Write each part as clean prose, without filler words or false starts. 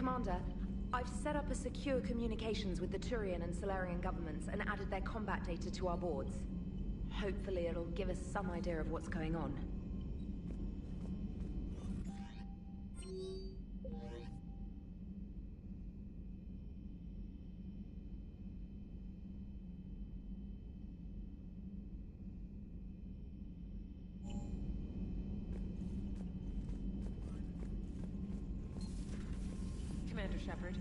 Commander, I've set up a secure communications with the Turian and Solarian governments and added their combat data to our boards. Hopefully it'll give us some idea of what's going on. Commander Shepard.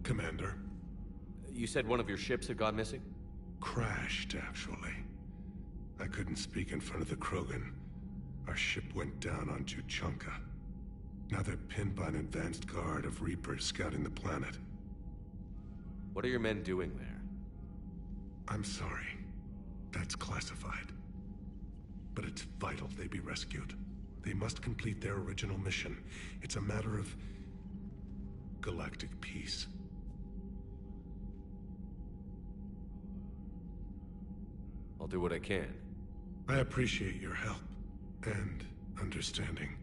Commander. You said one of your ships had gone missing? Crashed, actually. I couldn't speak in front of the Krogan. Our ship went down on Tuchanka. Now they're pinned by an advanced guard of Reapers scouting the planet. What are your men doing there? I'm sorry. That's classified. But it's vital they be rescued. They must complete their original mission. It's a matter of galactic peace. I'll do what I can. I appreciate your help and understanding.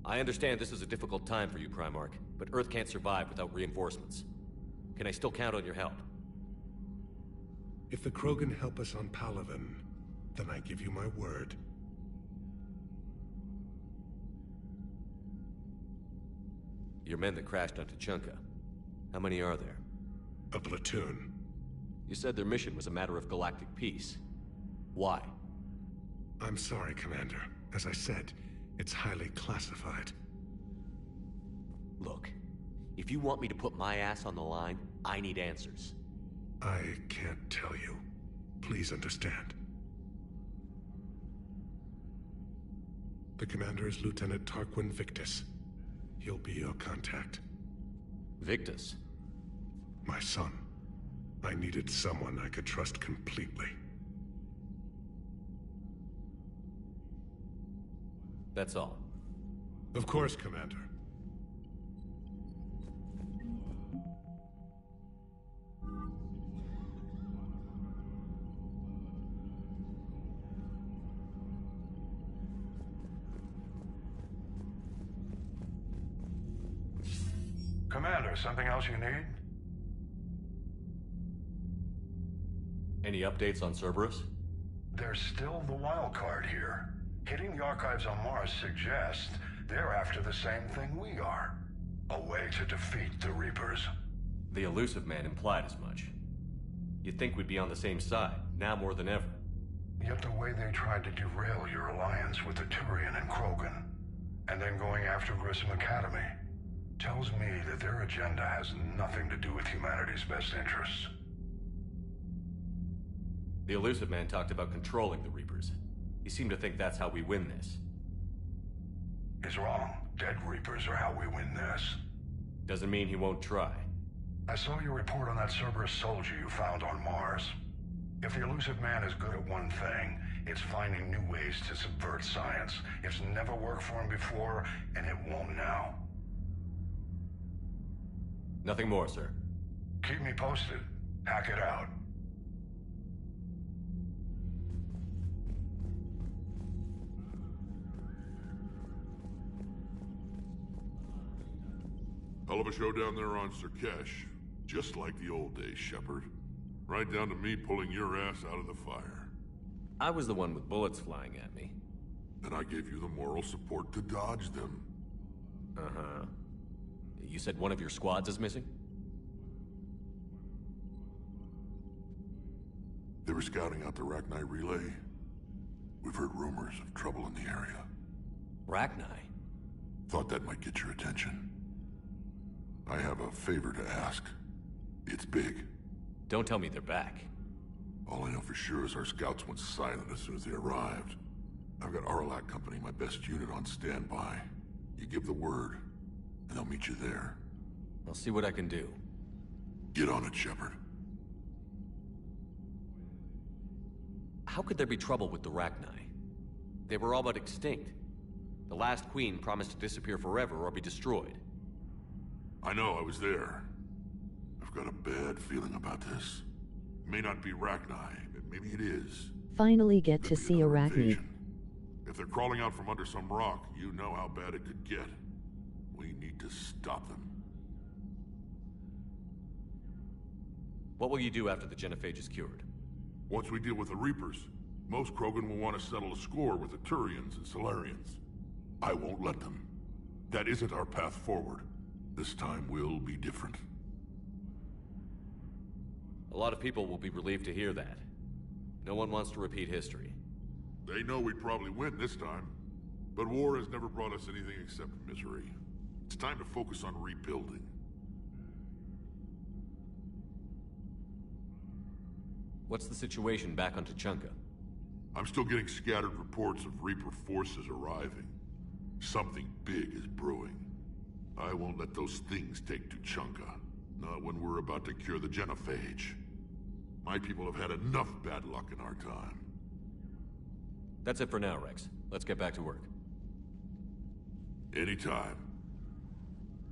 I understand this is a difficult time for you, Primarch, but Earth can't survive without reinforcements. Can I still count on your help? If the Krogan help us on Palaven, then I give you my word. Your men that crashed on Tuchanka. How many are there? A platoon. You said their mission was a matter of galactic peace. Why? I'm sorry, Commander. As I said, it's highly classified. Look, if you want me to put my ass on the line, I need answers. I can't tell you. Please understand. The commander is Lieutenant Tarquin Victus. He'll be your contact. Victus? My son. I needed someone I could trust completely. That's all. Of course, Commander. Commander, something else you need? Any updates on Cerberus? There's still the wild card here. Hitting the archives on Mars suggests they're after the same thing we are. A way to defeat the Reapers. The Elusive Man implied as much. You'd think we'd be on the same side, now more than ever. Yet the way they tried to derail your alliance with the Turian and Krogan, and then going after Grissom Academy, tells me that their agenda has nothing to do with humanity's best interests. The Elusive Man talked about controlling the Reapers. He seemed to think that's how we win this. He's wrong. Dead Reapers are how we win this. Doesn't mean he won't try. I saw your report on that Cerberus soldier you found on Mars. If the Elusive Man is good at one thing, it's finding new ways to subvert science. It's never worked for him before, and it won't now. Nothing more, sir. Keep me posted. Hack it out. Hell of a show down there on Surkesh. Just like the old days, Shepard. Right down to me pulling your ass out of the fire. I was the one with bullets flying at me. And I gave you the moral support to dodge them. Uh-huh. You said one of your squads is missing? They were scouting out the Rachni relay. We've heard rumors of trouble in the area. Rachni? Thought that might get your attention. I have a favor to ask. It's big. Don't tell me they're back. All I know for sure is our scouts went silent as soon as they arrived. I've got Aralak Company, my best unit, on standby. You give the word, and they'll meet you there. I'll see what I can do. Get on it, Shepard. How could there be trouble with the Rachni? They were all but extinct. The last queen promised to disappear forever or be destroyed. I know, I was there. I've got a bad feeling about this. It may not be Rachni, but maybe it is. Finally get Could to be see another Arachne. invasion. If they're crawling out from under some rock, you know how bad it could get. We need to stop them. What will you do after the genophage is cured? Once we deal with the Reapers, most Krogan will want to settle a score with the Turians and Solarians. I won't let them. That isn't our path forward. This time will be different. A lot of people will be relieved to hear that. No one wants to repeat history. They know we'd probably win this time. But war has never brought us anything except misery. It's time to focus on rebuilding. What's the situation back on Tuchanka? I'm still getting scattered reports of Reaper forces arriving. Something big is brewing. I won't let those things take Tuchanka. Not when we're about to cure the genophage. My people have had enough bad luck in our time. That's it for now, Rex. Let's get back to work. Anytime.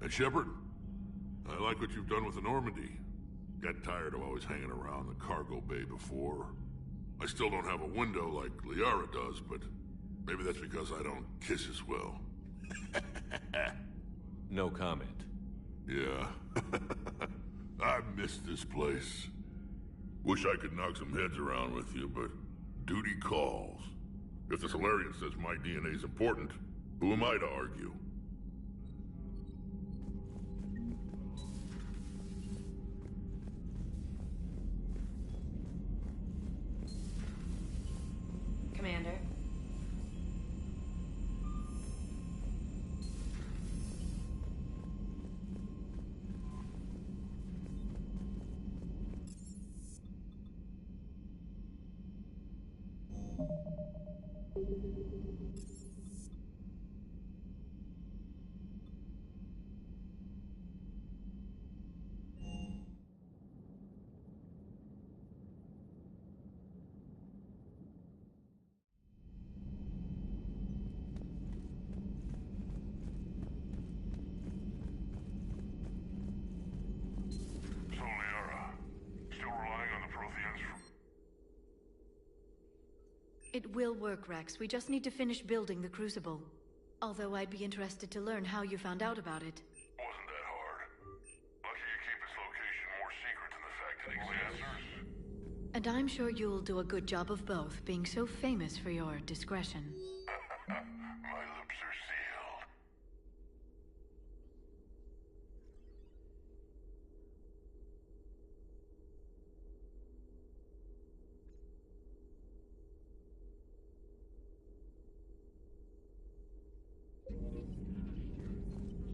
And Shepard, I like what you've done with the Normandy. Got tired of always hanging around the cargo bay before. I still don't have a window like Liara does, but maybe that's because I don't kiss as well. No comment. Yeah. I miss this place. Wish I could knock some heads around with you, but duty calls. If the Solarian says my DNA is important, who am I to argue? Commander. So, Liara, still relying on the Protheans from... It will work, Rex. We just need to finish building the Crucible. Although I'd be interested to learn how you found out about it. Wasn't that hard. Lucky you keep its location more secret than the fact it exists. And I'm sure you'll do a good job of both, being so famous for your discretion. My lips are sealed.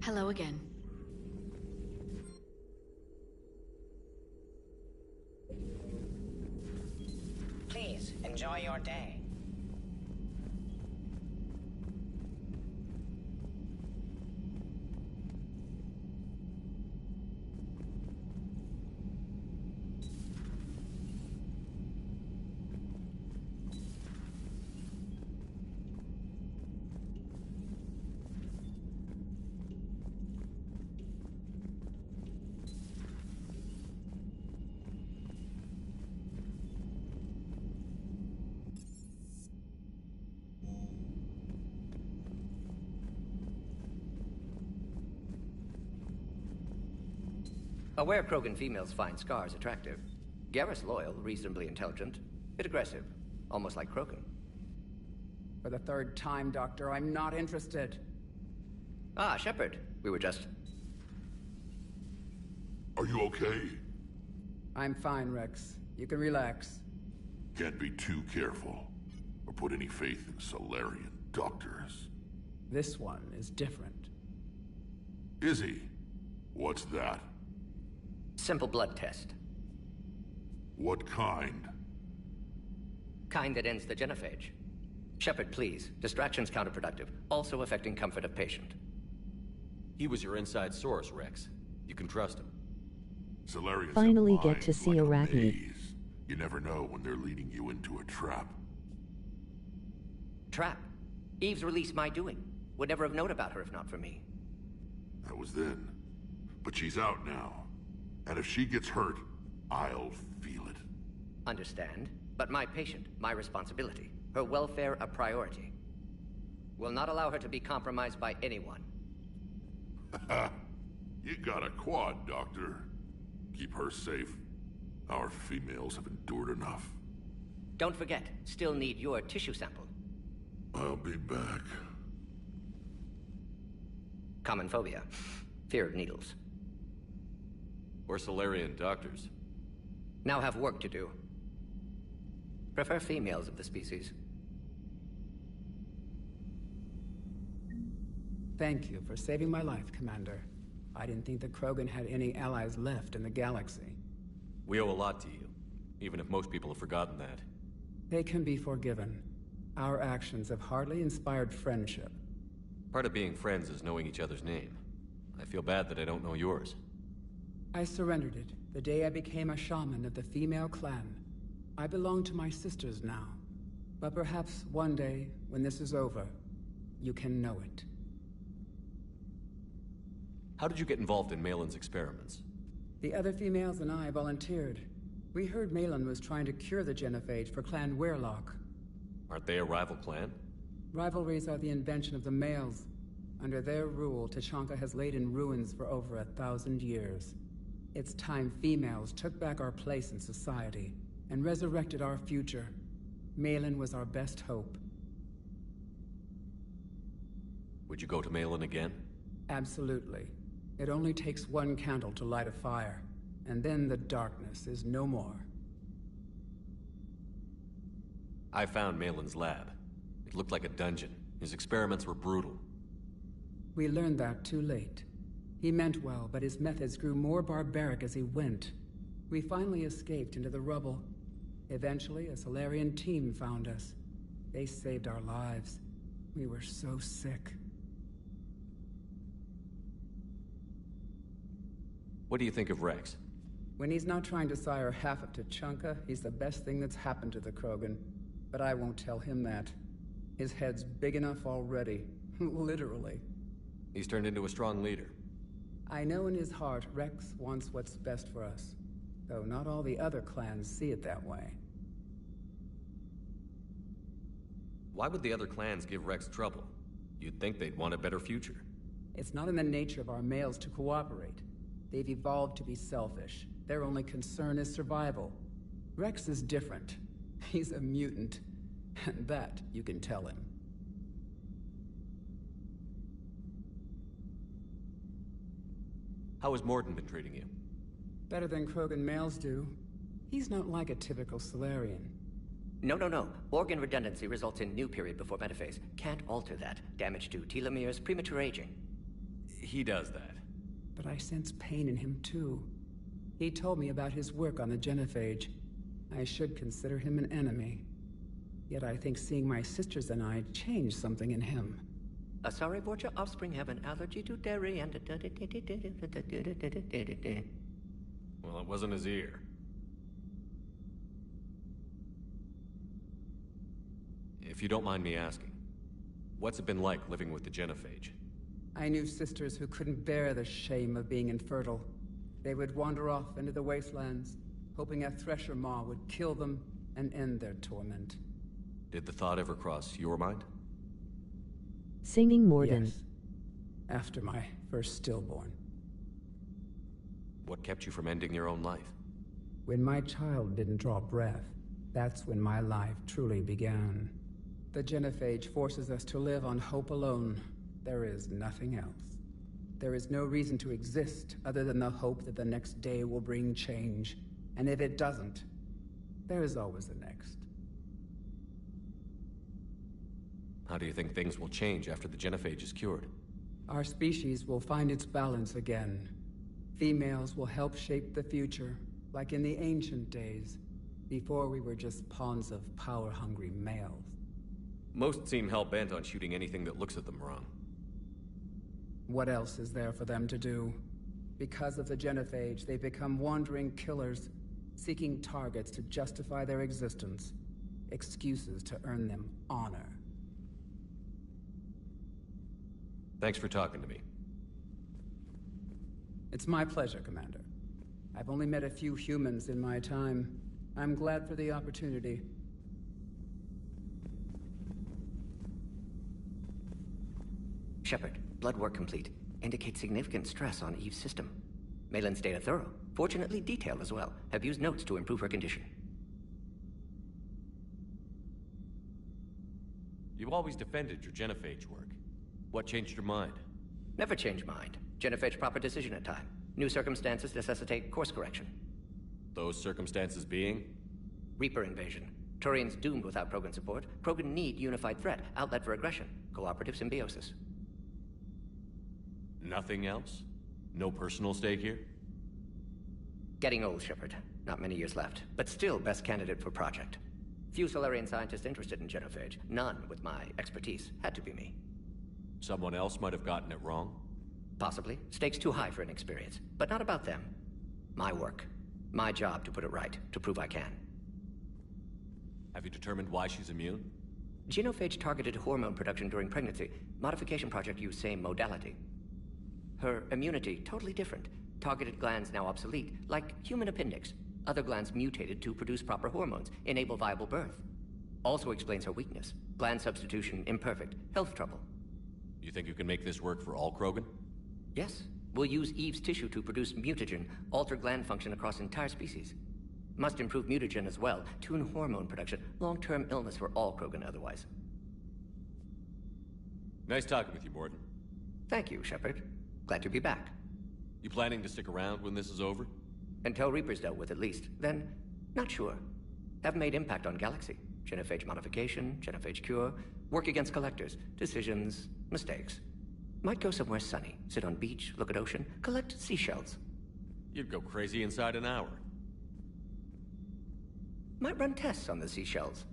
Hello again. Please, enjoy your day. Aware Krogan females find scars attractive. Garrus loyal, reasonably intelligent, bit aggressive, almost like Krogan. For the third time, Doctor, I'm not interested. Ah, Shepard. We were just... Are you okay? I'm fine, Rex. You can relax. Can't be too careful, or put any faith in Solarian doctors. This one is different. Is he? What's that? Simple blood test. What kind? Kind that ends the genophage. Shepard, please. Distraction's counterproductive, also affecting comfort of patient. He was your inside source, Rex. You can trust him. Solarians Finally have get to minds see like a Arachne. maze. You never know when they're leading you into a trap. Trap? Eve's release my doing. Would never have known about her if not for me. That was then. But she's out now. And if she gets hurt, I'll feel it. Understand. But my patient, my responsibility. Her welfare a priority. Will not allow her to be compromised by anyone. You got a quad, Doctor. Keep her safe. Our females have endured enough. Don't forget, still need your tissue sample. I'll be back. Common phobia. Fear of needles. We're Solarian doctors. Now have work to do. Prefer females of the species. Thank you for saving my life, Commander. I didn't think the Krogan had any allies left in the galaxy. We owe a lot to you, even if most people have forgotten that. They can be forgiven. Our actions have hardly inspired friendship. Part of being friends is knowing each other's name. I feel bad that I don't know yours. I surrendered it the day I became a shaman of the female clan. I belong to my sisters now. But perhaps one day, when this is over, you can know it. How did you get involved in Malin's experiments? The other females and I volunteered. We heard Malin was trying to cure the genophage for Clan Weirlock. Aren't they a rival clan? Rivalries are the invention of the males. Under their rule, Tachanka has laid in ruins for over 1,000 years. It's time females took back our place in society and resurrected our future. Malin was our best hope. Would you go to Malin again? Absolutely. It only takes one candle to light a fire, and then the darkness is no more. I found Malin's lab. It looked like a dungeon. His experiments were brutal. We learned that too late. He meant well, but his methods grew more barbaric as he went. We finally escaped into the rubble. Eventually, a Solarian team found us. They saved our lives. We were so sick. What do you think of Rex? When he's not trying to sire half of Tachanka, he's the best thing that's happened to the Krogan. But I won't tell him that. His head's big enough already. Literally. He's turned into a strong leader. I know in his heart Rex wants what's best for us. Though not all the other clans see it that way. Why would the other clans give Rex trouble? You'd think they'd want a better future. It's not in the nature of our males to cooperate. They've evolved to be selfish. Their only concern is survival. Rex is different. He's a mutant. And that you can tell him. How has Morden been treating you? Better than Krogan males do. He's not like a typical Solarian. No. Organ redundancy results in new period before metaphase. Can't alter that. Damage to telomeres, premature aging. He does that. But I sense pain in him too. He told me about his work on the genophage. I should consider him an enemy. Yet I think seeing my sisters and I changed something in him. Sorry, Borgia offspring have an allergy to dairy and... Well, it wasn't his ear. If you don't mind me asking, what's it been like living with the genophage? I knew sisters who couldn't bear the shame of being infertile. They would wander off into the wastelands, hoping a thresher maw would kill them and end their torment. Did the thought ever cross your mind? Singing Morden. Yes. After my first stillborn. What kept you from ending your own life? When my child didn't draw breath, that's when my life truly began. The genophage forces us to live on hope alone. There is nothing else. There is no reason to exist other than the hope that the next day will bring change. And if it doesn't, there is always the next. How do you think things will change after the genophage is cured? Our species will find its balance again. Females will help shape the future, like in the ancient days, before we were just pawns of power-hungry males. Most seem hell-bent on shooting anything that looks at them wrong. What else is there for them to do? Because of the genophage, they become wandering killers. seeking targets to justify their existence, excuses to earn them honor. Thanks for talking to me. It's my pleasure, Commander. I've only met a few humans in my time. I'm glad for the opportunity. Shepard, blood work complete. Indicates significant stress on Eve's system. Malin's data thorough. Fortunately detailed as well. Have used notes to improve her condition. You've always defended your genophage work. What changed your mind? Never change mind. Genophage proper decision at time. New circumstances necessitate course correction. Those circumstances being? Reaper invasion. Turians doomed without Krogan support. Krogan need unified threat. Outlet for aggression. Cooperative symbiosis. Nothing else? No personal stake here? Getting old, Shepard. Not many years left. But still best candidate for project. Few Solarian scientists interested in genophage. None with my expertise. Had to be me. Someone else might have gotten it wrong? Possibly. Stakes too high for inexperience. But not about them. My work. My job to put it right. To prove I can. Have you determined why she's immune? Genophage targeted hormone production during pregnancy. Modification project used same modality. Her immunity, totally different. Targeted glands now obsolete, like human appendix. Other glands mutated to produce proper hormones, enable viable birth. Also explains her weakness. Gland substitution imperfect. Health trouble. You think you can make this work for all Krogan? Yes. We'll use Eve's tissue to produce mutagen, alter gland function across entire species. Must improve mutagen as well, tune hormone production. Long-term illness for all Krogan otherwise. Nice talking with you, Mordin. Thank you, Shepard. Glad to be back. You planning to stick around when this is over? Until Reaper's dealt with, at least. Then, not sure. Have made impact on Galaxy. Genophage modification, genophage cure, work against collectors, decisions, mistakes. Might go somewhere sunny, sit on beach, look at ocean, collect seashells. You'd go crazy inside an hour. Might run tests on the seashells.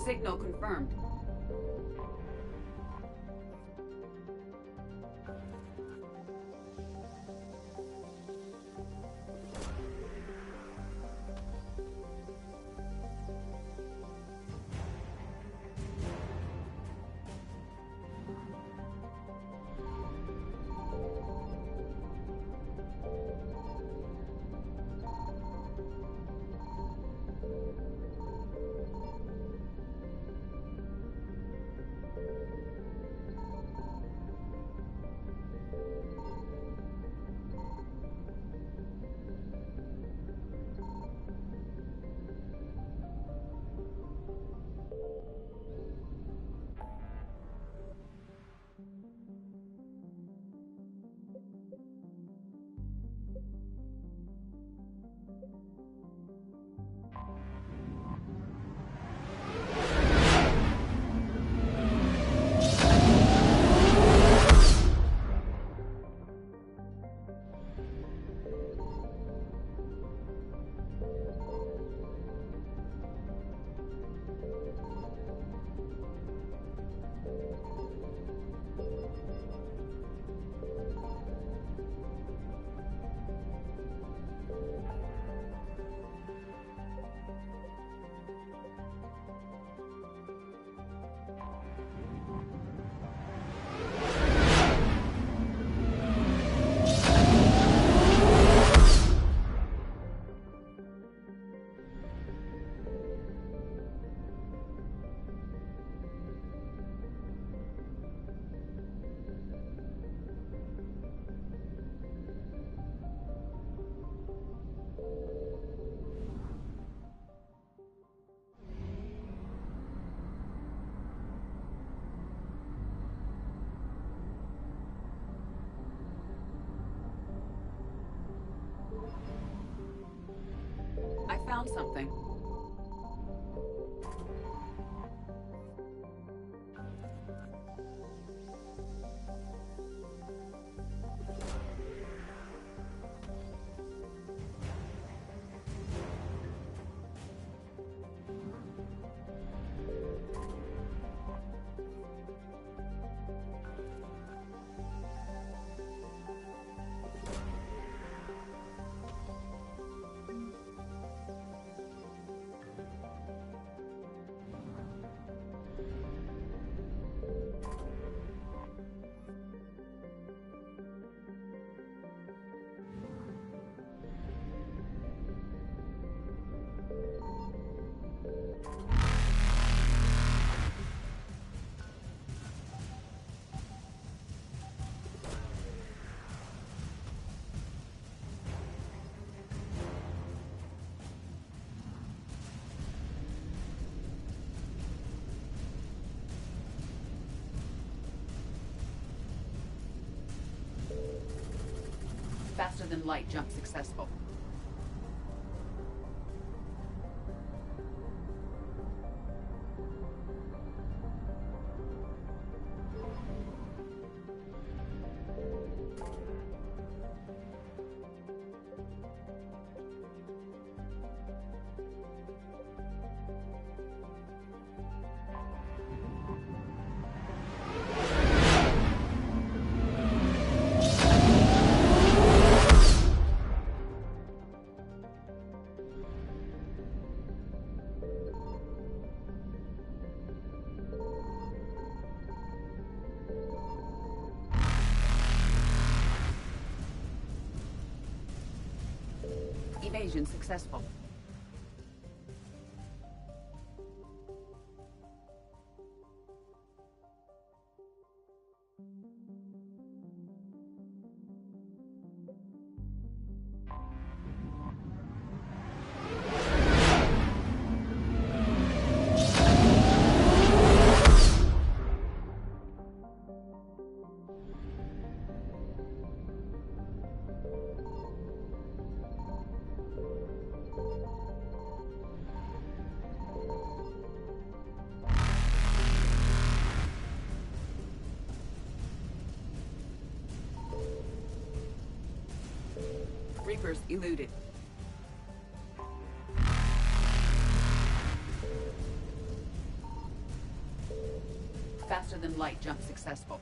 Signal confirmed. something. Faster than light jump successful. Evasion successful. Reapers eluded. Faster than light jump successful.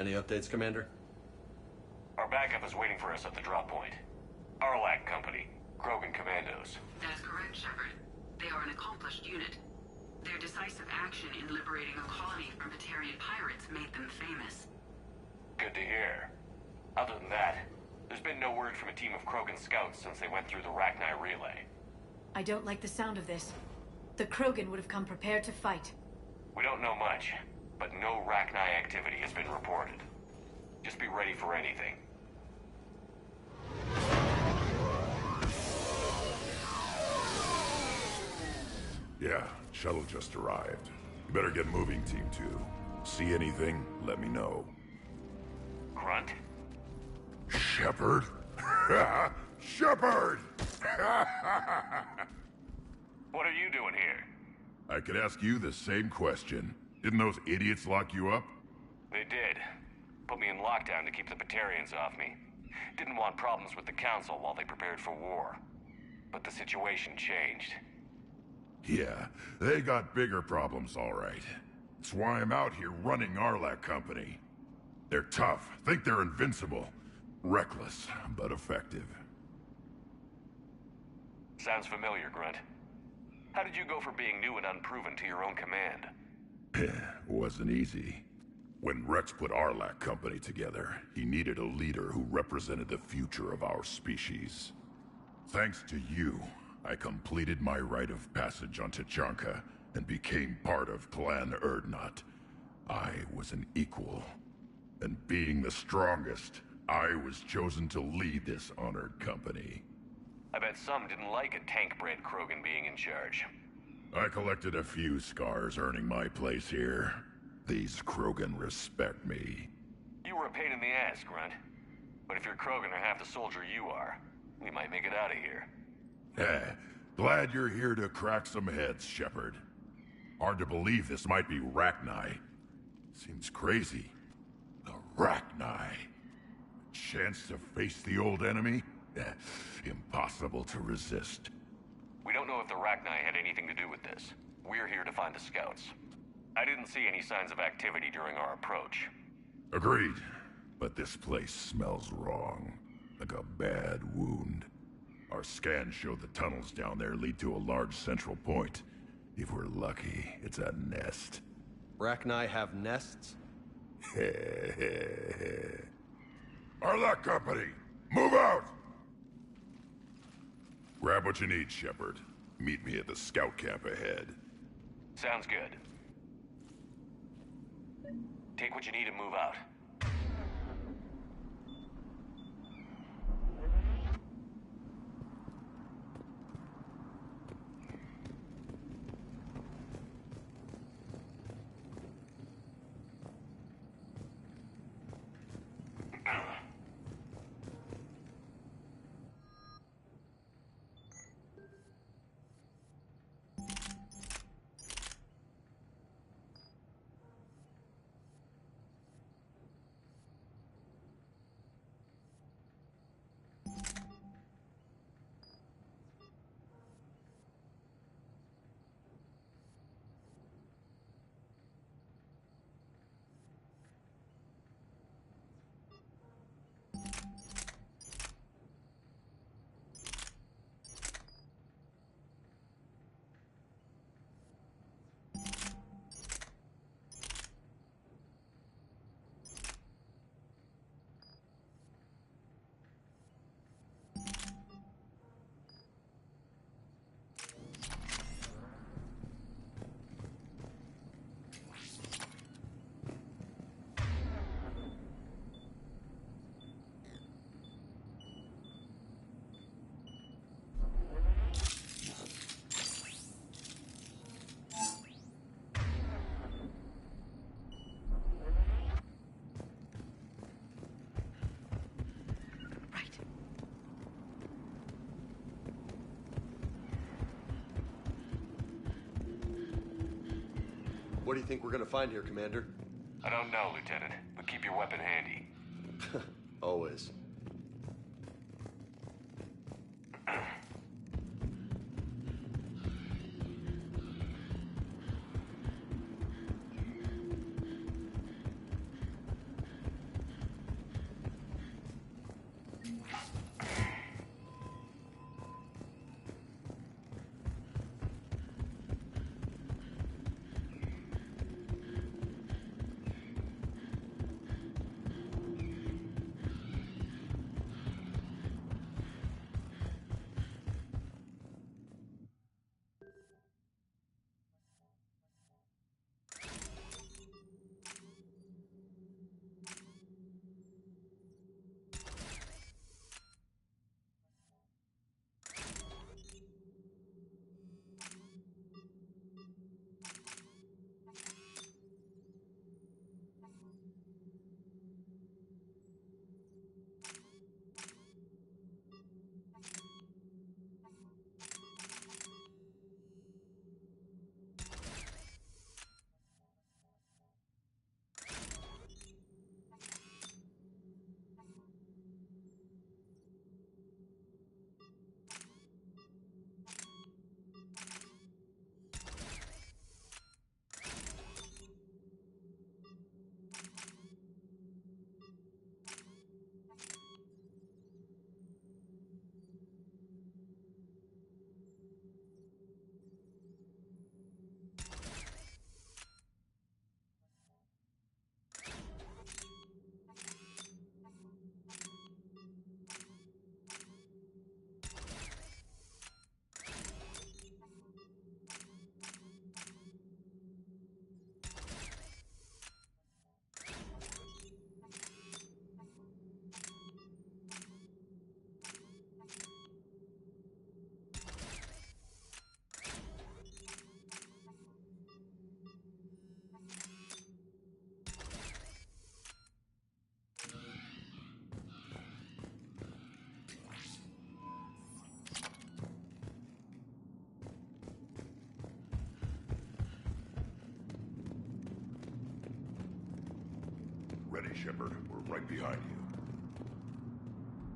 Any updates, Commander? Our backup is waiting for us at the drop point. Arlac Company, Krogan Commandos. That's correct, Shepard. They are an accomplished unit. Their decisive action in liberating a colony from Batarian pirates made them famous. Good to hear. Other than that, there's been no word from a team of Krogan scouts since they went through the Rachni relay. I don't like the sound of this. The Krogan would have come prepared to fight. We don't know much, but no Rachni activity has been reported. Just be ready for anything. Yeah, shuttle just arrived. You better get moving, Team 2. See anything, let me know. Grunt? Shepard? Shepard! What are you doing here? I could ask you the same question. Didn't those idiots lock you up? They did. Put me in lockdown to keep the Batarians off me. Didn't want problems with the Council while they prepared for war. But the situation changed. Yeah, they got bigger problems, all right. That's why I'm out here running Arlac Company. They're tough, think they're invincible. Reckless, but effective. Sounds familiar, Grunt. How did you go from being new and unproven to your own command? Wasn't easy. When Rex put Arlac Company together, he needed a leader who represented the future of our species. Thanks to you, I completed my rite of passage on Tachanka and became part of Clan Urdnot. I was an equal. And being the strongest, I was chosen to lead this honored company. I bet some didn't like a tank-bred Krogan being in charge. I collected a few scars earning my place here. These Krogan respect me. You were a pain in the ass, Grunt. But if you're Krogan or half the soldier you are, we might make it out of here. Glad you're here to crack some heads, Shepard. Hard to believe this might be Rachni. Seems crazy. The Rachni. Chance to face the old enemy? Impossible to resist. We don't know if the Rachni had anything to do with this. We're here to find the scouts. I didn't see any signs of activity during our approach. Agreed. But this place smells wrong. Like a bad wound. Our scans show the tunnels down there lead to a large central point. If we're lucky, it's a nest. Rachni have nests? Arlac Company, move out! Grab what you need, Shepard. Meet me at the scout camp ahead. Sounds good. Take what you need and move out. What do you think we're gonna find here, Commander? I don't know, Lieutenant, but keep your weapon handy. Always. ready, Shepard. We're right behind you.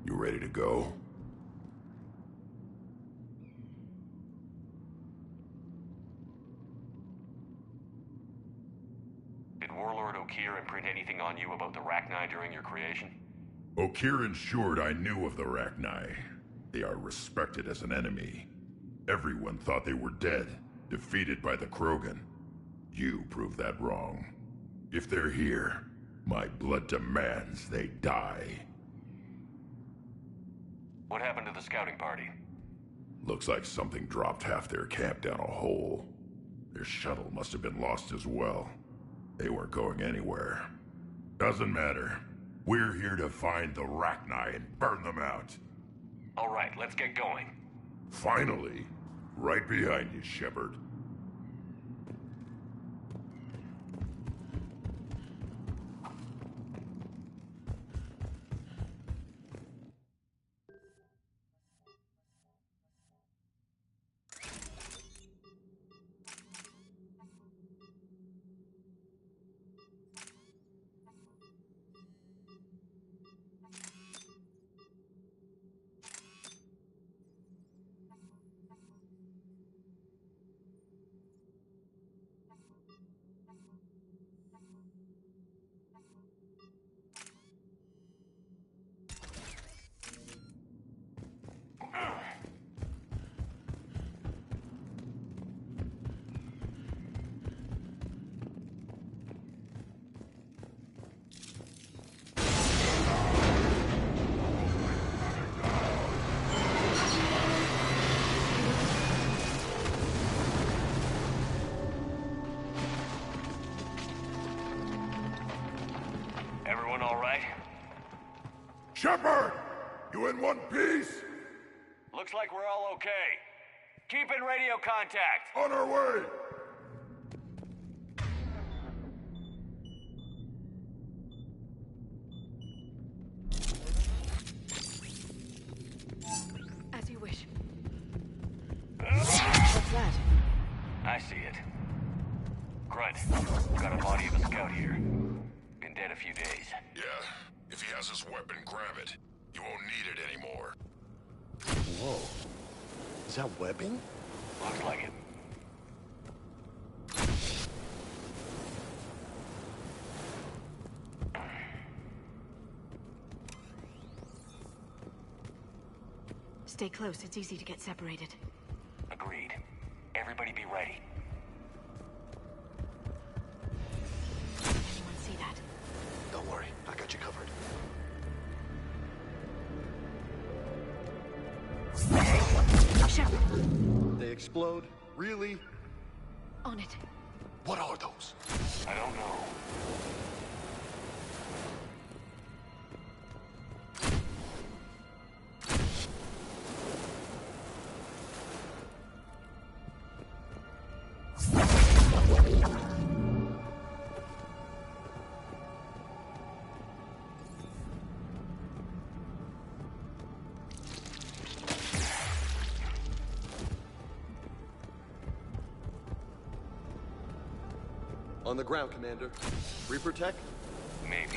You ready to go? Did Warlord O'Keir imprint anything on you about the Rachni during your creation? O'Keir ensured I knew of the Rachni. They are respected as an enemy. Everyone thought they were dead, defeated by the Krogan. You proved that wrong. If they're here, my blood demands they die. What happened to the scouting party? Looks like something dropped half their camp down a hole. Their shuttle must have been lost as well. They weren't going anywhere. Doesn't matter. We're here to find the Rachni and burn them out. All right, let's get going. Finally. Right behind you, Shepard. Everyone all right? Shepard! You in one piece? Looks like we're all okay. Keep in radio contact. On our way! As you wish. What's that? I see it. Grunt, got a body of a scout here. Been dead a few days. Yeah. If he has his weapon, grab it. You won't need it anymore. Whoa. Is that webbing? Looks like it. Stay close, it's easy to get separated. Agreed. Everybody be ready. Anyone see that? Don't worry, I got you covered. Shepard! They explode? Really? On it. What are those? I don't know. On the ground, Commander. Reaper tech? Maybe.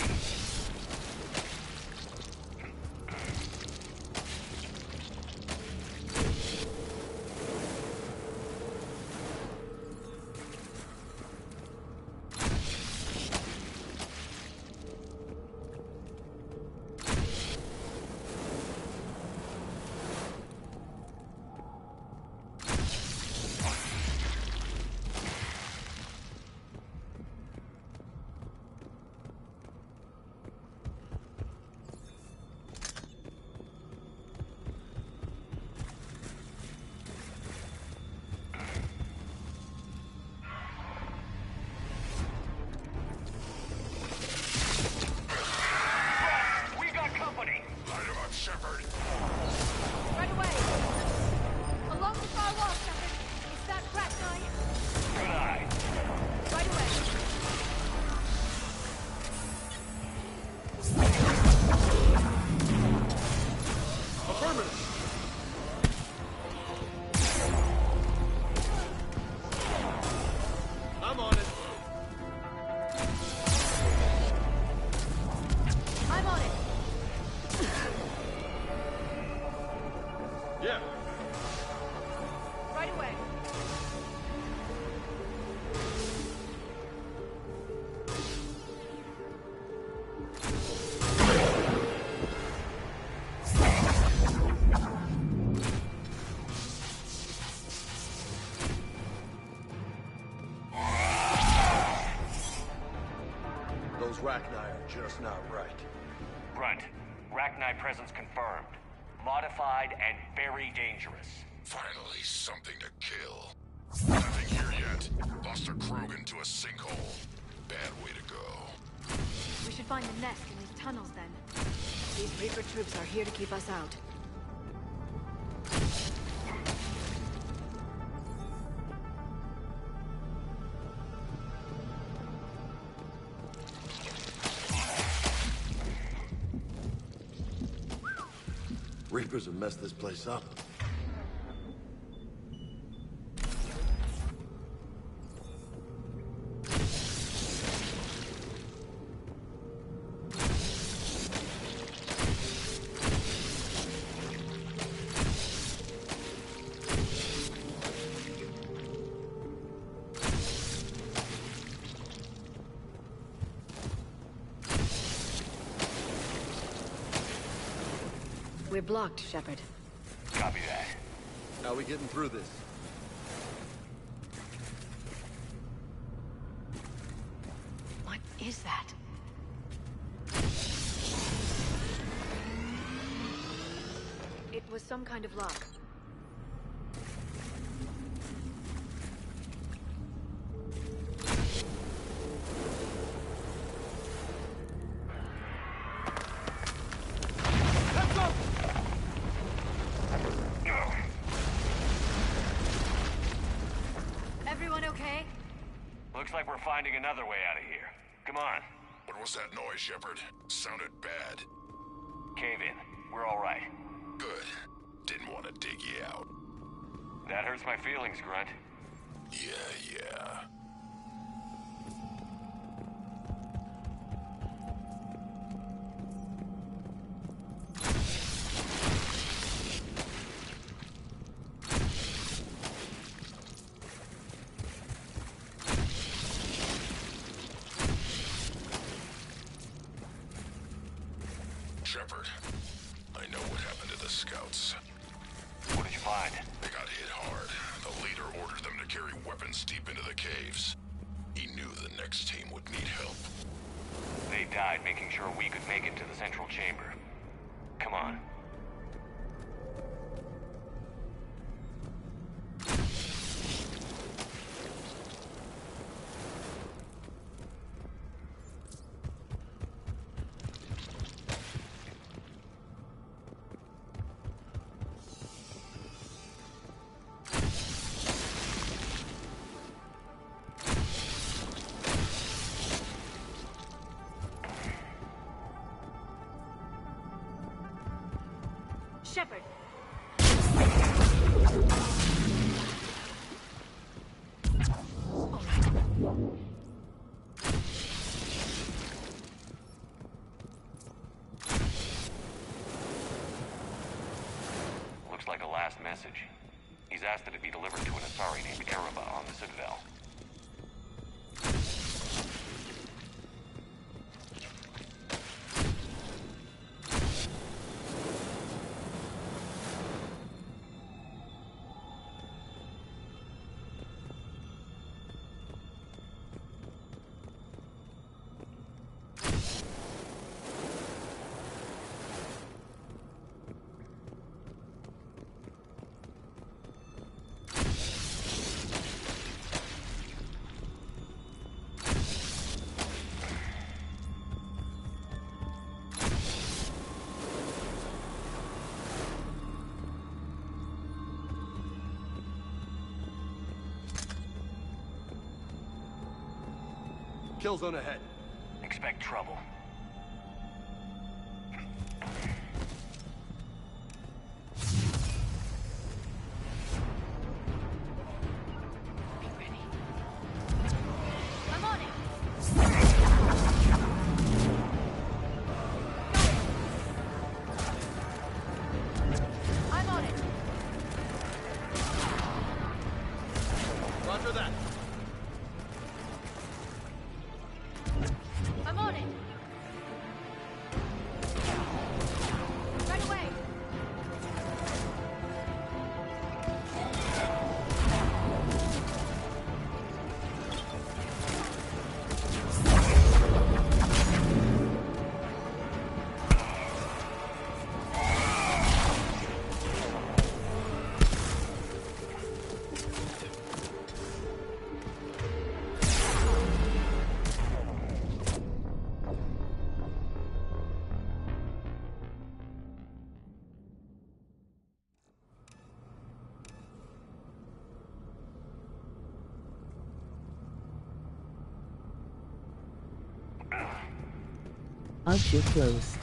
Rachni are just not right. Grunt, Rachni presence confirmed. Modified and very dangerous. Finally, something to kill. Nothing here yet. Lost her Krogan to a sinkhole. Bad way to go. We should find the nest in these tunnels then. These Reaper troops are here to keep us out. Reapers have messed this place up. We're blocked, Shepard. Copy that. How are we getting through this? What is that? It was some kind of lock. Everyone okay? Looks like we're finding another way out of here. Come on. What was that noise, Shepard? Sounded bad. Cave in. We're all right. Good. Didn't want to dig you out. That hurts my feelings, Grunt. Yeah. Shepard, I know what happened to the scouts. What did you find? They got hit hard. The leader ordered them to carry weapons deep into the caves. He knew the next team would need help. They died making sure we could make it to the central chamber. Come on. Shepard! Looks like a last message. He's asked that it be delivered to an Asari named Ereba on the Citadel. Kill zone ahead. Expect trouble. I'm on it! I'm on it! Roger that. I'm on it! Right away! Too close.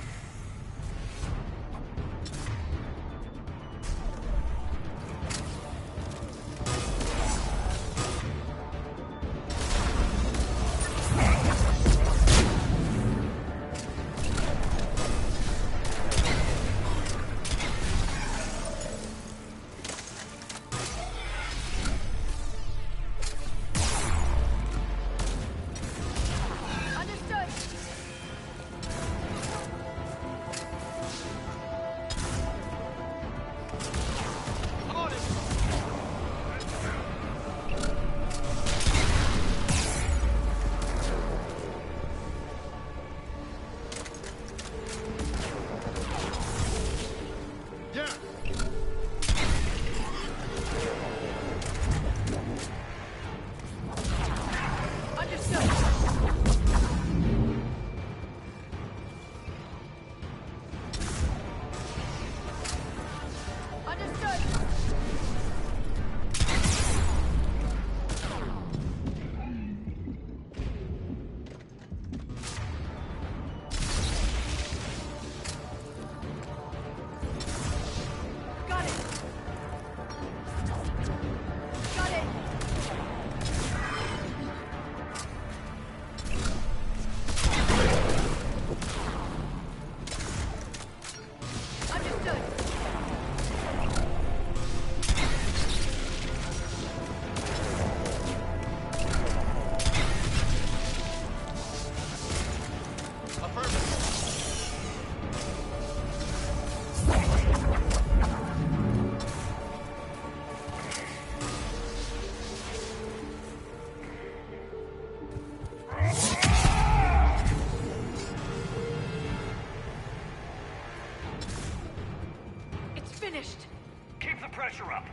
Keep the pressure up.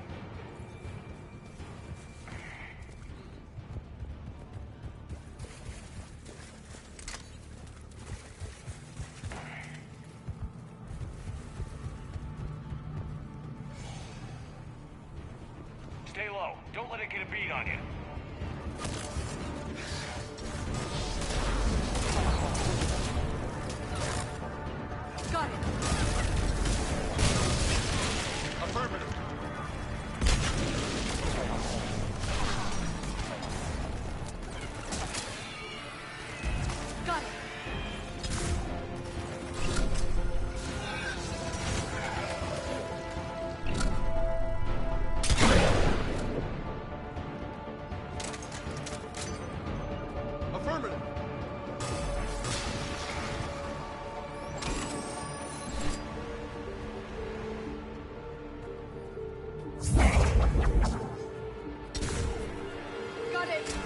Stay low. Don't let it get a beat on you. Got it. Affirmative. Got it. Affirmative. Got it.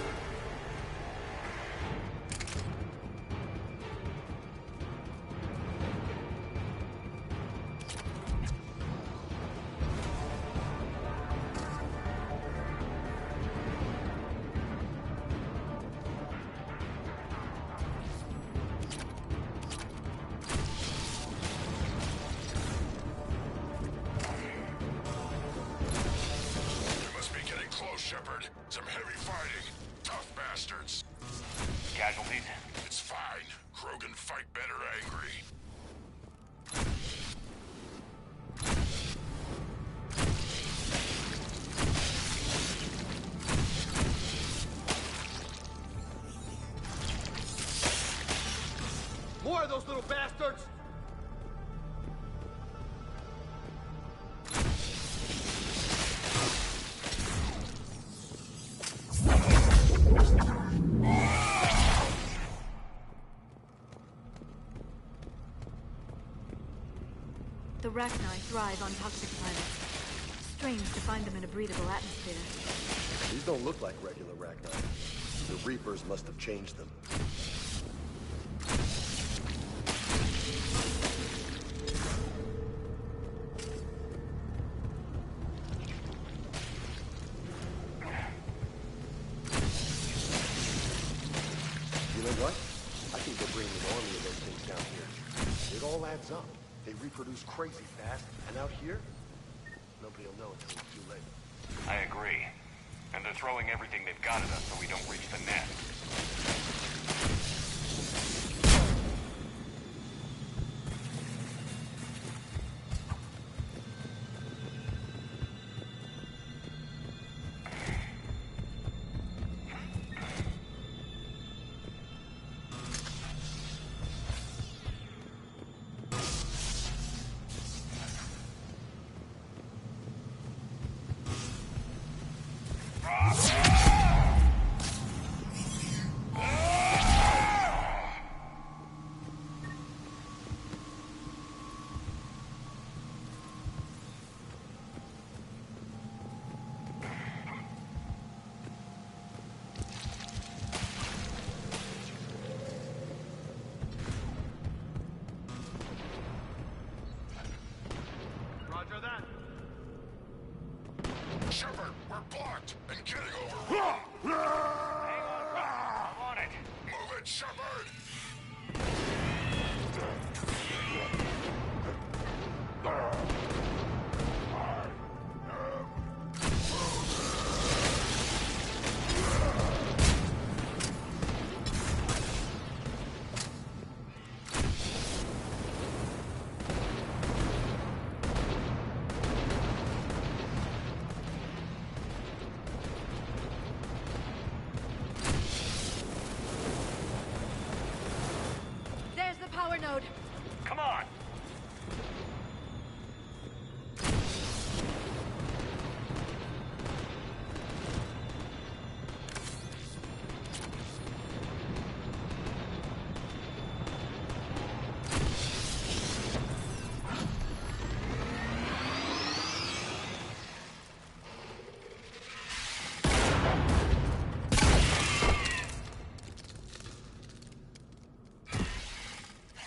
We must be getting close, Shepard. Some heavy fighting. Tough bastards. Casualties? It's fine. Krogan fight better angry. More of those little bastards! The Rachni thrive on toxic planets. Strange to find them in a breathable atmosphere. These don't look like regular Rachni. The Reapers must have changed them. You know what? I think they're bringing an army of those things down here. It all adds up. They reproduce crazy fast, and out here, nobody will know until it's too late. I agree. And they're throwing everything they've got at us so we don't reach the nest. and getting over. Hang on, I'm on it. Move it, Shepard! There's the power node. Come on.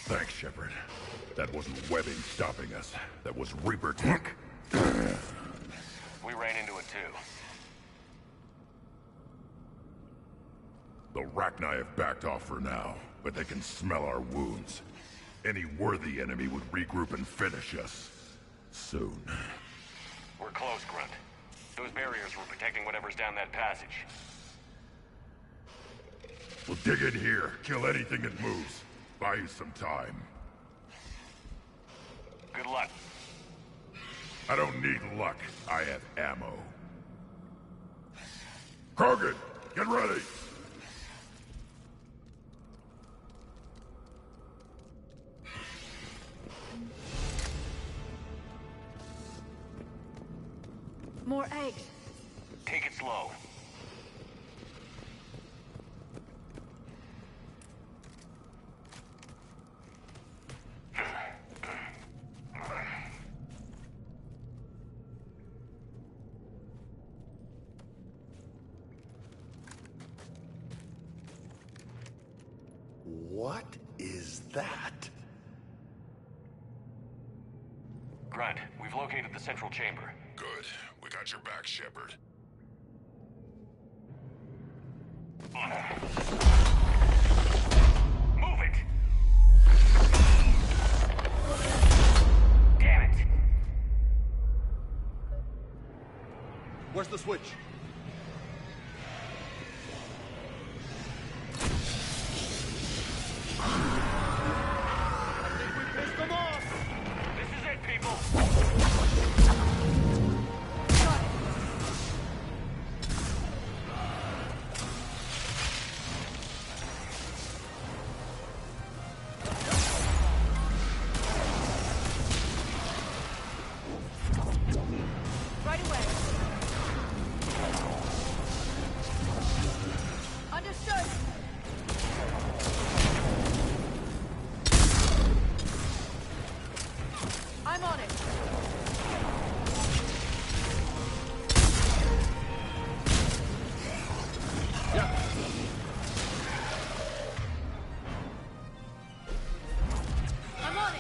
Thanks, Shepard. That wasn't webbing stopping us. That was Reaper tech. We ran into it too. The Rachni have backed off for now, but they can smell our wounds. Any worthy enemy would regroup and finish us. Soon. We're close, Grunt. Those barriers were protecting whatever's down that passage. We'll dig in here, kill anything that moves. Buy you some time. Good luck. I don't need luck. I have ammo. Krogan, get ready! More eggs. Take it slow. What is that? Grunt, we've located the central chamber. Good. We got your back, Shepard. Move it! Damn it! Where's the switch? This is it, people! Right away. Understood. I'm on it. I'm on it.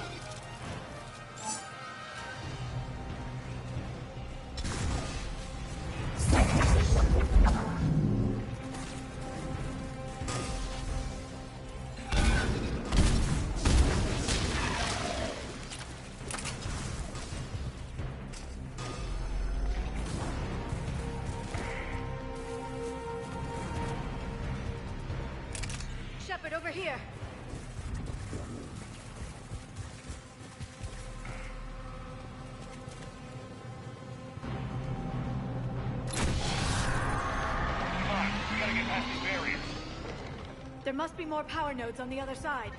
Shepard, over here. Come on, we gotta get past these barriers. There must be more power nodes on the other side.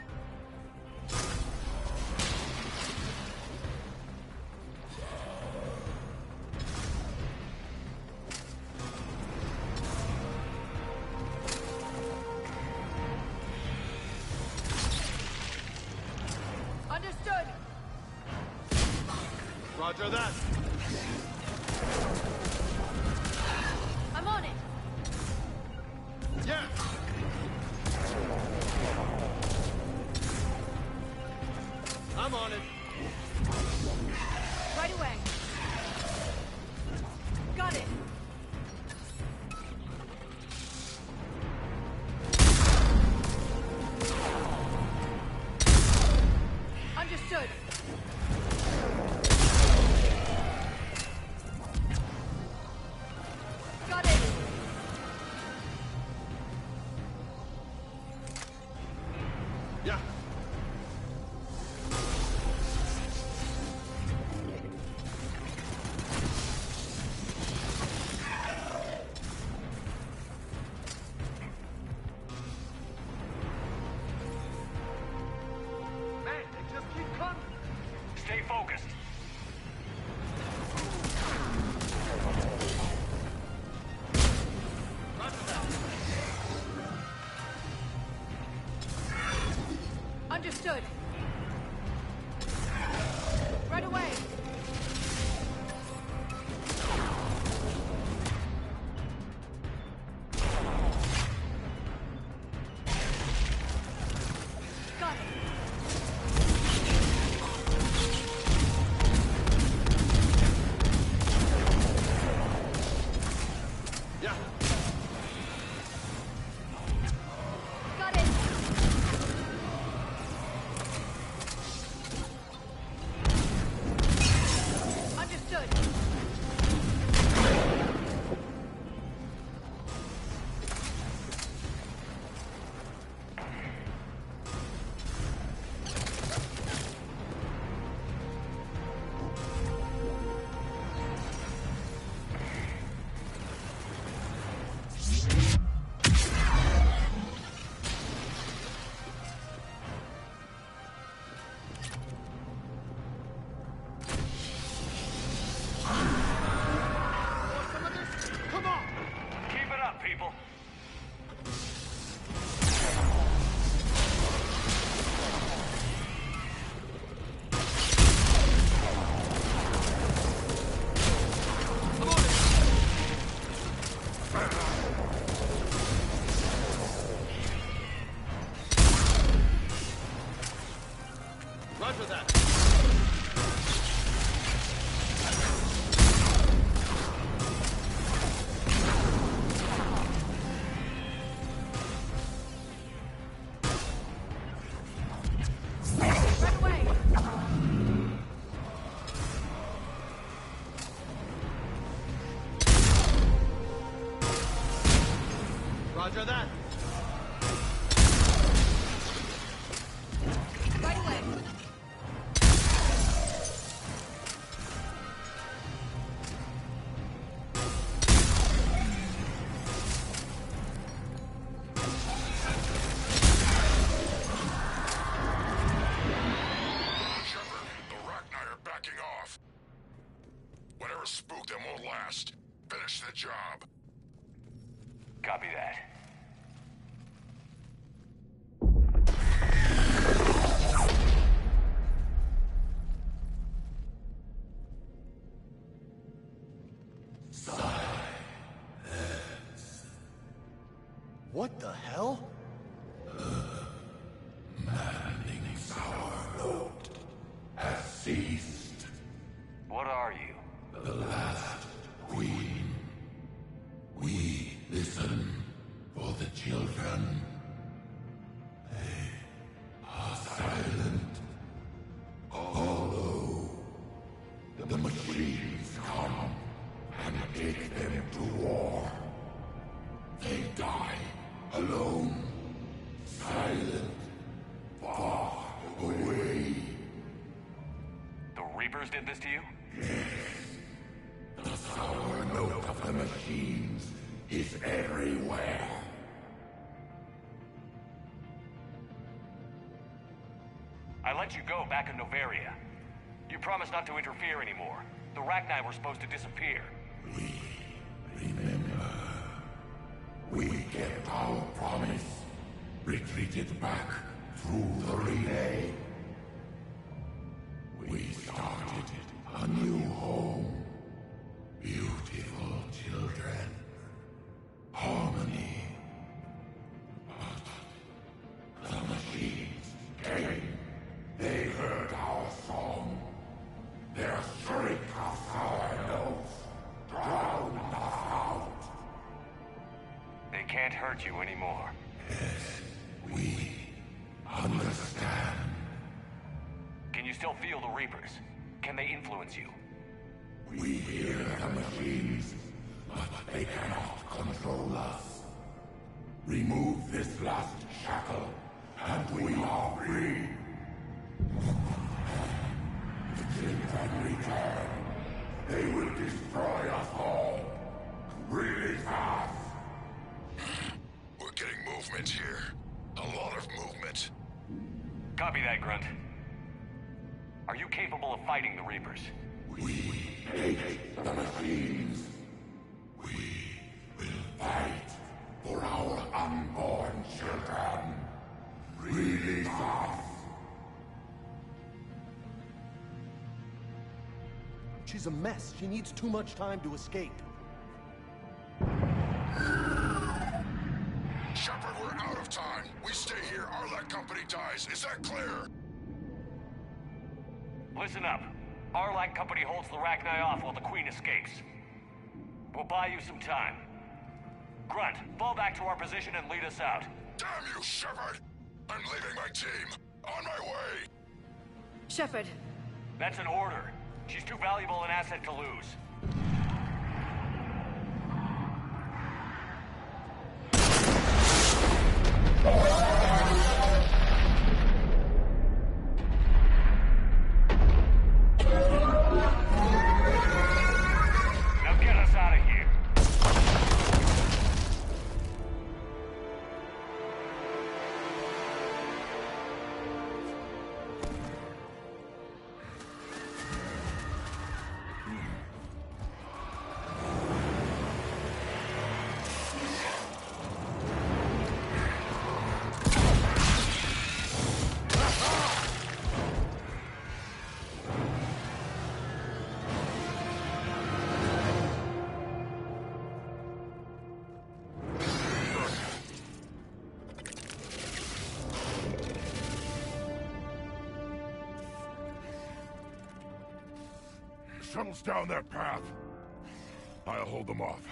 Understood. Roger that. I'm on it. Yes! I'm on it. Right away. Got it. Understood. Right away. Got it. Yeah. Got it. Understood. Keep it up, people. Roger that. Right away. Roger that. Right away. Shepard, the Rachni are backing off. Whatever spooked them won't last. Finish the job. Copy that. What the hell? Maddening sour note has ceased. What are you? The last queen. We listen for the children. They are silent. Although the machines come and take them to war, they die alone, silent, far away. The Reapers did this to you? The sour note of the machines is everywhere. I let you go back in Novaria. You promised not to interfere anymore. The Rachni were supposed to disappear. Remember, we kept our promise, retreated back through the relay. We started a new home, beautiful children, harmony. But the machines came, they heard our song. Their shriek of sour notes drowned us out. They can't hurt you anymore. Yes, we understand. Can you still feel the Reapers? Can they influence you? We hear the machines, but they cannot control us. Remove this last shackle, and we are free. The children return. They will destroy us all. Really fast. We're getting movement here. A lot of movement. Copy that, Grunt. Are you capable of fighting the Reapers? We hate the machines. We will fight for our unborn children. Release us. She's a mess. She needs too much time to escape. Shepard, we're out of time. We stay here, Arlec Company dies. Is that clear? Listen up. Arlec Company holds the Rachni off while the Queen escapes. We'll buy you some time. Grunt, fall back to our position and lead us out. Damn you, Shepard! I'm leaving my team. On my way! Shepard. That's an order. She's too valuable an asset to lose. Now get us out of here. Shuttles down that path. I'll hold them off.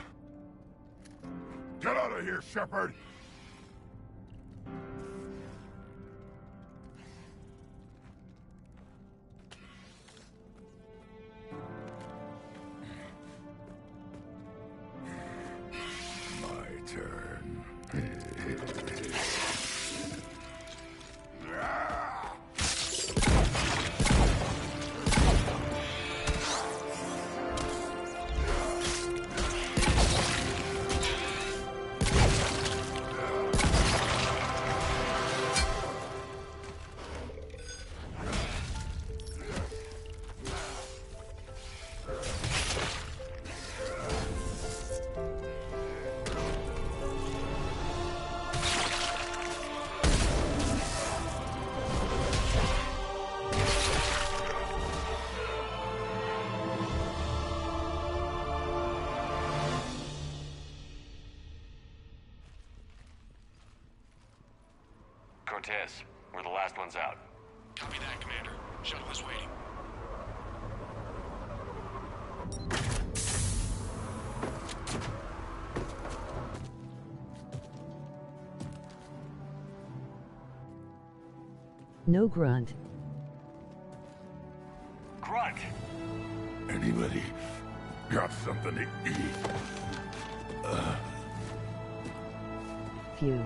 Get out of here, Shepard! My turn. Cortez, we're the last ones out. Copy that, Commander. Shuttle is waiting. No grunt. Grunt! Anybody got something to eat? Few.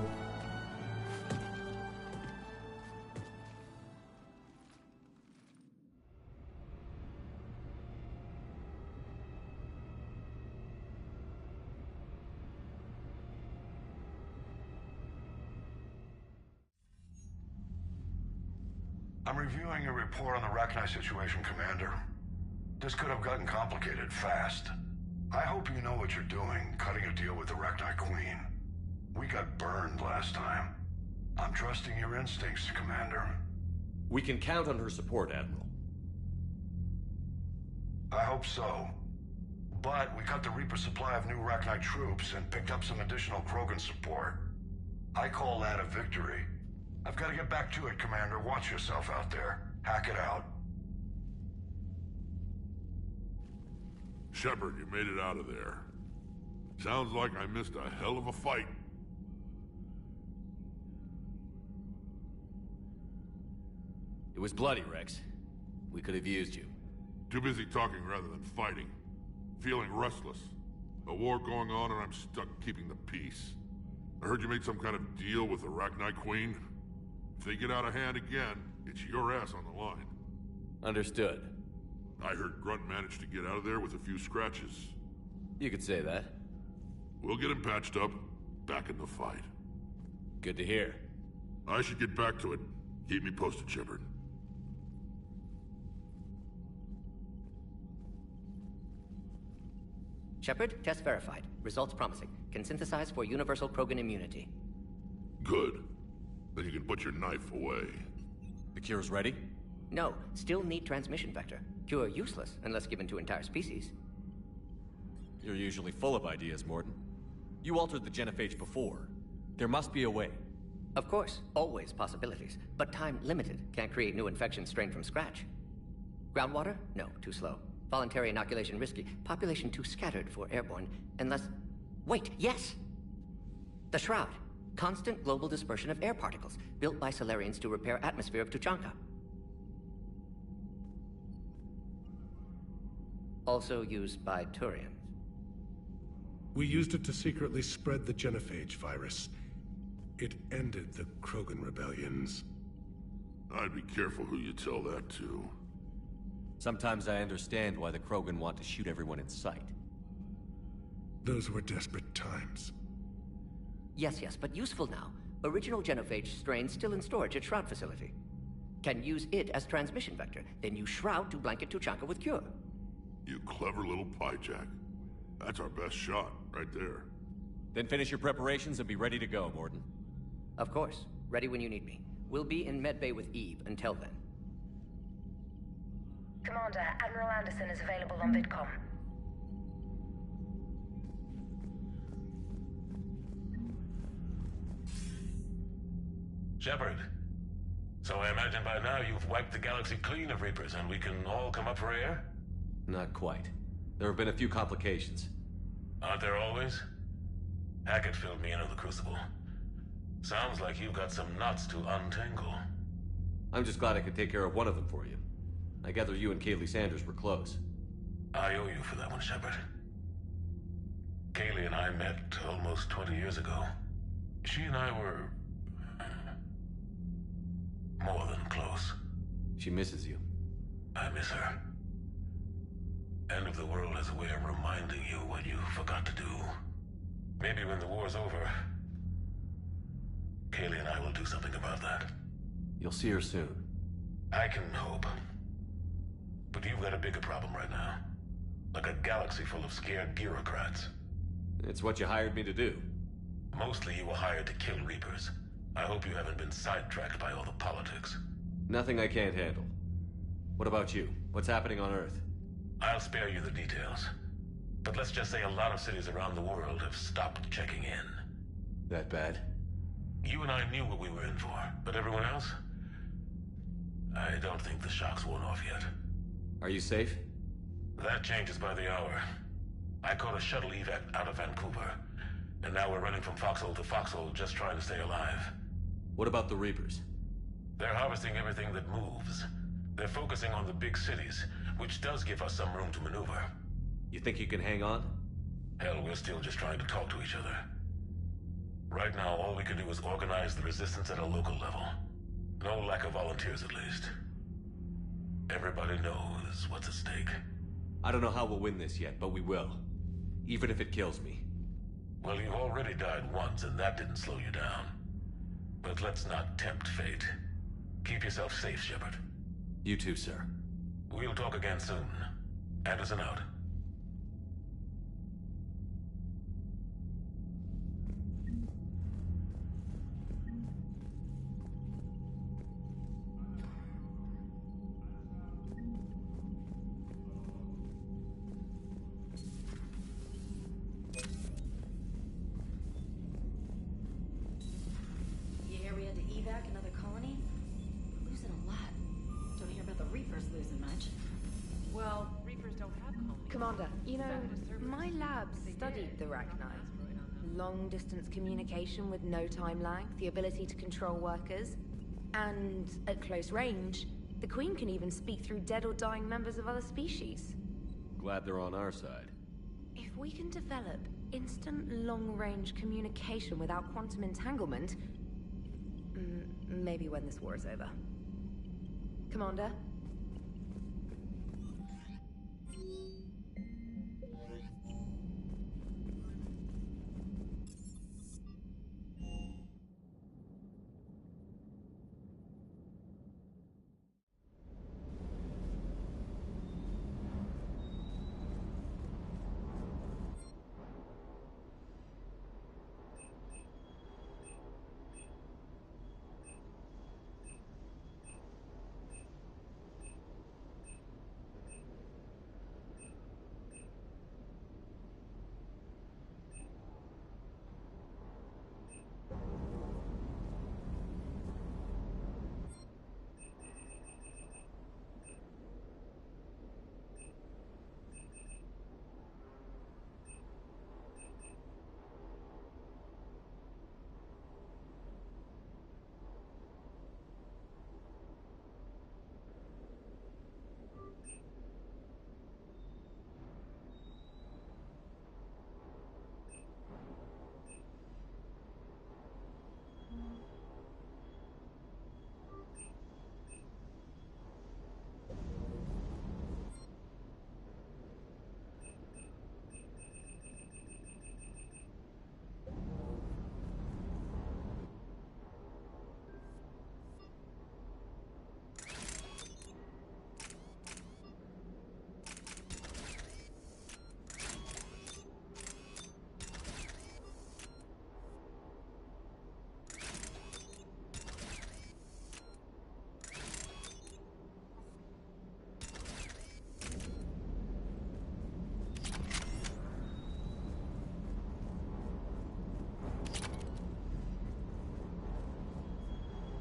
I'm reviewing your report on the Rachni situation, Commander. This could have gotten complicated fast. I hope you know what you're doing, cutting a deal with the Rachni Queen. We got burned last time. I'm trusting your instincts, Commander. We can count on her support, Admiral. I hope so. But we cut the Reaper supply of new Rachni troops and picked up some additional Krogan support. I call that a victory. I've got to get back to it, Commander. Watch yourself out there. Hack it out. Shepard, you made it out of there. Sounds like I missed a hell of a fight. It was bloody, Rex. We could have used you. Too busy talking rather than fighting. Feeling restless. A war going on and I'm stuck keeping the peace. I heard you made some kind of deal with the Rachni Queen. If they get out of hand again, it's your ass on the line. Understood. I heard Grunt managed to get out of there with a few scratches. You could say that. We'll get him patched up, back in the fight. Good to hear. I should get back to it. Keep me posted, Shepard. Shepard, test verified. Results promising. Can synthesize for universal Krogan immunity. Good. Then you can put your knife away. The cure's ready? No, still need transmission vector. Cure useless unless given to entire species. You're usually full of ideas, Morton. You altered the genophage before. There must be a way. Of course, always possibilities, but time limited. Can't create new infections strained from scratch. Groundwater? No, too slow. Voluntary inoculation risky. Population too scattered for airborne, unless... Wait, yes! The Shroud. Constant global dispersion of air particles, built by Solarians to repair atmosphere of Tuchanka. Also used by Turians. We used it to secretly spread the genophage virus. It ended the Krogan rebellions. I'd be careful who you tell that to. Sometimes I understand why the Krogan want to shoot everyone in sight. Those were desperate times. Yes, but useful now. Original genophage strain still in storage at Shroud facility. Can use it as transmission vector, then use Shroud to blanket Tuchanka with cure. You clever little pyjack. That's our best shot, right there. Then finish your preparations and be ready to go, Morton. Of course. Ready when you need me. We'll be in medbay with Eve until then. Commander, Admiral Anderson is available on VidCom. Shepard. So I imagine by now you've wiped the galaxy clean of Reapers and we can all come up for air? Not quite. There have been a few complications. Aren't there always? Hackett filled me in on the Crucible. Sounds like you've got some knots to untangle. I'm just glad I could take care of one of them for you. I gather you and Kaylee Sanders were close. I owe you for that one, Shepard. Kaylee and I met almost 20 years ago. She and I were... more than close. She misses you. I miss her. End of the world has a way of reminding you what you forgot to do. Maybe when the war's over, Kaylee and I will do something about that. You'll see her soon. I can hope. But you've got a bigger problem right now. Like a galaxy full of scared bureaucrats. It's what you hired me to do. Mostly you were hired to kill Reapers. I hope you haven't been sidetracked by all the politics. Nothing I can't handle. What about you? What's happening on Earth? I'll spare you the details. But let's just say a lot of cities around the world have stopped checking in. That bad? You and I knew what we were in for, but everyone else? I don't think the shock's worn off yet. Are you safe? That changes by the hour. I caught a shuttle evac out of Vancouver, and now we're running from foxhole to foxhole just trying to stay alive. What about the Reapers? They're harvesting everything that moves. They're focusing on the big cities, which does give us some room to maneuver. You think you can hang on? Hell, we're still just trying to talk to each other. Right now, all we can do is organize the resistance at a local level. No lack of volunteers, at least. Everybody knows what's at stake. I don't know how we'll win this yet, but we will. Even if it kills me. Well, you've already died once, and that didn't slow you down. But let's not tempt fate. Keep yourself safe, Shepard. You too, sir. We'll talk again soon. Anderson out. You hear we had to evac another colony? We're losing a lot. Don't hear about the Reapers losing much. Well, Reapers don't have colonies. Commander, you know, my lab studied the Rachni. Long-distance communication with no time lag, the ability to control workers, and at close range, the Queen can even speak through dead or dying members of other species. Glad they're on our side. If we can develop instant long-range communication without quantum entanglement, maybe when this war is over. Commander?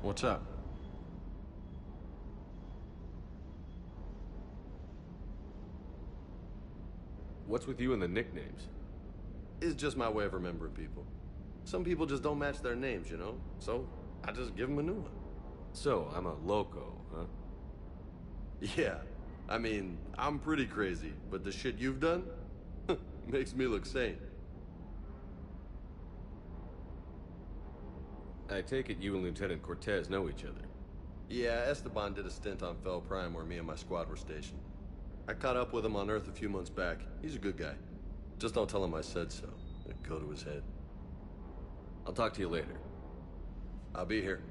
What's up? What's with you and the nicknames? It's just my way of remembering people. Some people just don't match their names, you know? So, I just give them a new one. So, I'm a loco, huh? Yeah. I mean, I'm pretty crazy, but the shit you've done makes me look sane. I take it you and Lieutenant Cortez know each other. Yeah, Esteban did a stint on Fel Prime where me and my squad were stationed. I caught up with him on Earth a few months back. He's a good guy. Just don't tell him I said so. It'd go to his head. I'll talk to you later. I'll be here.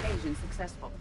Evasion successful.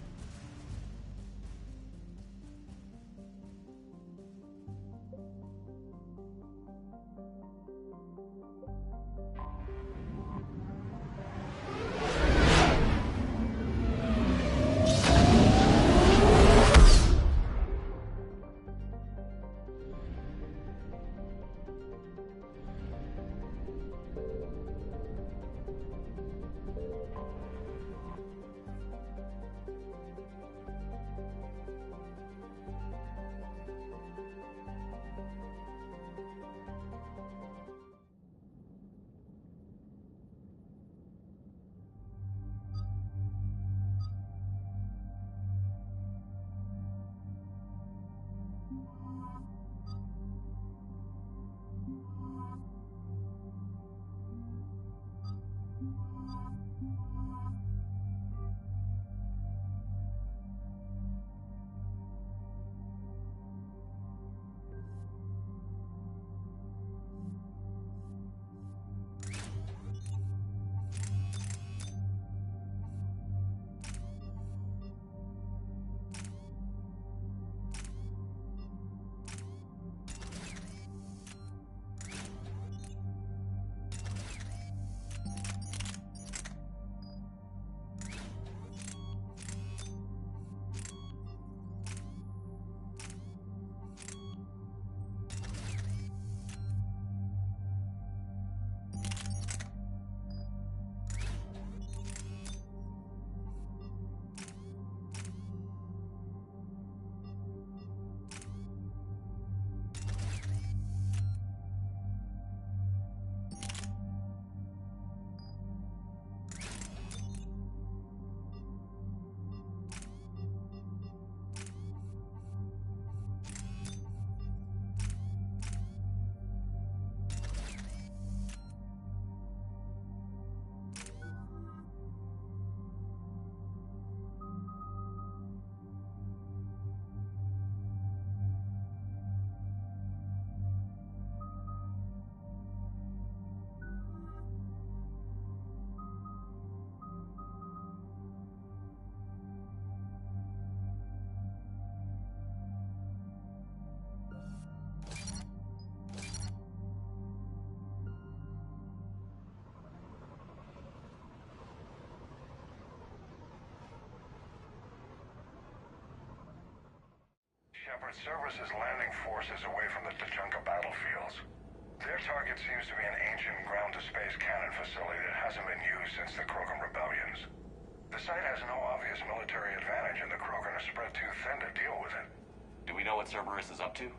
Shepard, Cerberus is landing forces away from the Tuchanka battlefields. Their target seems to be an ancient ground-to-space cannon facility that hasn't been used since the Krogan rebellions. The site has no obvious military advantage, and the Krogan are spread too thin to deal with it. Do we know what Cerberus is up to?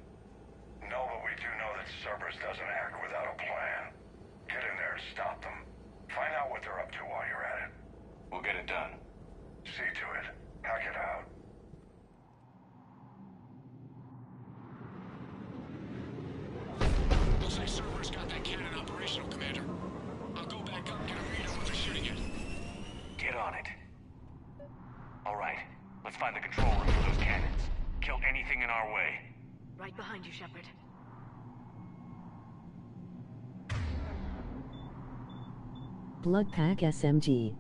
No, but we do know that Cerberus doesn't act without a plan. Get in there and stop them. Find out what they're up to while you're at it. We'll get it done. See to it. Hack it out. Looks like Cerberus got that cannon operational, Commander. I'll go back up and get a read on what they're shooting at. Get on it. All right, let's find the control room for those cannons. Kill anything in our way. Right behind you, Shepard. Blood Pack SMG.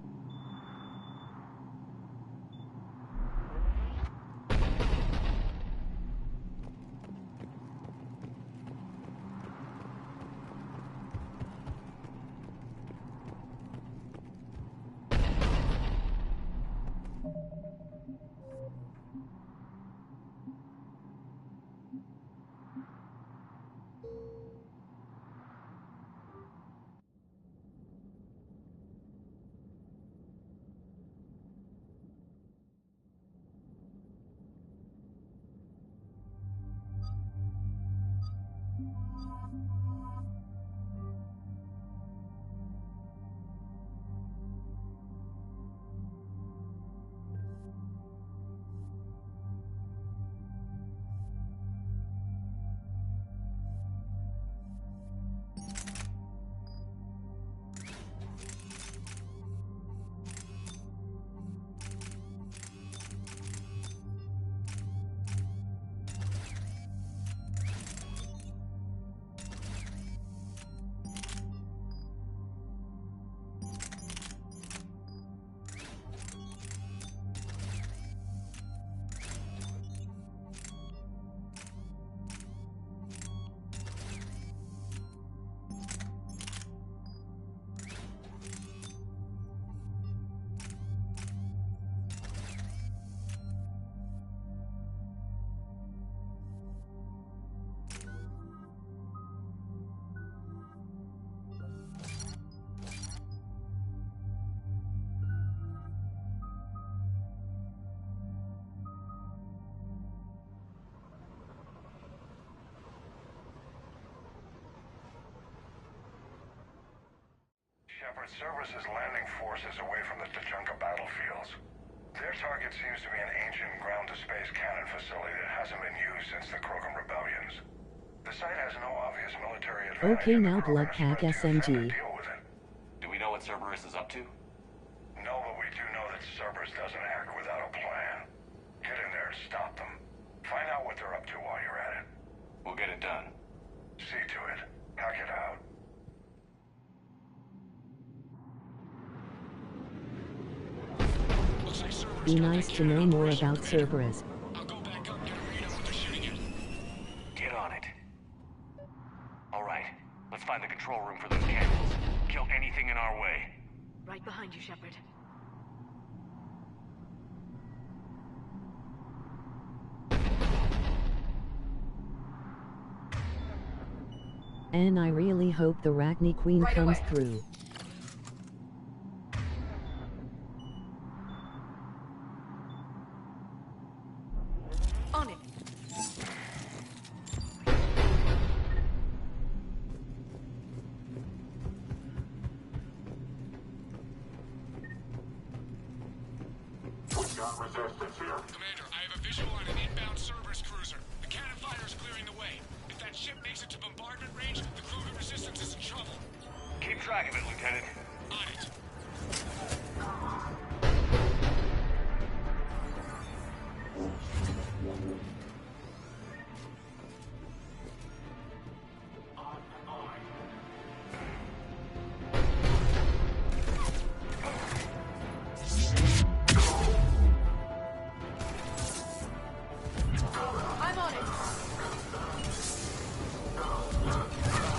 Shepard, Cerberus is landing forces away from the Tuchanka battlefields. Their target seems to be an ancient ground-to-space cannon facility that hasn't been used since the Krogan rebellions. The site has no obvious military advantage. Okay, now Blood Pack SMG. Do we know what Cerberus is up to? No, but we do know that Cerberus doesn't act without a plan. Get in there and stop them. Find out what they're up to while you're at it. We'll get it done. See to it. Hack it out. Be nice to know more about Cerberus. I'll go back up and get a read on what they're shooting at. Get on it. All right, let's find the control room for those cannons. Kill anything in our way. Right behind you, Shepard. And I really hope the Arachne Queen comes through. On it. We've got resistance here. Commander, I have a visual on an inbound Cerberus cruiser. The cannon fire is clearing the way. If that ship makes it to bombardment range, the Krogan resistance is in trouble. Keep track of it, Lieutenant. On it. I'm on it.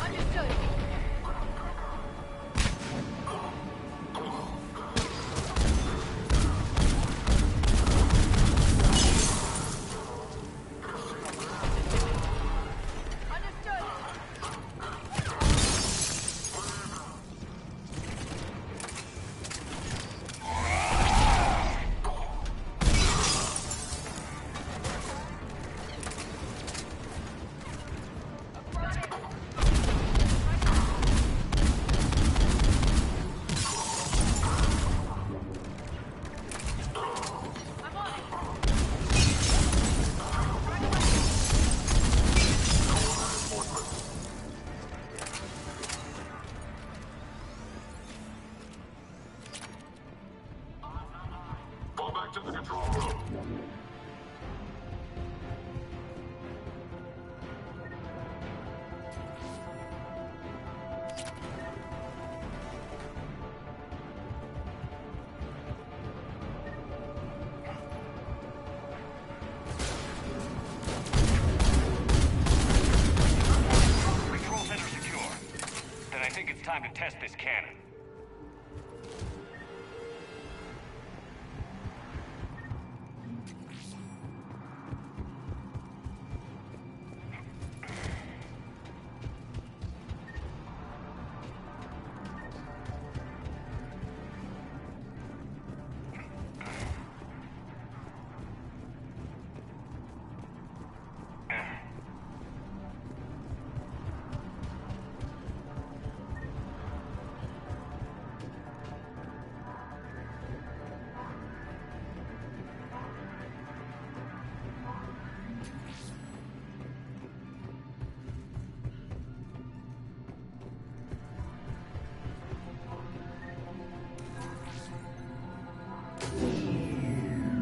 Understood. to the control room. Control center secure. Then I think it's time to test this cannon.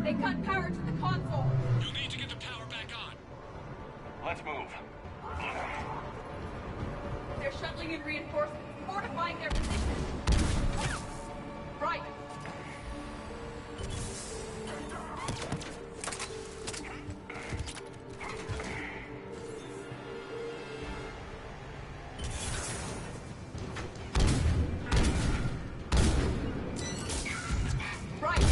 They cut power to the console. You'll need to get the power back on. Let's move. They're shuttling in reinforcements, fortifying their position. Right. Right.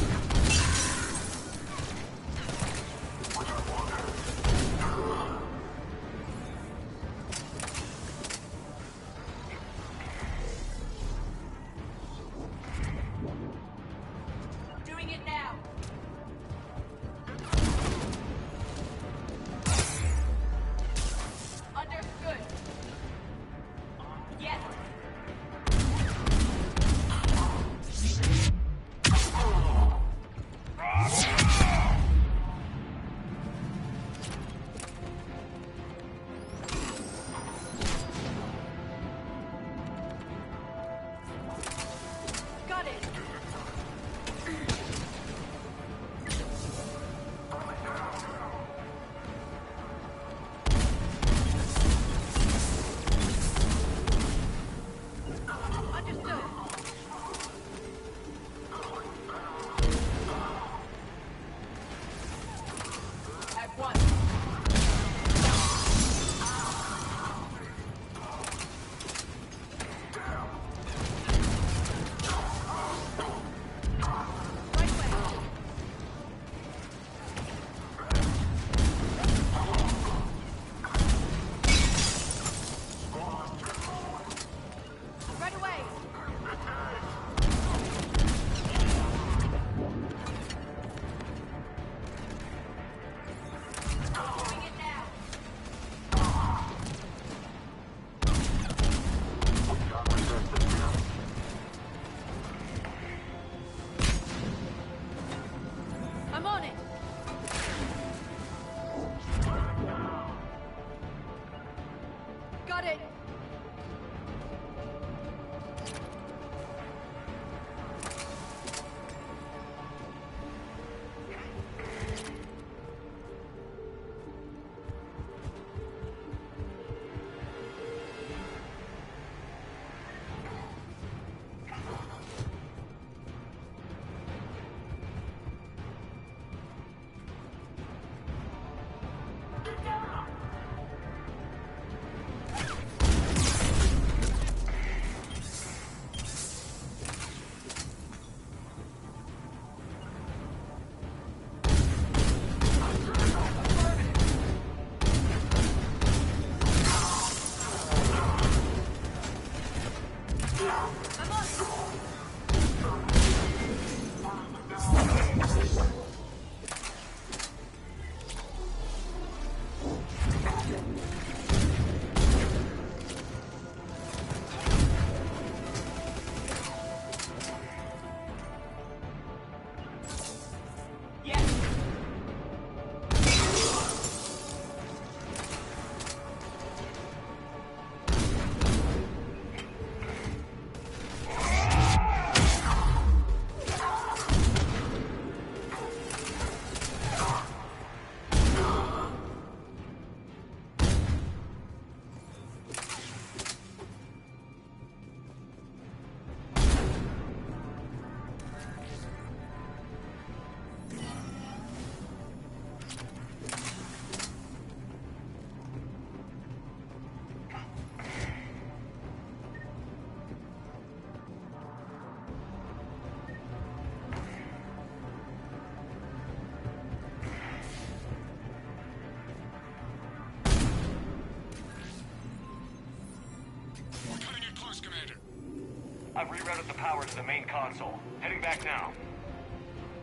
I've rerouted the power to the main console. Heading back now.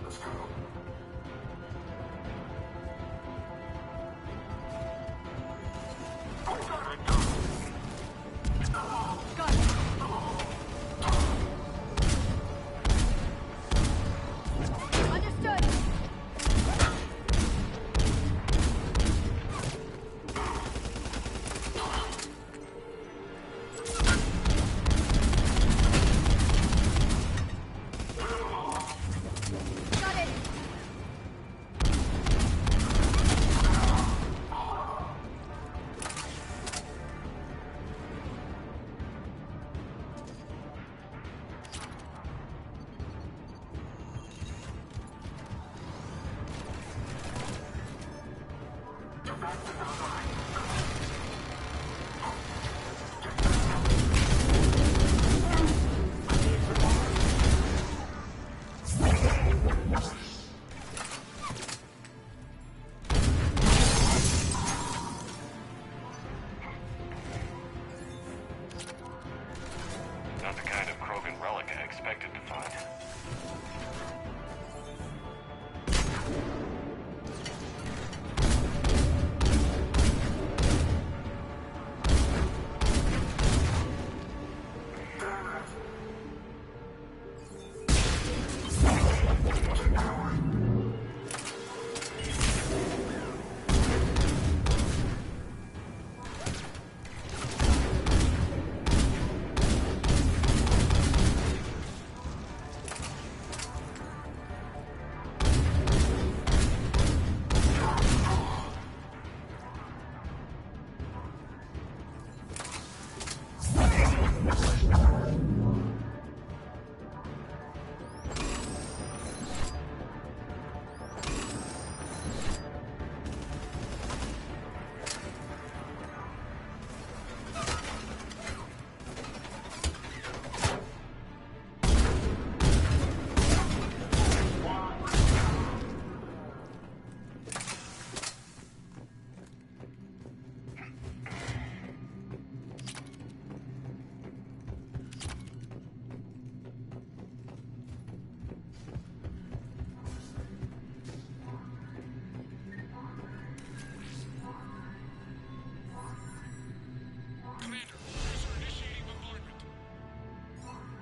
Let's go. Not the kind of Krogan relic I expected to find.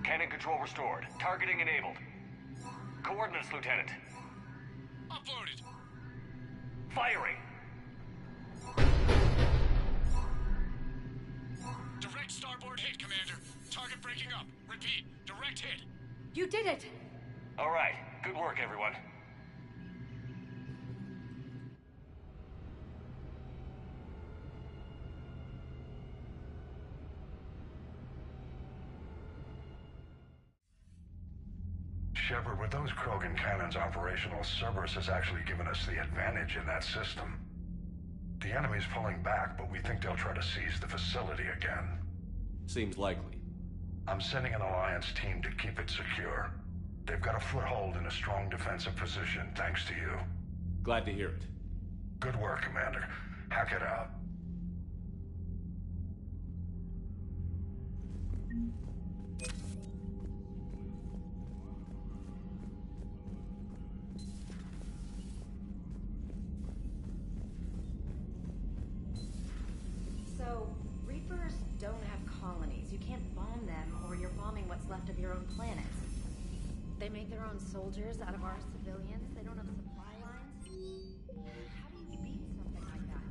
Cannon control restored. Targeting enabled. Coordinates, Lieutenant. Uploaded. Firing. Direct starboard hit, Commander. Target breaking up. Repeat, direct hit. You did it! All right. Good work, everyone. Shepard, with those Krogan cannons operational, Cerberus has actually given us the advantage in that system. The enemy's pulling back, but we think they'll try to seize the facility again. Seems likely. I'm sending an Alliance team to keep it secure. They've got a foothold in a strong defensive position, thanks to you. Glad to hear it. Good work, Commander. Hack it out. So, Reapers don't have colonies. You can't bomb them, or you're bombing what's left of your own planet. They make their own soldiers out of our civilians. They don't have supply lines. How do you beat something like that?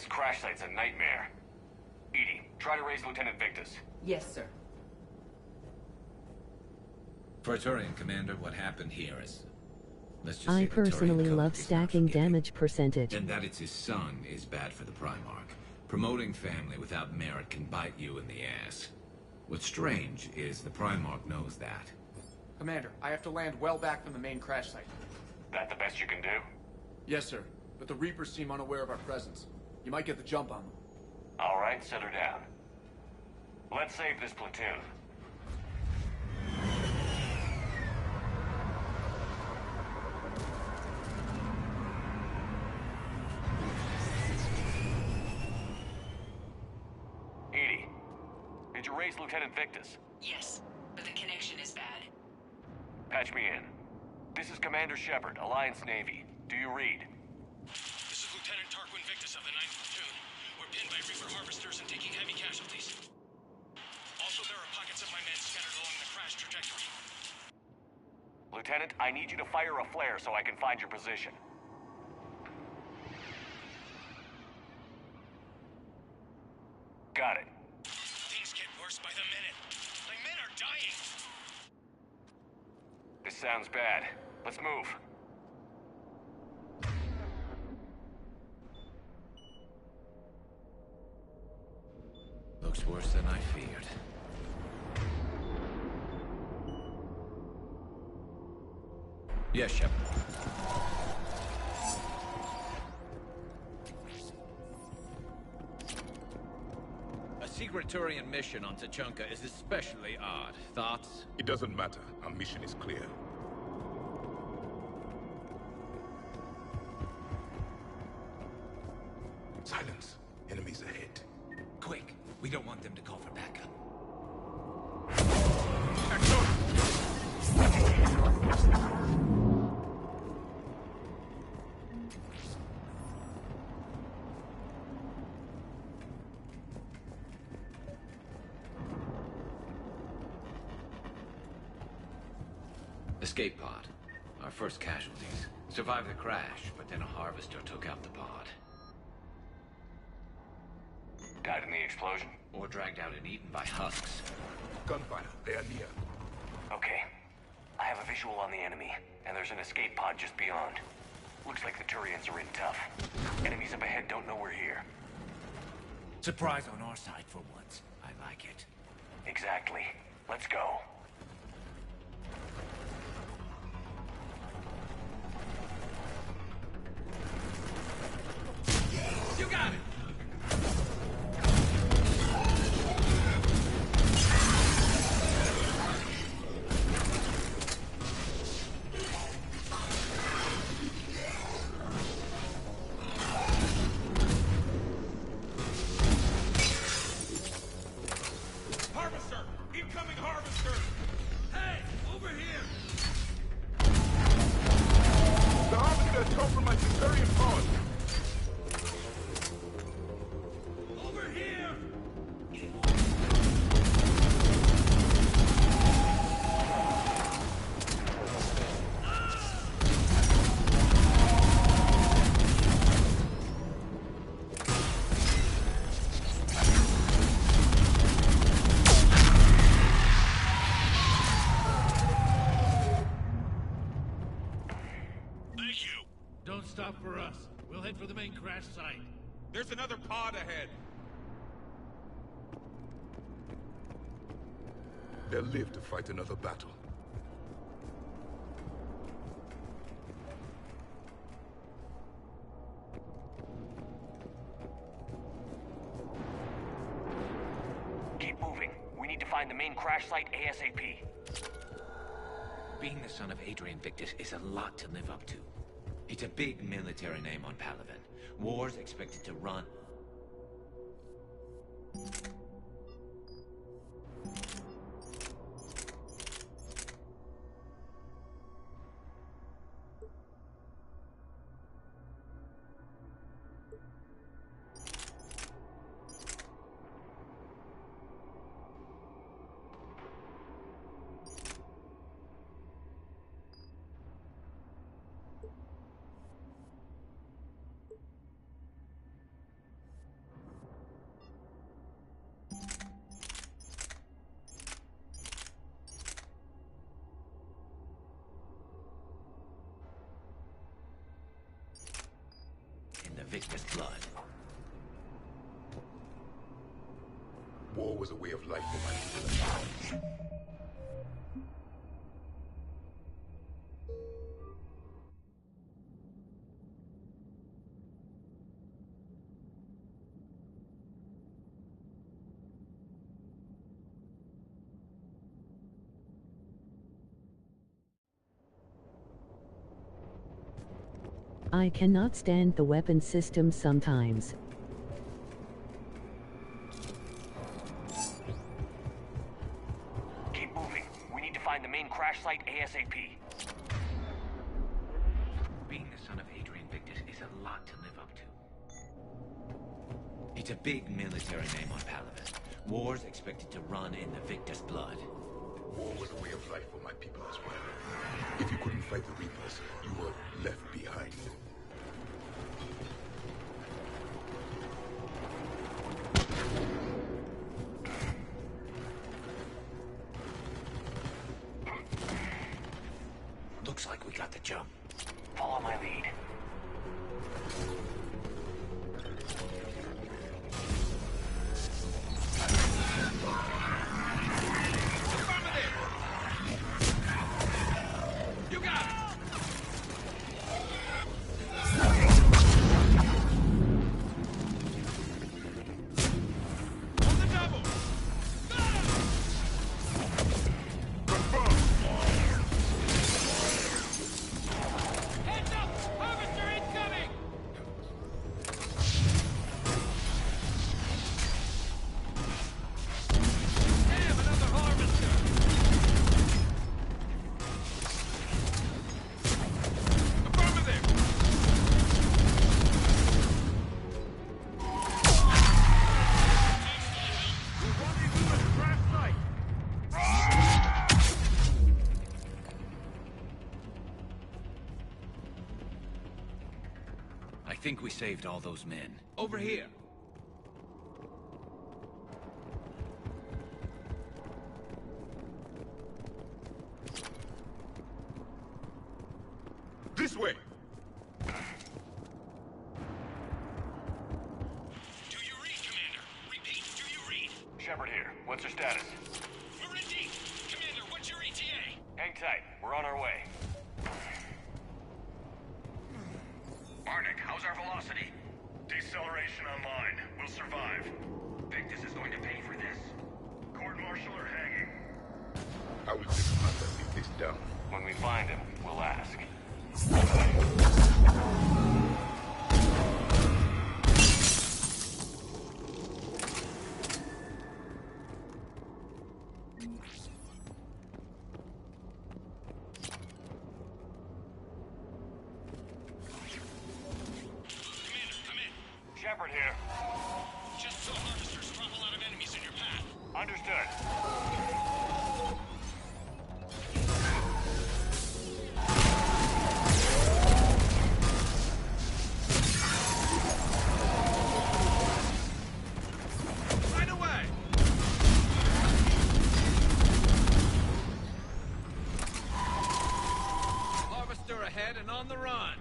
This crash site's a nightmare. Edie, try to raise Lieutenant Victus. Yes, sir. Praetorian Commander, what happened here is... Let's just I say the Turian personally code love is not stacking forgiving. damage percentage. And that it's his son is bad for the Primarch. Promoting family without merit can bite you in the ass. What's strange is the Primarch knows that. Commander, I have to land well back from the main crash site. That the best you can do? Yes, sir. But the Reapers seem unaware of our presence. You might get the jump on them. All right, set her down. Let's save this platoon. Edie, did you raise Lieutenant Victus? Yes, but the connection is bad. Patch me in. This is Commander Shepard, Alliance Navy. Do you read? This is Lieutenant Tarquin Victus of the 9th Platoon. We're pinned by Reaper harvesters and taking heavy casualties. Also, there are pockets of my men scattered along the crash trajectory. Lieutenant, I need you to fire a flare so I can find your position. Got it. Things get worse by the minute. My men are dying. This sounds bad. Let's move. Looks worse than I feared. Yes, Shepard. A secret Turian mission on Tachanka is especially odd. Thoughts? It doesn't matter. Our mission is clear. Silence. Enemies ahead. Quick! We don't want them to call for backup. Escape pod. Our first casualties. Survived the crash, but then a harvester took out the pod. Died in the explosion? Or dragged out and eaten by husks. Gunfire. They are near. Okay. I have a visual on the enemy, and there's an escape pod just beyond. Looks like the Turians are in tough. Enemies up ahead don't know we're here. Surprise on our side for once. I like it. Exactly. Let's go. You got it! Harvester! Incoming harvester! Hey, over here! The harvester has come from my Centurion pod. Over here! Thank you. Don't stop for us. We'll head for the main crash site. There's another pod ahead. They'll live to fight another battle. Keep moving. We need to find the main crash site ASAP. Being the son of Adrian Victus is a lot to live up to. It's a big military name on Palaven. War's expected to run. Victor's blood. War was a way of life for my people. I cannot stand the weapon system sometimes. Keep moving. We need to find the main crash site ASAP. Being the son of Adrian Victus is a lot to live up to. It's a big military name on Palaven. War's expected to run in the Victus blood. War was a way of life for my people as well. If you couldn't fight the Reapers, you were left behind. Looks like we got the jump. Follow my lead. You got it! On the double! Got him! Heads up! Harvester incoming! Damn, another harvester! I think we saved all those men. Over here! This way! Do you read, Commander? Repeat, do you read? Shepard here. What's your status? We're in deep. Commander, what's your ETA? Hang tight. We're on our way. Arnik, how's our velocity? Deceleration online. We'll survive. Victus is going to pay for this. Court-martial or hanging? How will this matter if this down? When we find him, we'll ask. Shepard here. Just saw harvesters drop a lot of enemies in your path. Understood. Right away! Harvester ahead and on the run.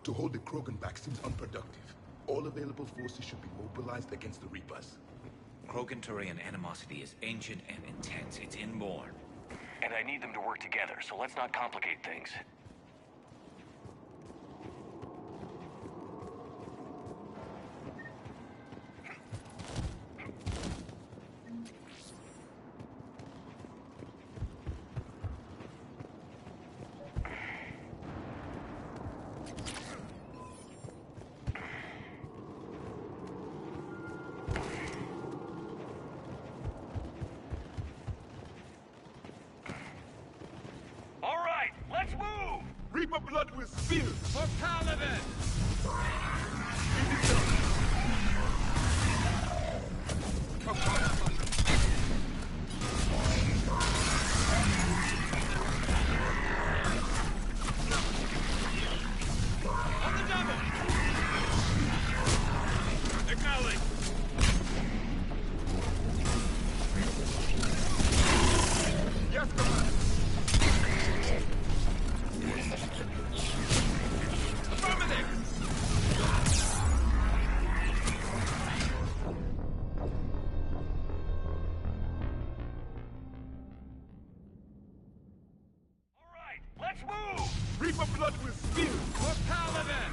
To hold the Krogan back seems unproductive. All available forces should be mobilized against the Reapers. Krogan-Turian animosity is ancient and intense. It's inborn. And I need them to work together, so let's not complicate things. with speed! For Paladin! Come on! On the double! Acknowledge! Yes, Commander! Affirmative! Alright, let's move! Reaper blood will spear! For Paladin!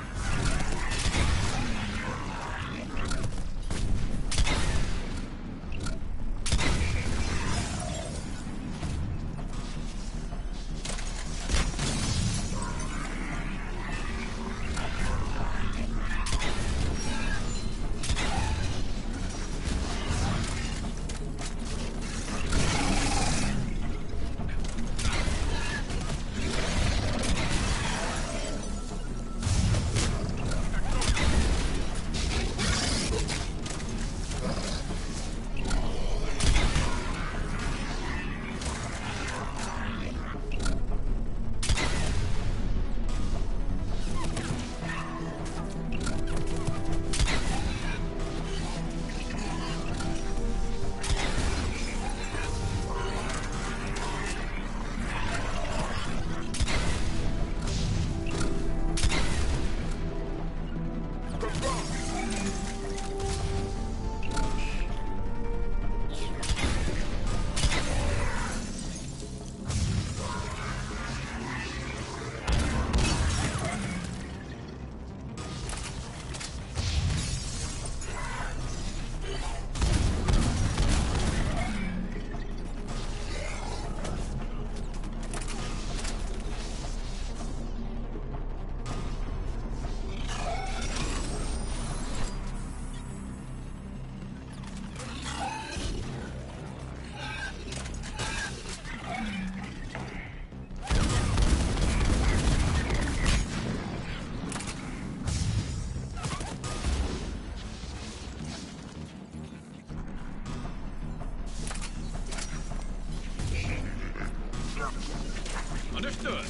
Understood.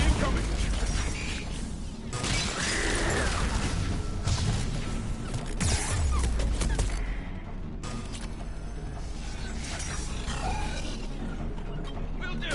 Incoming. Will do.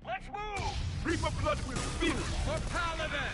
Let's move! Reaper blood will spear! For Paladin!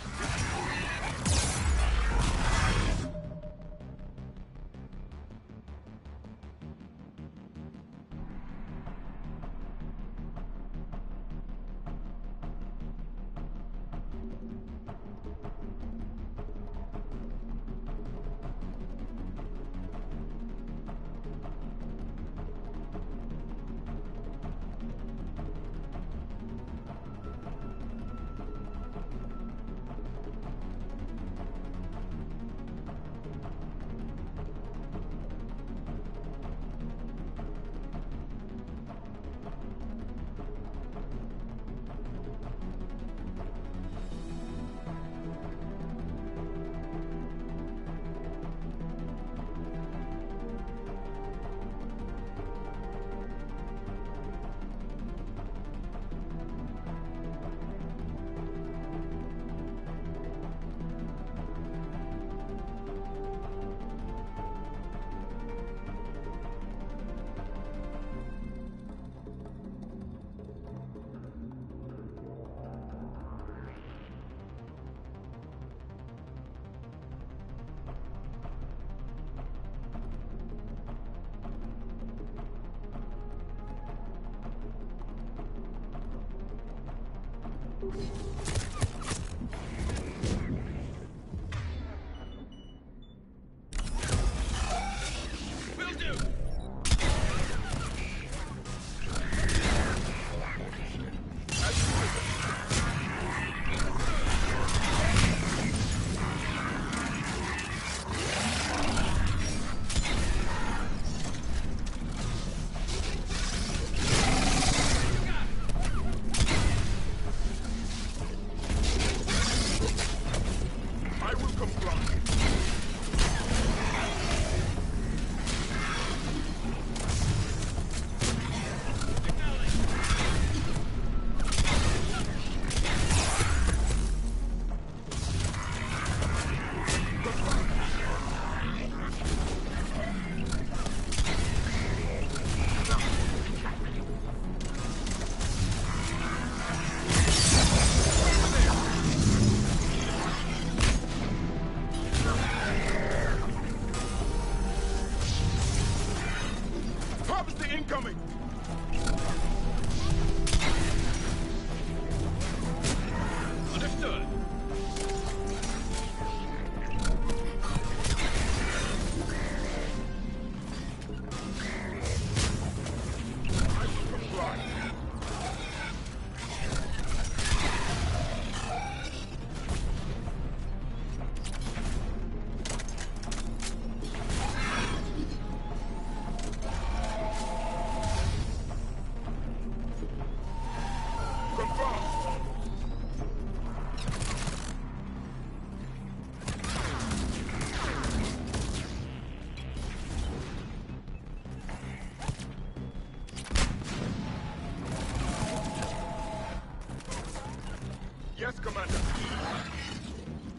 Yes, Commander.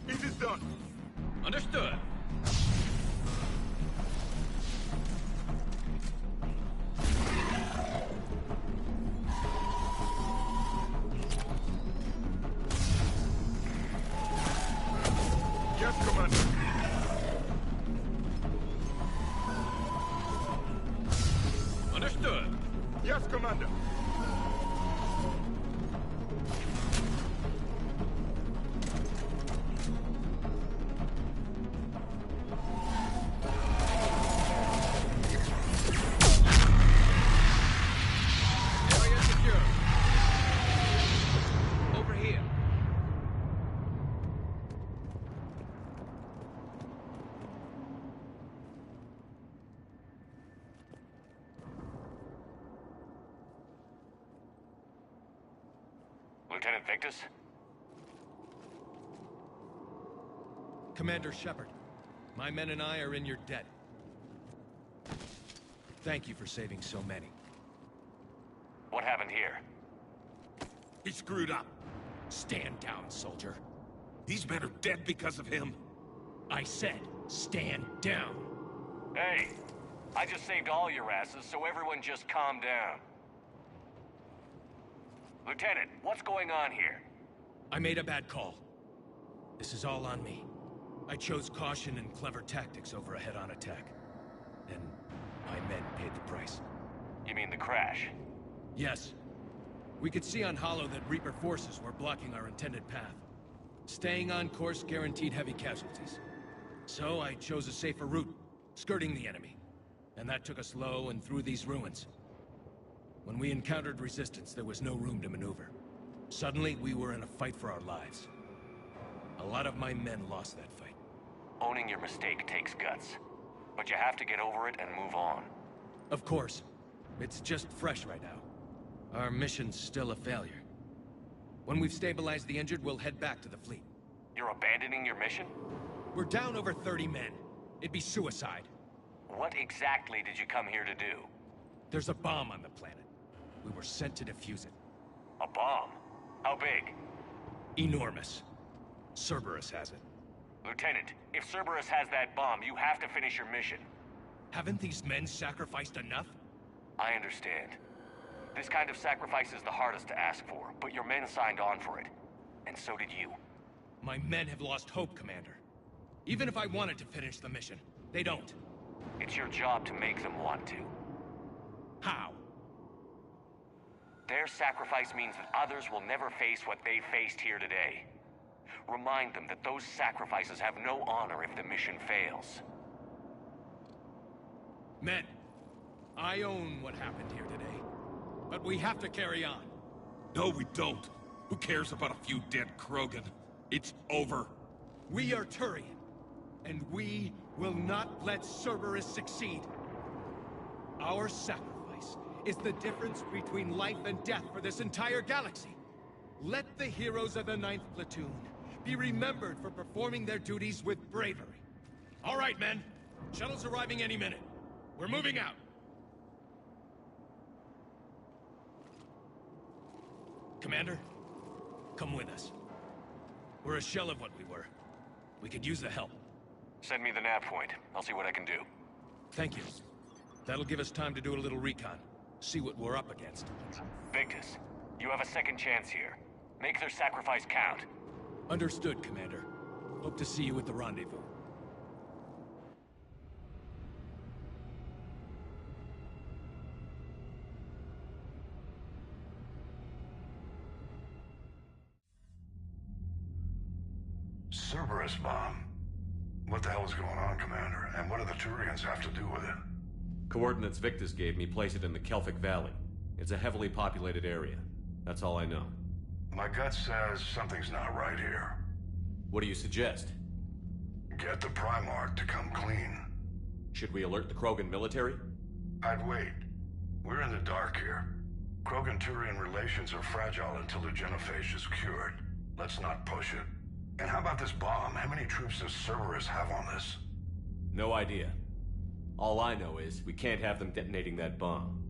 It is done. Understood. Yes, Commander. Understood. Yes, Commander. Area secure. Over here. Lieutenant Victus? Commander Shepard, my men and I are in your debt. Thank you for saving so many. What happened here? He screwed up. Stand down, soldier. These men are dead because of him. I said, stand down. Hey, I just saved all your asses, so everyone just calm down. Lieutenant, what's going on here? I made a bad call. This is all on me. I chose caution and clever tactics over a head-on attack. And my men paid the price. You mean the crash? Yes. We could see on Hollow that Reaper forces were blocking our intended path. Staying on course guaranteed heavy casualties. So I chose a safer route, skirting the enemy. And that took us low and through these ruins. When we encountered resistance, there was no room to maneuver. Suddenly, we were in a fight for our lives. A lot of my men lost that fight. Owning your mistake takes guts. But you have to get over it and move on. Of course. It's just fresh right now. Our mission's still a failure. When we've stabilized the injured, we'll head back to the fleet. You're abandoning your mission? We're down over 30 men. It'd be suicide. What exactly did you come here to do? There's a bomb on the planet. We were sent to defuse it. A bomb? How big? Enormous. Cerberus has it. Lieutenant, if Cerberus has that bomb, you have to finish your mission. Haven't these men sacrificed enough? I understand. This kind of sacrifice is the hardest to ask for, but your men signed on for it. And so did you. My men have lost hope, Commander. Even if I wanted to finish the mission, they don't. It's your job to make them want to. How? Their sacrifice means that others will never face what they faced here today. Remind them that those sacrifices have no honor if the mission fails. Men, I own what happened here today. But we have to carry on. No, we don't. Who cares about a few dead Krogan? It's over. We are Turian, and we will not let Cerberus succeed. Our sacrifice is the difference between life and death for this entire galaxy. Let the heroes of the 9th Platoon be remembered for performing their duties with bravery. All right, men. Shuttle's arriving any minute. We're moving out. Commander, come with us. We're a shell of what we were. We could use the help. Send me the nav point. I'll see what I can do. Thank you. That'll give us time to do a little recon. See what we're up against. Victus, you have a second chance here. Make their sacrifice count. Understood, Commander. Hope to see you at the rendezvous. Cerberus bomb. What the hell is going on, Commander? And what do the Turians have to do with it? Coordinates Victus gave me place it in the Kelphic Valley. It's a heavily populated area. That's all I know. My gut says something's not right here. What do you suggest? Get the Primarch to come clean. Should we alert the Krogan military? I'd wait. We're in the dark here. Krogan-Turian relations are fragile until the genophage is cured. Let's not push it. And how about this bomb? How many troops does Cerberus have on this? No idea. All I know is we can't have them detonating that bomb.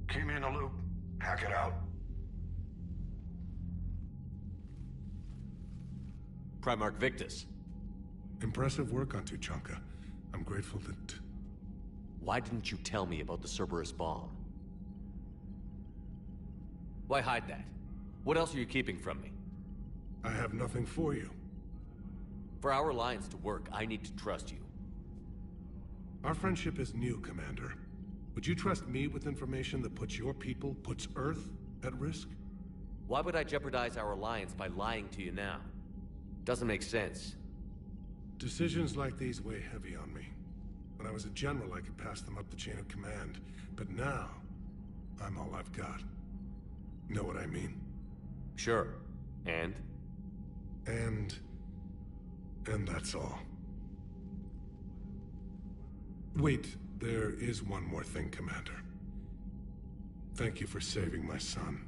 Keep me in the loop. Hack it out. Primarch Victus. Impressive work on Tuchanka. I'm grateful that... Why didn't you tell me about the Cerberus bomb? Why hide that? What else are you keeping from me? I have nothing for you. For our alliance to work, I need to trust you. Our friendship is new, Commander. Would you trust me with information that puts your people, puts Earth, at risk? Why would I jeopardize our alliance by lying to you now? Doesn't make sense. Decisions like these weigh heavy on me. When I was a general, I could pass them up the chain of command. But now, I'm all I've got. Know what I mean? Sure. And that's all. Wait, there is one more thing, Commander. Thank you for saving my son.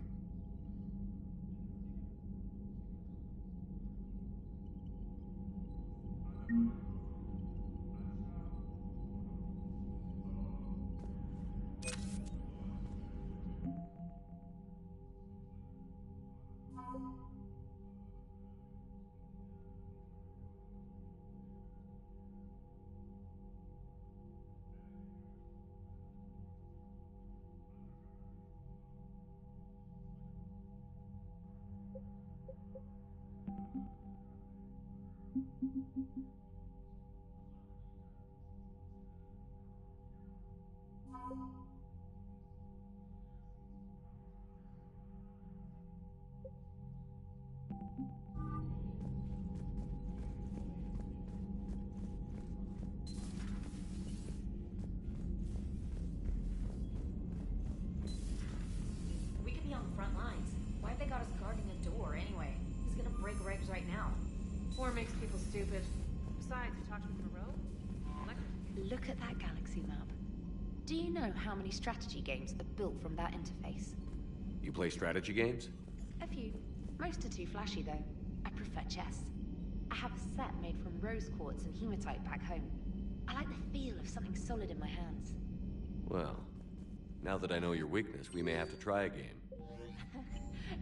We could be on the front lines. Why have they got us guarding a door anyway? He's gonna break regs right now. War makes people stupid. Besides, you talked with Moreau? Look at that galaxy map. Do you know how many strategy games are built from that interface? You play strategy games? A few. Most are too flashy, though. I prefer chess. I have a set made from rose quartz and hematite back home. I like the feel of something solid in my hands. Well, now that I know your weakness, we may have to try a game.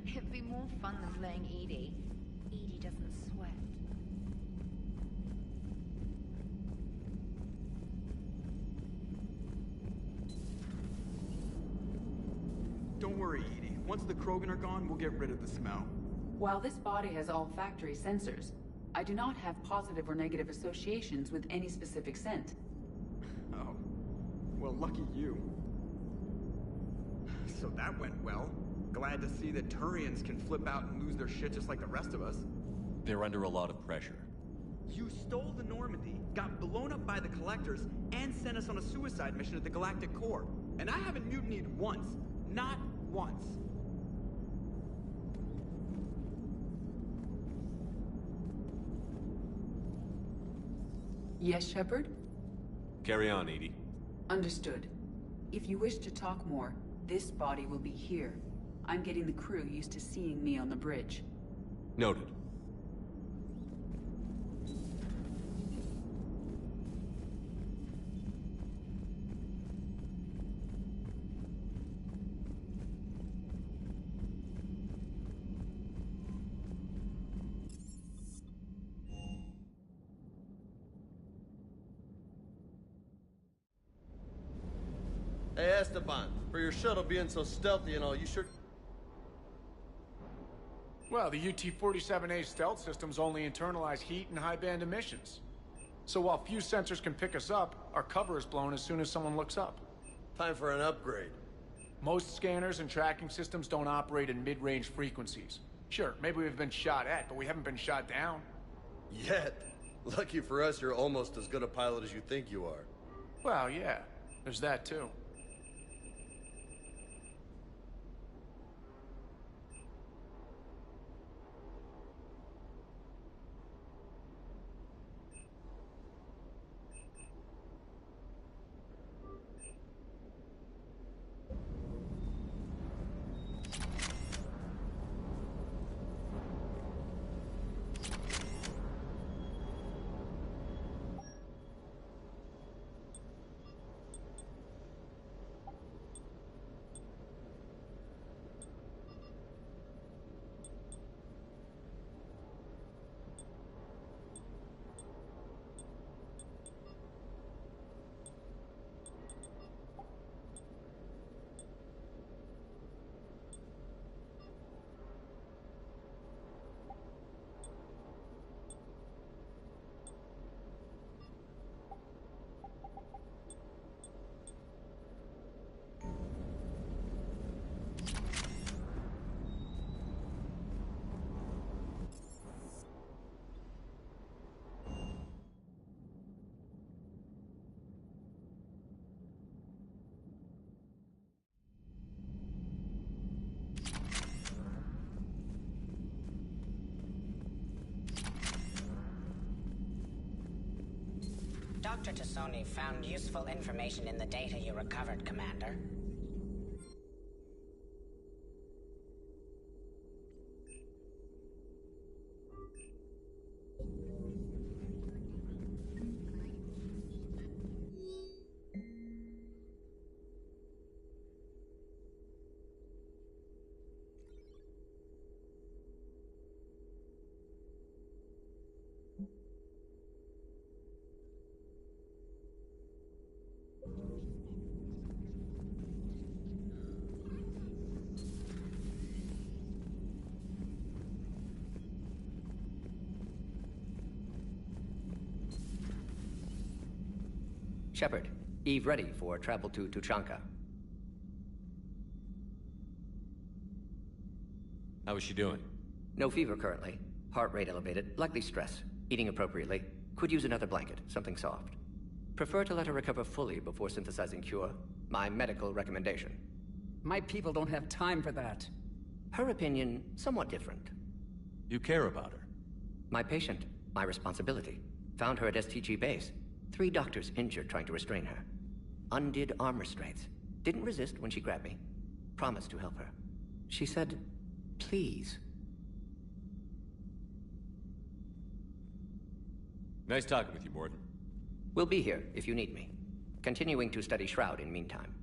It'd be more fun than playing Edie. Edie doesn't sweat. Don't worry, Edie. Once the Krogan are gone, we'll get rid of the smell. While this body has all factory sensors, I do not have positive or negative associations with any specific scent. Oh. Well, lucky you. So that went well. Glad to see that Turians can flip out and lose their shit just like the rest of us. They're under a lot of pressure. You stole the Normandy, got blown up by the Collectors, and sent us on a suicide mission at the Galactic Core. And I haven't mutinied once. Not once. Yes, Shepard? Carry on, Edie. Understood. If you wish to talk more, this body will be here. I'm getting the crew used to seeing me on the bridge. Noted. Hey, Esteban, for your shuttle being so stealthy and all, you sure... Well, the UT-47A stealth systems only internalize heat and high-band emissions. So while few sensors can pick us up, our cover is blown as soon as someone looks up. Time for an upgrade. Most scanners and tracking systems don't operate in mid-range frequencies. Sure, maybe we've been shot at, but we haven't been shot down. Yet. Lucky for us, you're almost as good a pilot as you think you are. Well, yeah. There's that, too. Dr. Tassoni found useful information in the data you recovered, Commander. Shepard, Eve ready for travel to Tuchanka. How is she doing? No fever currently. Heart rate elevated, likely stress. Eating appropriately. Could use another blanket, something soft. Prefer to let her recover fully before synthesizing cure. My medical recommendation. My people don't have time for that. Her opinion, somewhat different. You care about her? My patient, my responsibility. Found her at STG base. 3 doctors injured trying to restrain her. Undid arm restraints. Didn't resist when she grabbed me. Promised to help her. She said, please. Nice talking with you, Morton. We'll be here if you need me. Continuing to study Shroud in meantime.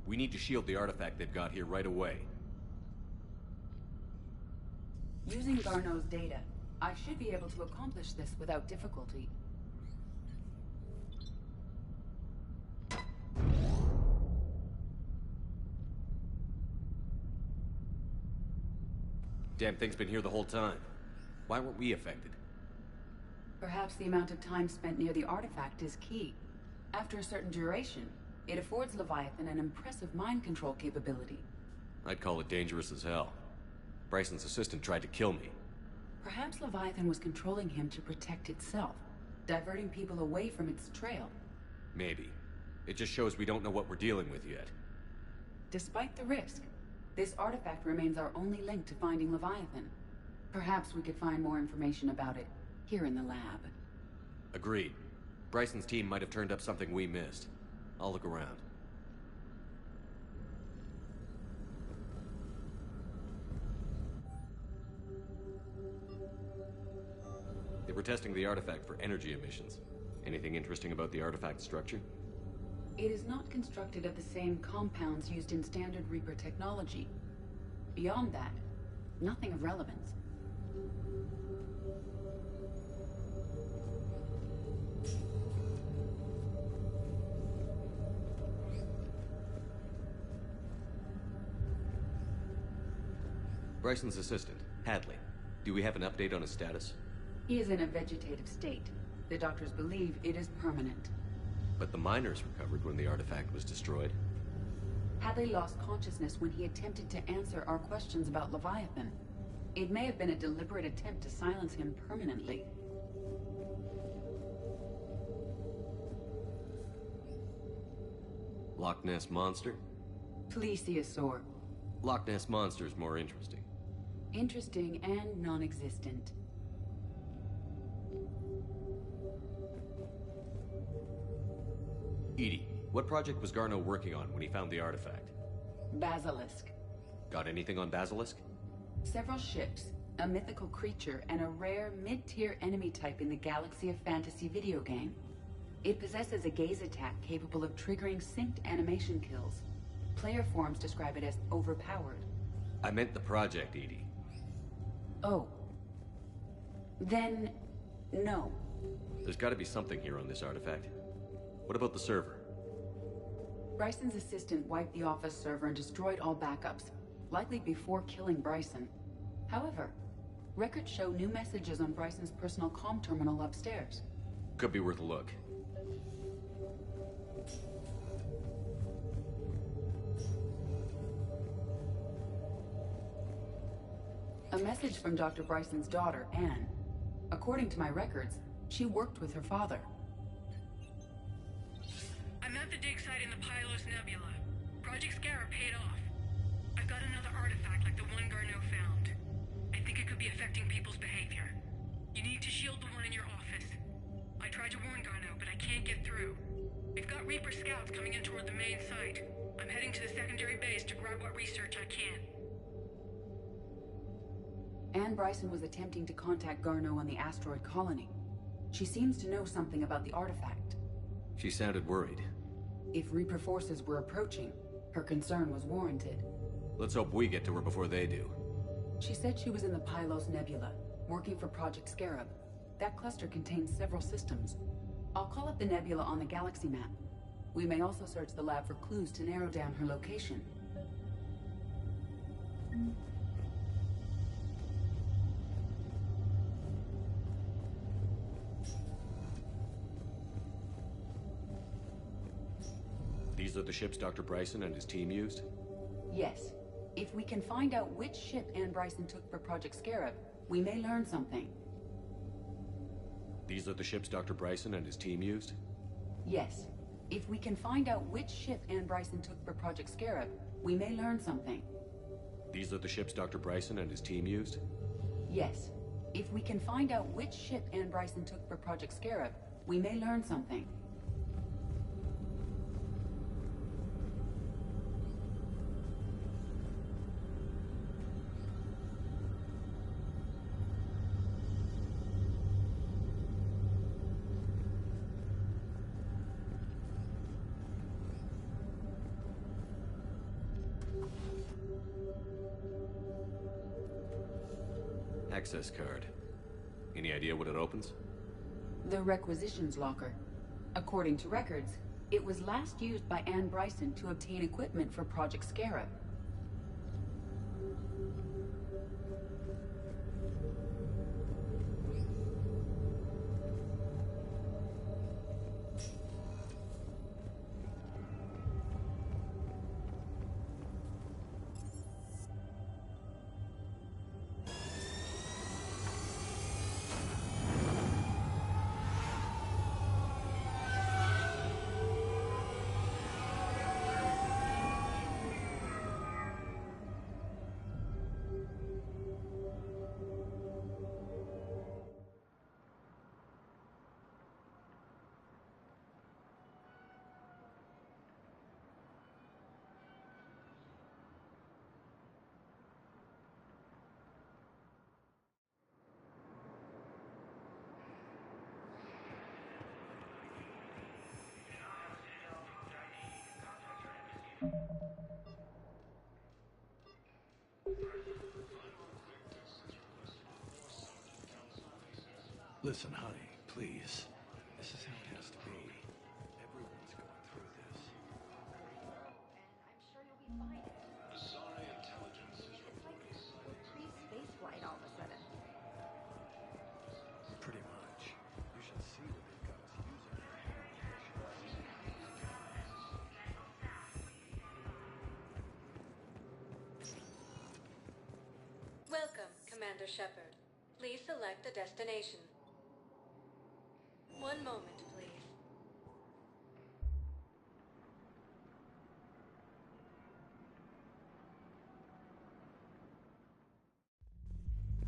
We need to shield the artifact they've got here right away. Using Garneau's data, I should be able to accomplish this without difficulty. Damn thing's been here the whole time. Why weren't we affected? Perhaps the amount of time spent near the artifact is key. After a certain duration, it affords Leviathan an impressive mind control capability. I'd call it dangerous as hell. Bryson's assistant tried to kill me. Perhaps Leviathan was controlling him to protect itself, diverting people away from its trail. Maybe. It just shows we don't know what we're dealing with yet. Despite the risk, this artifact remains our only link to finding Leviathan. Perhaps we could find more information about it here in the lab. Agreed. Bryson's team might have turned up something we missed. I'll look around. They were testing the artifact for energy emissions. Anything interesting about the artifact structure? It is not constructed of the same compounds used in standard Reaper technology. Beyond that, nothing of relevance. Bryson's assistant, Hadley. Do we have an update on his status? He is in a vegetative state. The doctors believe it is permanent. But the miners recovered when the artifact was destroyed. Hadley lost consciousness when he attempted to answer our questions about Leviathan. It may have been a deliberate attempt to silence him permanently. Loch Ness Monster? Plesiosaur. Loch Ness Monster is more interesting. Interesting and non-existent. Edie, what project was Garneau working on when he found the artifact? Basilisk. Got anything on Basilisk? Several ships, a mythical creature, and a rare mid-tier enemy type in the Galaxy of Fantasy video game. It possesses a gaze attack capable of triggering synced animation kills. Player forums describe it as overpowered. I meant the project, Edie. Oh. Then, no. There's gotta be something here on this artifact. What about the server? Bryson's assistant wiped the office server and destroyed all backups, likely before killing Bryson. However, records show new messages on Bryson's personal comm terminal upstairs. Could be worth a look. A message from Dr. Bryson's daughter, Anne. According to my records, she worked with her father. I'm at the dig site in the Pylos Nebula. Project Scarab paid off. I've got another artifact like the one Garneau found. I think it could be affecting people's behavior. You need to shield the one in your office. I tried to warn Garneau, but I can't get through. We've got Reaper scouts coming in toward the main site. I'm heading to the secondary base to grab what research I can. Anne Bryson was attempting to contact Garneau on the asteroid colony. She seems to know something about the artifact. She sounded worried. If Reaper forces were approaching, her concern was warranted. Let's hope we get to her before they do. She said she was in the Pylos Nebula, working for Project Scarab. That cluster contains several systems. I'll call up the nebula on the galaxy map. We may also search the lab for clues to narrow down her location. These are the ships Dr. Bryson and his team used? Yes. If we can find out which ship Anne Bryson took for Project Scarab, we may learn something. These are the ships Dr. Bryson and his team used? Yes. If we can find out which ship Anne Bryson took for Project Scarab, we may learn something. These are the ships Dr. Bryson and his team used? Yes. If we can find out which ship Anne Bryson took for Project Scarab, we may learn something. access card. Any idea what it opens? The requisitions locker. According to records, it was last used by Anne Bryson to obtain equipment for Project Scarab. Listen, honey, please. This is how it has to be. Everyone's going through this. I'm sure you'll be fine. Sorry, intelligence is reporting. Pre-space flight all of a sudden. Pretty much. You should see what they've got us using. Welcome, Commander Shepard. Please select a destination. One moment, please.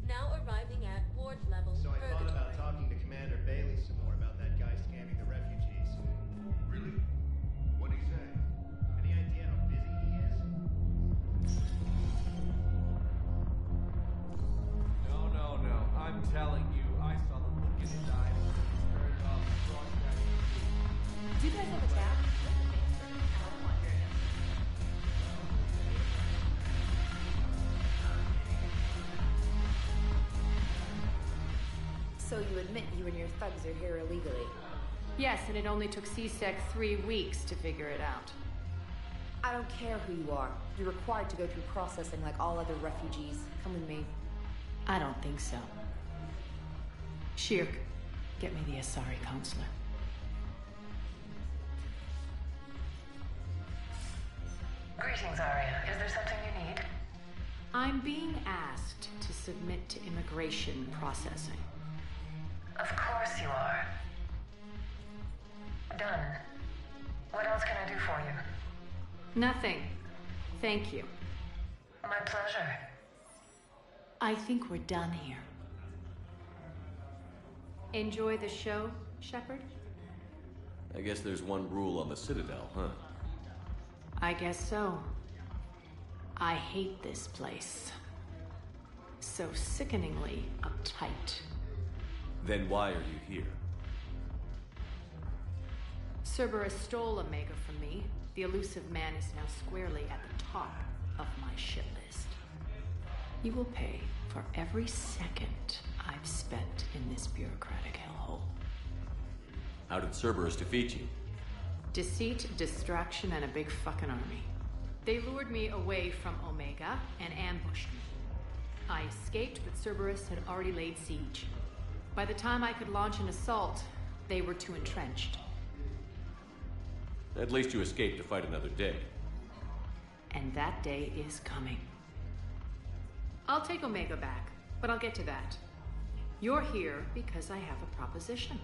Now arriving at ward level. So I thought about talking to Commander Bailey some more about that guy scamming the refugees. Really? What'd he say? Any idea how busy he is? No. I'm telling you, I saw the look in his eyes when he started off broadcasting. Do you guys have a tab? So you admit you and your thugs are here illegally? Yes, and it only took CSEC 3 weeks to figure it out. I don't care who you are. You're required to go through processing like all other refugees. Come with me. I don't think so. Shirk, get me the Asari counselor. Greetings, Arya. Is there something you need? I'm being asked to submit to immigration processing. Of course you are. Done. What else can I do for you? Nothing. Thank you. My pleasure. I think we're done here. Enjoy the show, Shepard? I guess there's one rule on the Citadel, huh? I guess so. I hate this place. So sickeningly uptight. Then why are you here? Cerberus stole Omega from me. The elusive man is now squarely at the top of my shit list. You will pay for every second I've spent in this bureaucratic hellhole. How did Cerberus defeat you? Deceit, distraction, and a big fucking army. They lured me away from Omega and ambushed me. I escaped, but Cerberus had already laid siege. By the time I could launch an assault, they were too entrenched. At least you escaped to fight another day. And that day is coming. I'll take Omega back, but I'll get to that. You're here because I have a proposition.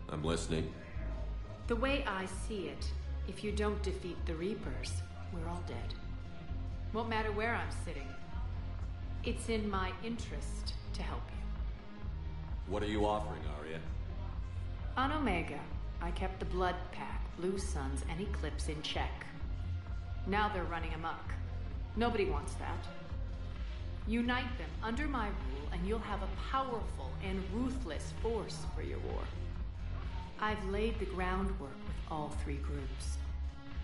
I'm listening. The way I see it, if you don't defeat the Reapers, we're all dead. Won't matter where I'm sitting. It's in my interest to help you. What are you offering, Arya? On Omega, I kept the Blood Pack, Blue Suns, and Eclipse in check. Now they're running amok. Nobody wants that. Unite them under my rule, and you'll have a powerful and ruthless force for your war. I've laid the groundwork with all 3 groups.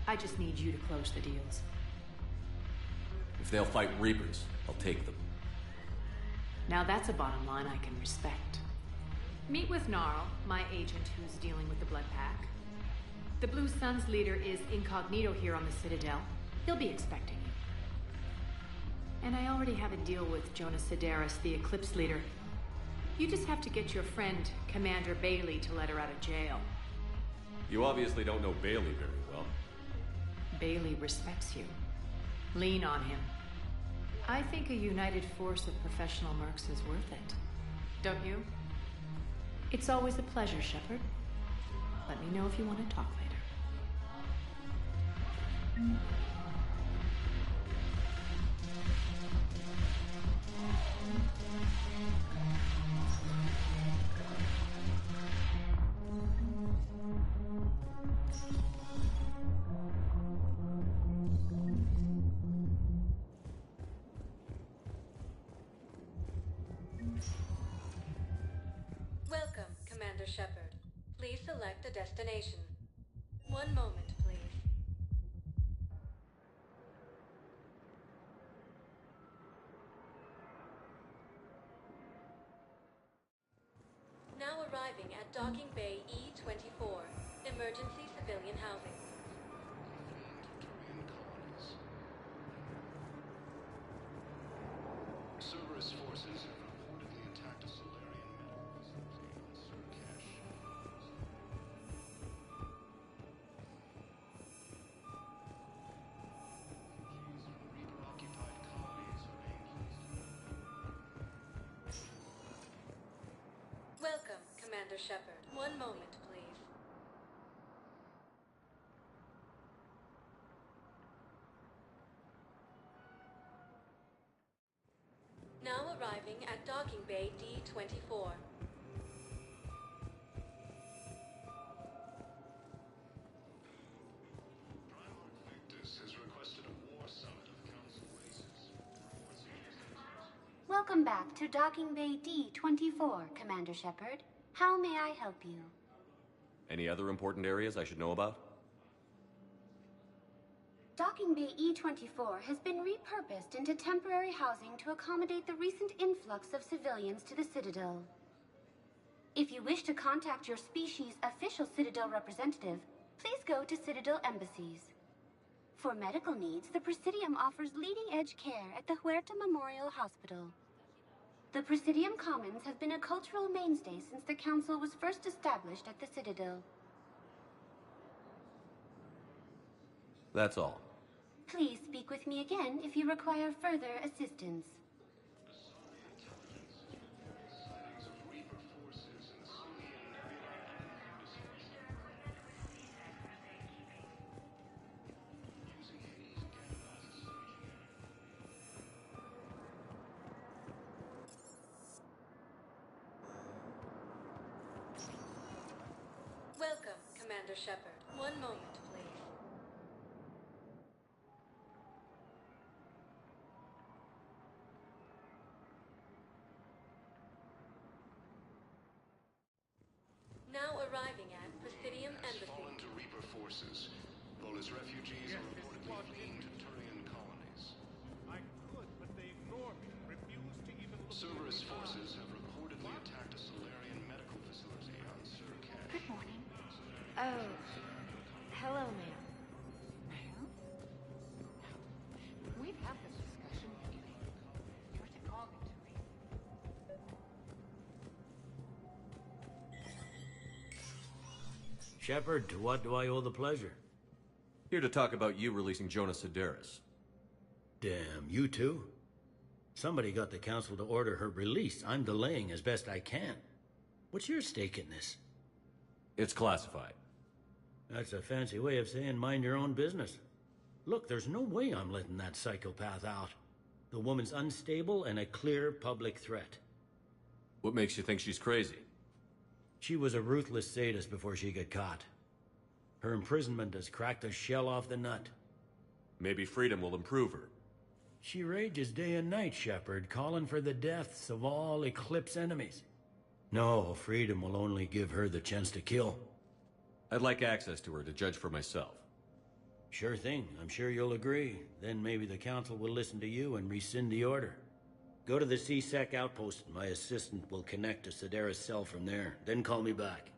I just need you to close the deals. If they'll fight Reapers, I'll take them. Now that's a bottom line I can respect. Meet with Gnarl, my agent who's dealing with the Blood Pack. The Blue Suns leader is incognito here on the Citadel. He'll be expecting you. And I already have a deal with Jonas Sedaris, the Eclipse leader. You just have to get your friend, Commander Bailey, to let her out of jail. You obviously don't know Bailey very well. Bailey respects you. Lean on him. I think a united force of professional mercs is worth it. Don't you? It's always a pleasure, Shepard. Let me know if you want to talk later. Welcome, Commander Shepard. Please select a destination. One moment, please. Now arriving at Docking Bay E-24, emergency civilian housing. Cerberus forces have reportedly attacked a Solarian medical facility on Surcash. Refugees from Reaper-occupied colonies are being placed. Welcome, Commander Shepard. One moment, please. Now arriving at Docking Bay D-24. Victus has requested a war summit of council races. Welcome back to Docking Bay D-24, Commander Shepard. How may I help you? Any other important areas I should know about? Docking Bay E-24 has been repurposed into temporary housing to accommodate the recent influx of civilians to the Citadel. If you wish to contact your species' official Citadel representative, please go to Citadel embassies. For medical needs, the Presidium offers leading-edge care at the Huerta Memorial Hospital. The Presidium Commons has been a cultural mainstay since the Council was first established at the Citadel. That's all. Please speak with me again if you require further assistance. Welcome, Commander Shepard. One moment, please. Now arriving at Presidium Embassy. Fallen to Reaper forces. Volus refugees are reportedly fleeing to Turian colonies. I could, but they ignore me, refuse to even look. Cerberus forces have reportedly attacked a Solarian medical facility on Surcash. Good morning. Oh, hello, ma'am. Ma'am? We've had this discussion. You're talking to me. Shepard, to what do I owe the pleasure? Here to talk about you releasing Jonas Sedaris. Damn, you too? Somebody got the Council to order her release. I'm delaying as best I can. What's your stake in this? It's classified. That's a fancy way of saying mind your own business. Look, there's no way I'm letting that psychopath out. The woman's unstable and a clear public threat. What makes you think she's crazy? She was a ruthless sadist before she got caught. Her imprisonment has cracked the shell off the nut. Maybe freedom will improve her. She rages day and night, Shepard, calling for the deaths of all Eclipse enemies. No, freedom will only give her the chance to kill. I'd like access to her to judge for myself. Sure thing. I'm sure you'll agree. Then maybe the Council will listen to you and rescind the order. Go to the C-Sec outpost. My assistant will connect to Sidera's cell from there. Then call me back.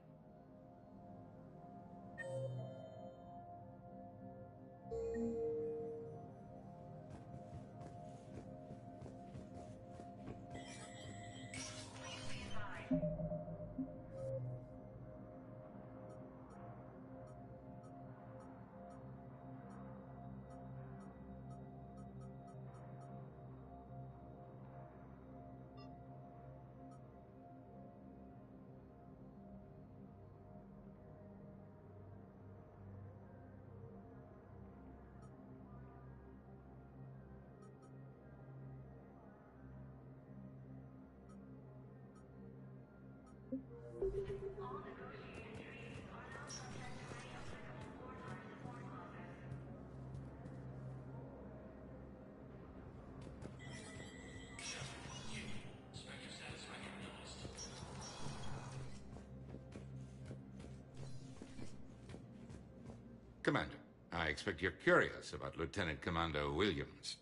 Commander, I expect you're curious about Lieutenant Commander Williams.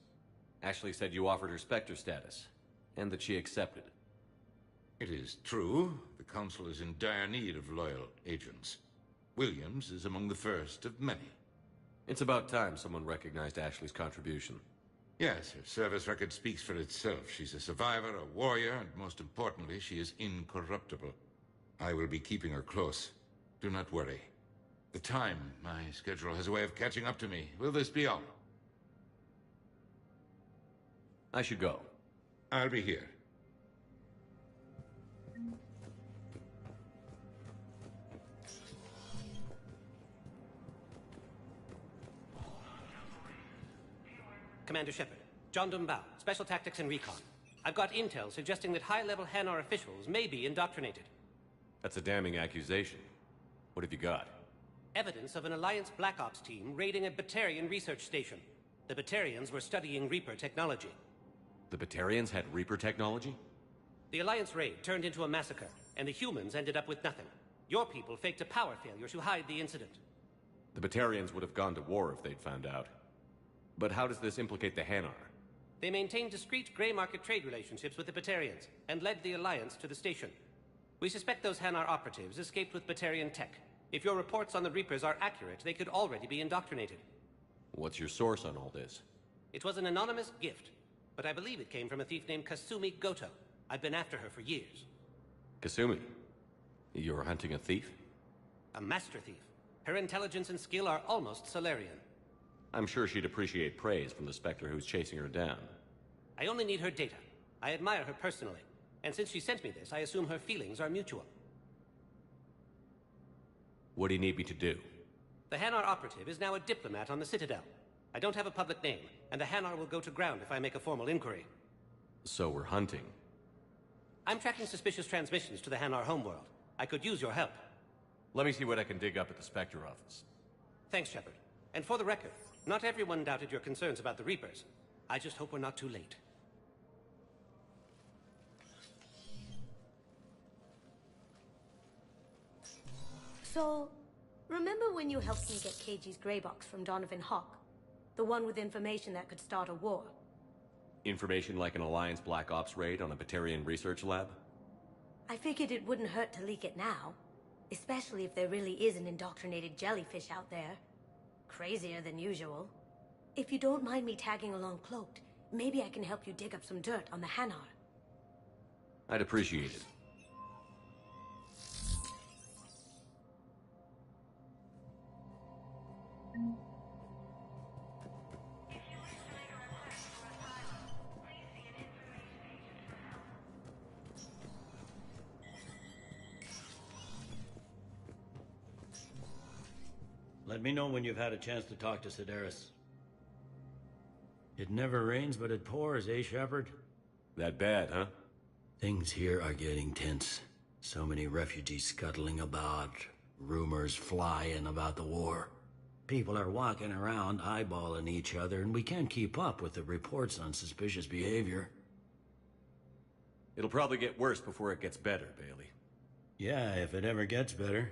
Ashley said you offered her Spectre status, and that she accepted. It is true. The Council is in dire need of loyal agents. Williams is among the first of many. It's about time someone recognized Ashley's contribution. Yes, her service record speaks for itself. She's a survivor, a warrior, and most importantly, she is incorruptible. I will be keeping her close. Do not worry. The time, my schedule has a way of catching up to me. Will this be all? I should go. I'll be here. Commander Shepard, John Dumbao, Special Tactics and Recon. I've got intel suggesting that high-level Hanar officials may be indoctrinated. That's a damning accusation. What have you got? Evidence of an Alliance Black Ops team raiding a Batarian research station. The Batarians were studying Reaper technology. The Batarians had Reaper technology? The Alliance raid turned into a massacre, and the humans ended up with nothing. Your people faked a power failure to hide the incident. The Batarians would have gone to war if they'd found out. But how does this implicate the Hanar? They maintained discreet gray market trade relationships with the Batarians, and led the Alliance to the station. We suspect those Hanar operatives escaped with Batarian tech. If your reports on the Reapers are accurate, they could already be indoctrinated. What's your source on all this? It was an anonymous gift, but I believe it came from a thief named Kasumi Goto. I've been after her for years. Kasumi? You're hunting a thief? A master thief. Her intelligence and skill are almost Solarian. I'm sure she'd appreciate praise from the Spectre who's chasing her down. I only need her data. I admire her personally. And since she sent me this, I assume her feelings are mutual. What do you need me to do? The Hanar operative is now a diplomat on the Citadel. I don't have a public name, and the Hanar will go to ground if I make a formal inquiry. So we're hunting. I'm tracking suspicious transmissions to the Hanar homeworld. I could use your help. Let me see what I can dig up at the Spectre office. Thanks, Shepard. And for the record, not everyone doubted your concerns about the Reapers. I just hope we're not too late. So, remember when you helped me get KG's grey box from Donovan Hawk? The one with information that could start a war? Information like an Alliance Black Ops raid on a Batarian research lab? I figured it wouldn't hurt to leak it now. Especially if there really is an indoctrinated jellyfish out there. Crazier than usual. If you don't mind me tagging along cloaked, maybe I can help you dig up some dirt on the Hanar. I'd appreciate it. Let me know when you've had a chance to talk to Sidaris. It never rains, but it pours, eh, Shepard? That bad, huh? Things here are getting tense. So many refugees scuttling about, rumors flying about the war. People are walking around eyeballing each other, and we can't keep up with the reports on suspicious behavior. It'll probably get worse before it gets better, Bailey. Yeah, if it ever gets better.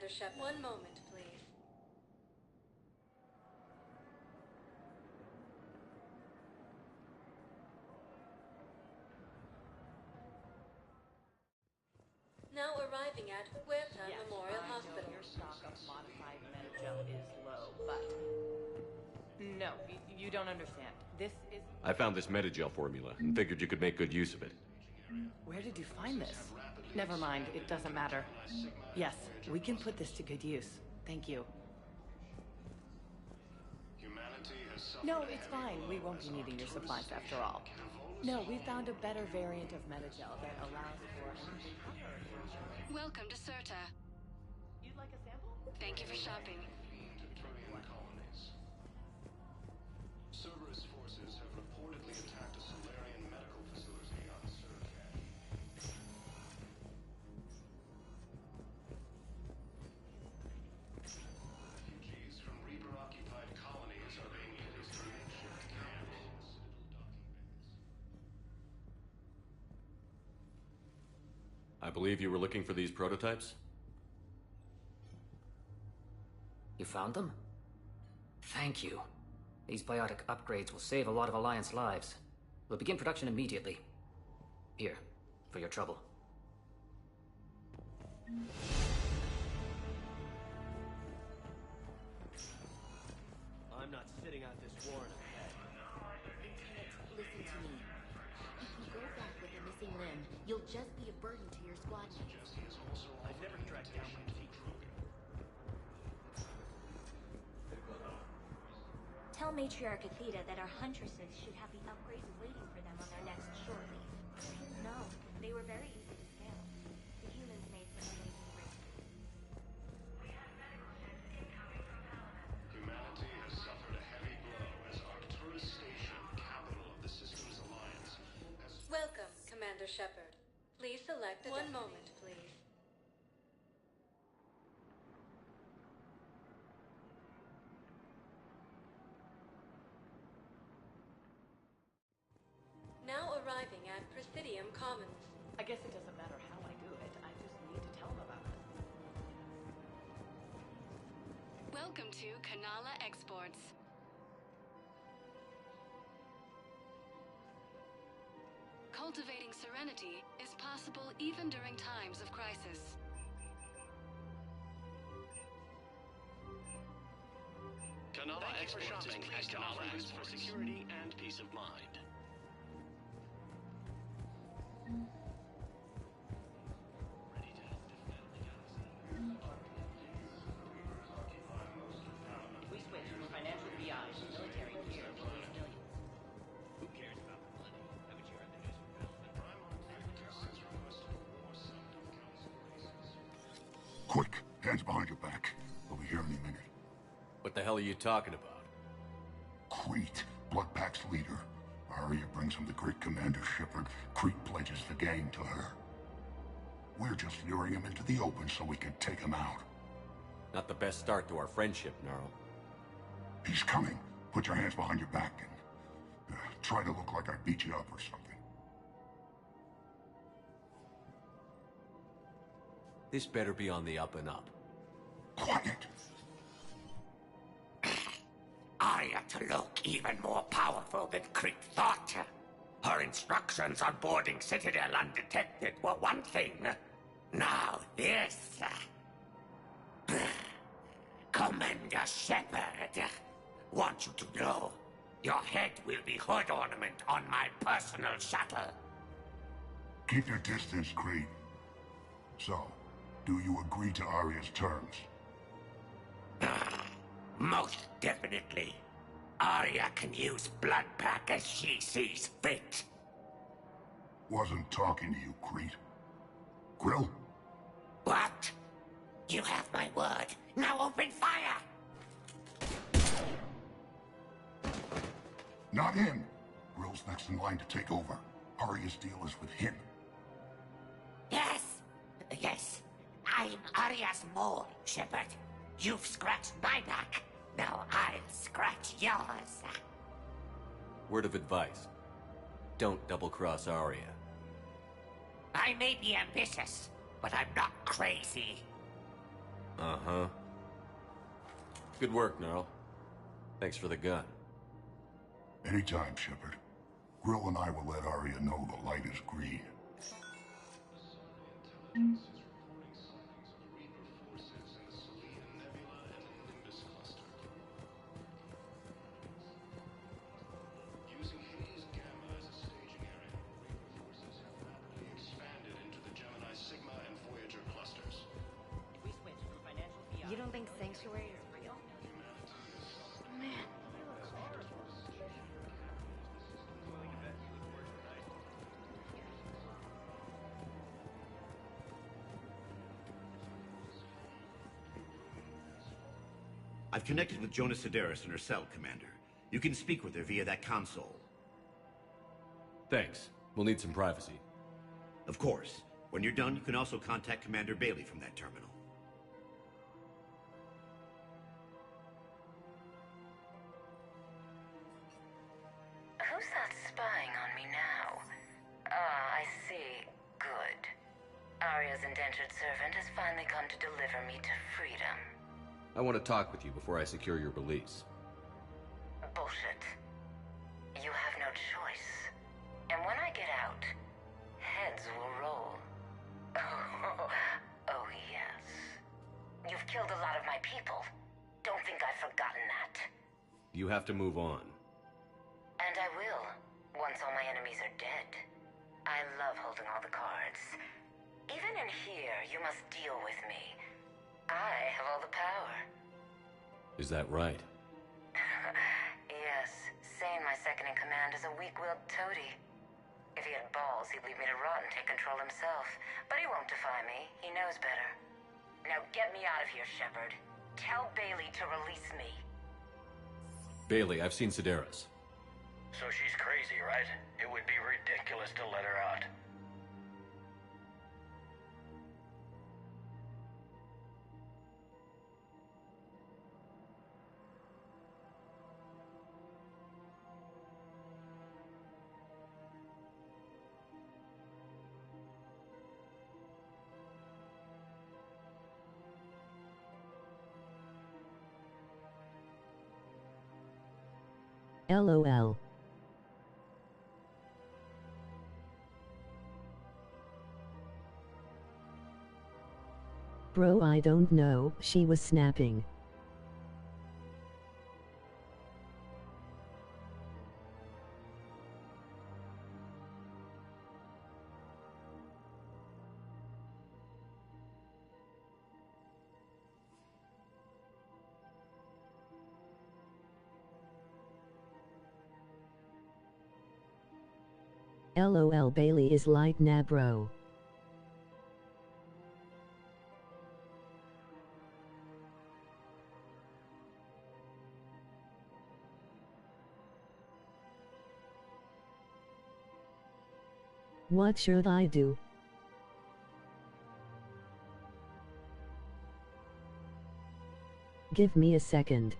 Commander Shepard. One moment, please. Now arriving at Huerta Memorial Hospital. Your stock of modified Metagel is low, but... No, you don't understand. This is... I found this Metagel formula and figured you could make good use of it. Where did you find this? Never mind, it doesn't matter. Yes, we can put this to good use. Thank you. No, it's fine. We won't be needing your supplies after all. No, we found a better variant of Metagel that allows for... Welcome to Serta. You'd like a sample? Thank you for shopping. Cerberus forces have reportedly attacked a Solarian medical facility on Serta. Refugees from Reaper-occupied colonies are being released from makeshift camps in Citadel docking bays. I believe you were looking for these prototypes? You found them? Thank you. These biotic upgrades will save a lot of Alliance lives. We'll begin production immediately. Here, for your trouble. I'm not sitting out this war in a bed. Lieutenant, listen to me. If you go back with a missing limb, you'll just be a burden to your squad mates. I never tracked down my teacher. Tell Matriarch Athena that our huntresses should have the upgrades waiting for them on their next shore leave. No, they were very easy to scale. The humans made some amazing breakthroughs. Humanity has suffered a heavy blow as Arcturus Station, capital of the Systems Alliance, has... Welcome, Commander Shepard. Please select a One moment, please. Now arriving at Presidium Commons. I guess it doesn't matter how I do it. I just need to tell them about it. Welcome to Kanala Exports. Cultivating serenity is possible even during times of crisis. Kanala Exports is pleased to offer goods for security and peace of mind. We switch from financial BI to military gear to lose millions. Who cares about the money? Haven't you heard the news from Quick, hands behind your back. We'll be here any minute. What the hell are you talking about? Crete, Blood Pack's leader. Arya brings him the great Commander Shepard. Crete pledges the gang to her. We're just luring him into the open so we can take him out. Not the best start to our friendship, Gnarl. He's coming. Put your hands behind your back and try to look like I beat you up or something. This better be on the up and up. Quiet! Arya to look even more powerful than Crete thought. Her instructions on boarding Citadel undetected were one thing. Now this. Commander Shepard, want you to know, your head will be hood ornament on my personal shuttle. Keep your distance, Crete. So, do you agree to Arya's terms? Most definitely. Arya can use Blood Pack as she sees fit. Wasn't talking to you, Crete. Grill? What? You have my word. Now open fire! Not him. Grill's next in line to take over. Arya's deal is with him. Yes. Yes. I'm Arya's mole, Shepard. You've scratched my back. Now I'll scratch yours. Word of advice. Don't double-cross Arya. I may be ambitious, but I'm not crazy. Uh-huh. Good work, Gnarl. Thanks for the gun. Anytime, Shepard. Grill and I will let Arya know the light is green. You don't think Sanctuary is real? Man. I've connected with Jonas Sedaris in her cell, Commander. You can speak with her via that console. Thanks. We'll need some privacy. Of course. When you're done, you can also contact Commander Bailey from that terminal. Who's that spying on me now? Ah, I see. Good. Arya's indentured servant has finally come to deliver me to freedom. I want to talk with you before I secure your release. Bullshit. You have no choice. And when I get out, heads will roll. Oh, yes. You've killed a lot of my people. Don't think I've forgotten that. You have to move on. And I will, once all my enemies are dead. I love holding all the cards. Even in here, you must deal with me. I have all the power. Is that right? Yes, Sane, my second-in-command, is a weak-willed toady. If he had balls, he'd leave me to rot and take control himself. But he won't defy me. He knows better. Now get me out of here, Shepard. Tell Bailey to release me. Bailey, I've seen Sedaris. So she's crazy, right? It would be ridiculous to let her out. LOL. Bro, I don't know, she was snapping. LOL, Bailey is like nah bro. What should I do? Give me a second.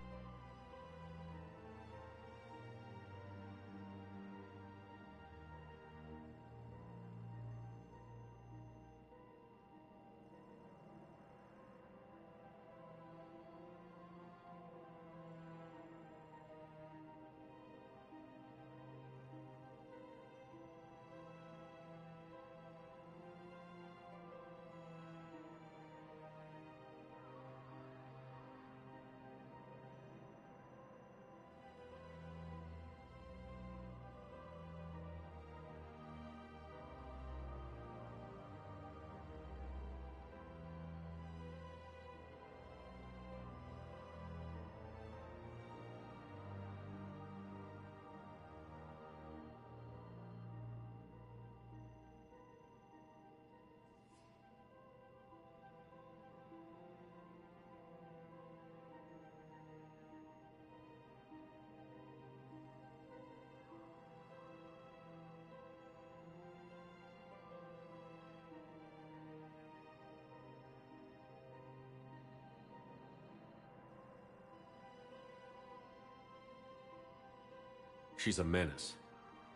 She's a menace.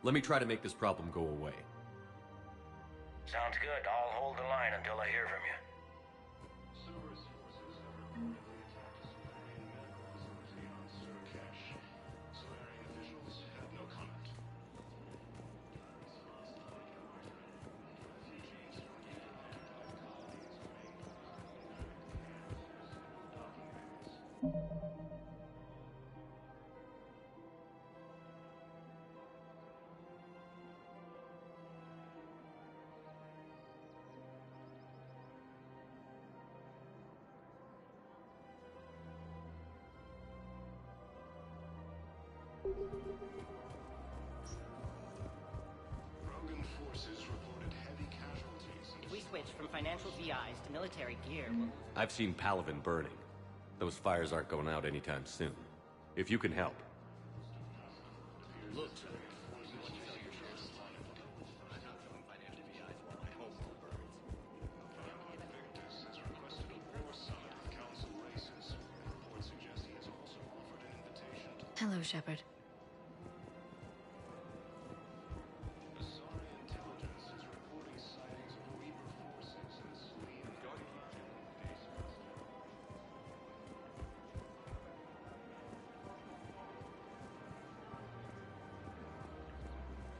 Let me try to make this problem go away. Sounds good. I'll hold the line until I hear from you. Rogan forces reported heavy casualties. If we switch from financial VIs to military gear, we'll... I've seen Palavin burning. Those fires aren't going out anytime soon. If you can help. Look, Hello, Shepard.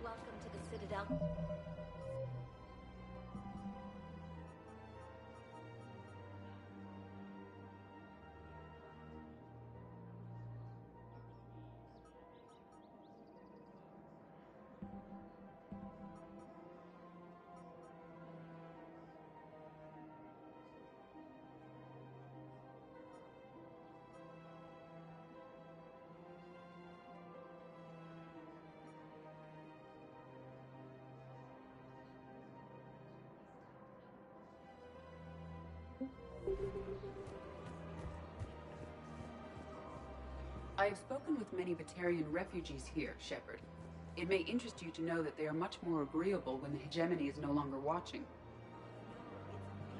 Welcome to the Citadel. I have spoken with many Batarian refugees here, Shepard. It may interest you to know that they are much more agreeable when the hegemony is no longer watching.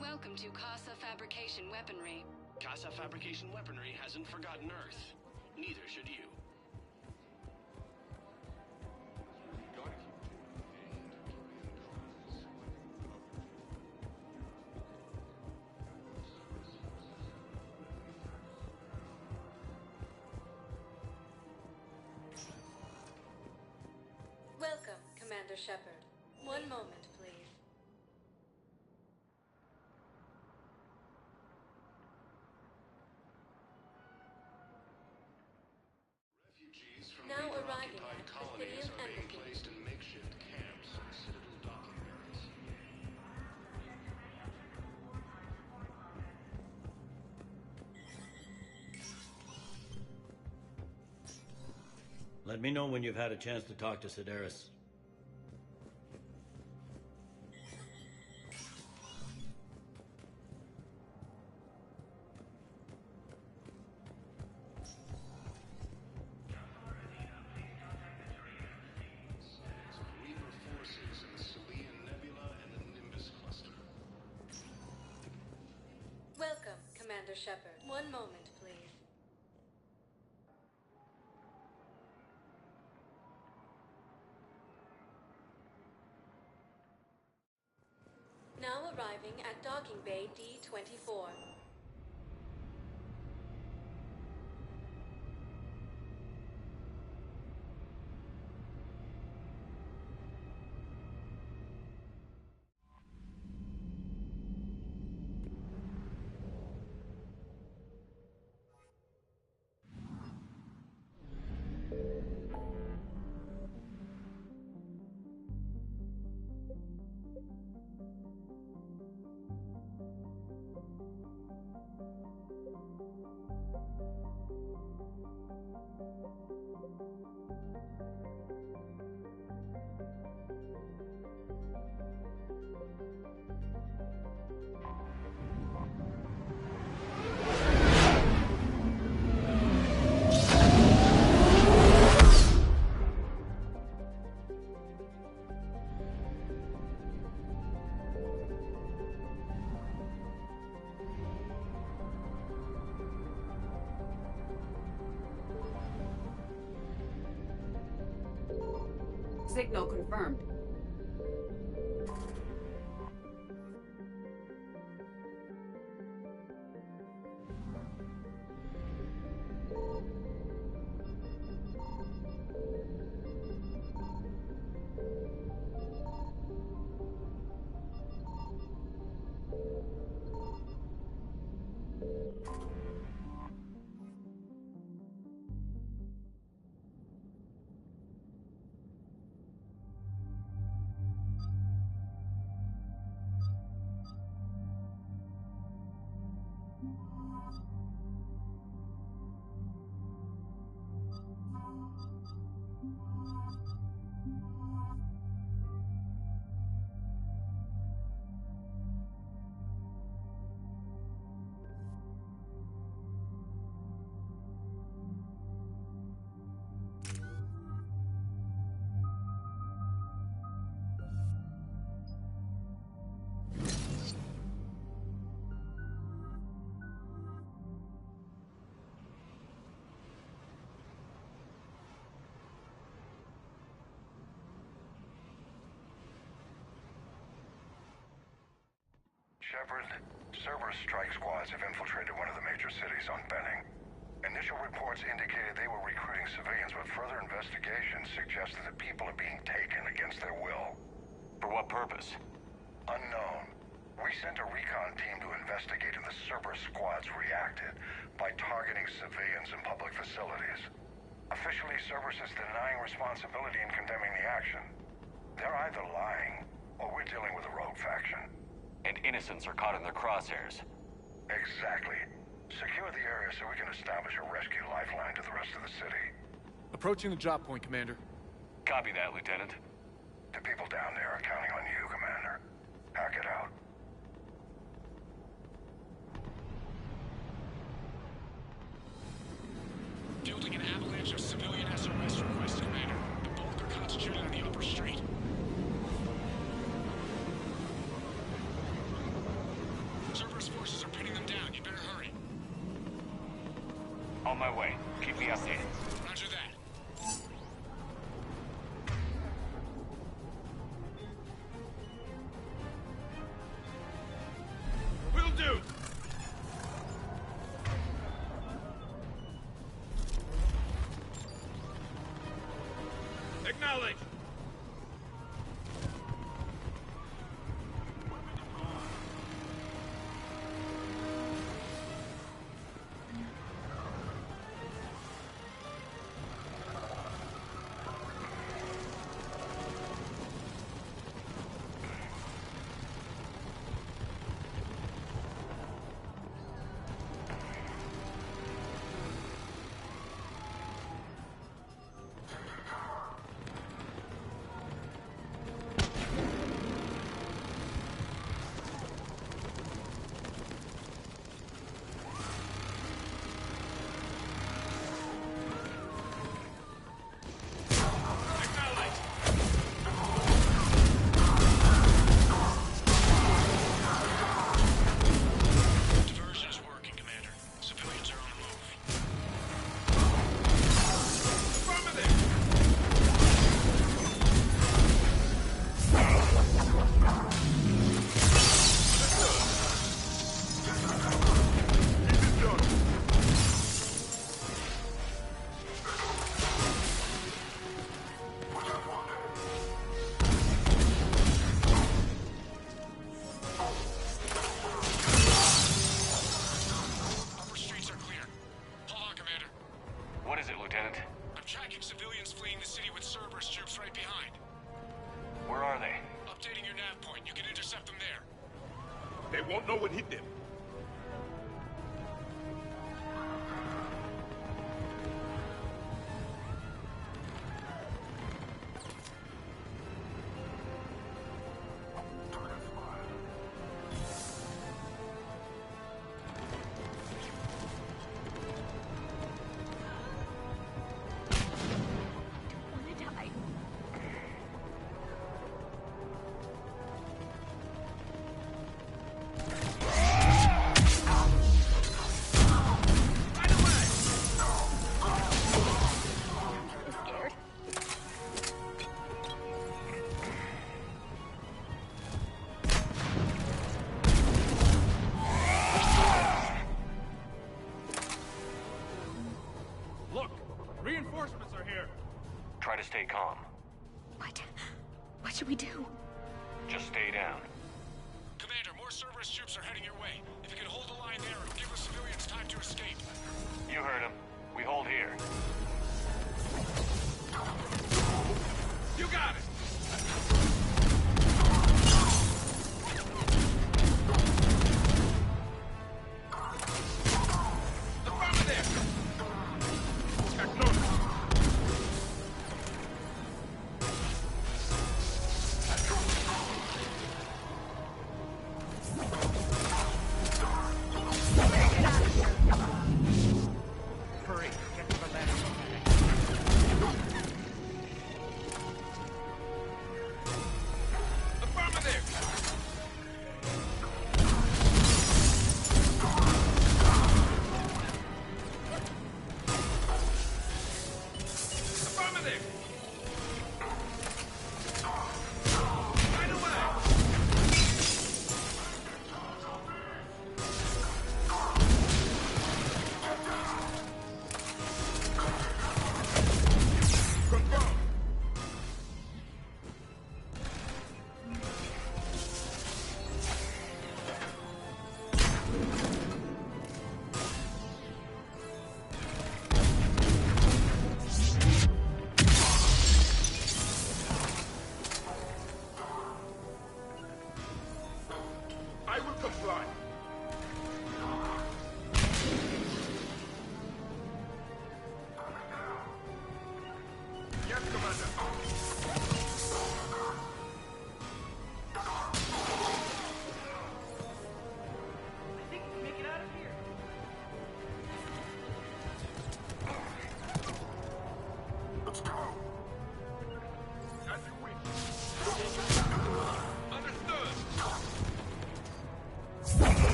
Welcome to Casa Fabrication Weaponry. Casa Fabrication Weaponry hasn't forgotten Earth. Neither should you. Welcome, Commander Shepard. One moment, please. Refugees from Now Reaper arriving occupied at colonies Athenian are being Embassy. placed in makeshift camps on Citadel docking yards. Let me know when you've had a chance to talk to Sedaris. Reaper forces in the Selian Nebula and the Nimbus cluster. Welcome, Commander Shepard. One moment, please. Now arriving at Docking Bay D-24. Signal confirmed. Shepard, Cerberus strike squads have infiltrated one of the major cities on Benning. Initial reports indicated they were recruiting civilians, but further investigation suggested that people are being taken against their will. For what purpose? Unknown. We sent a recon team to investigate, and the Cerberus squads reacted by targeting civilians in public facilities. Officially, Cerberus is denying responsibility and condemning the action. They're either lying, or we're dealing with a rogue faction. And innocents are caught in their crosshairs. Exactly. Secure the area so we can establish a rescue lifeline to the rest of the city. Approaching the drop point, Commander. Copy that, Lieutenant. The people down there are counting on you, Commander. Hack it out. Fielding an avalanche of civilian SOS requests, Commander. The bulk are concentrated on the upper street. Cerberus forces are pinning them down. You better hurry. On my way. Keep me updated. Roger that. Will do! Acknowledge! Won't know what hit them. Reinforcements are here. Try to stay calm. What should we do? Just stay down. Commander, more Cerberus troops are heading your way. If you can hold the line there, it'll give the civilians time to escape. You heard him. We hold here. You got it!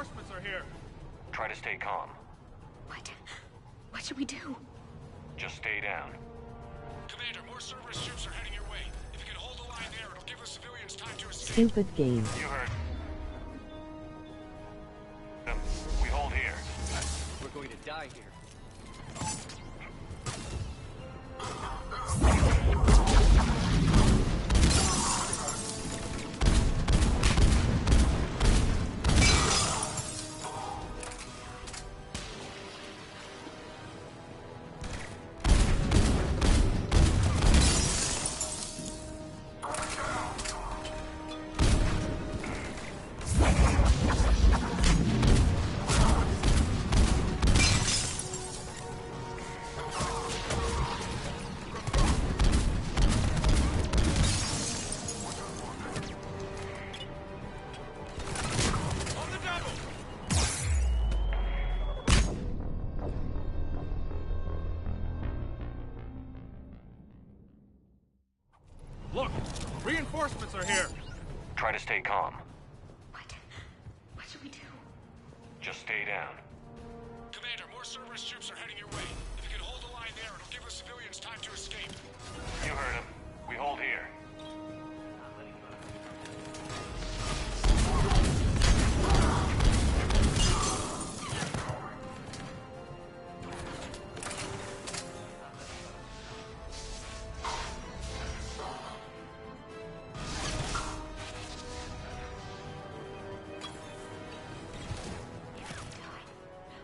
Reinforcements are here. Try to stay calm. What should we do? Just stay down. Commander, more Cerberus troops are heading your way. If you can hold the line there, it'll give the civilians time to escape. Stupid game. You heard. We hold here. We're going to die here. Look, reinforcements are here. Try to stay calm. What should we do? Just stay down. Commander, more Cerberus troops are heading your way. If you can hold the line there, it'll give the civilians time to escape. You heard him. We hold here.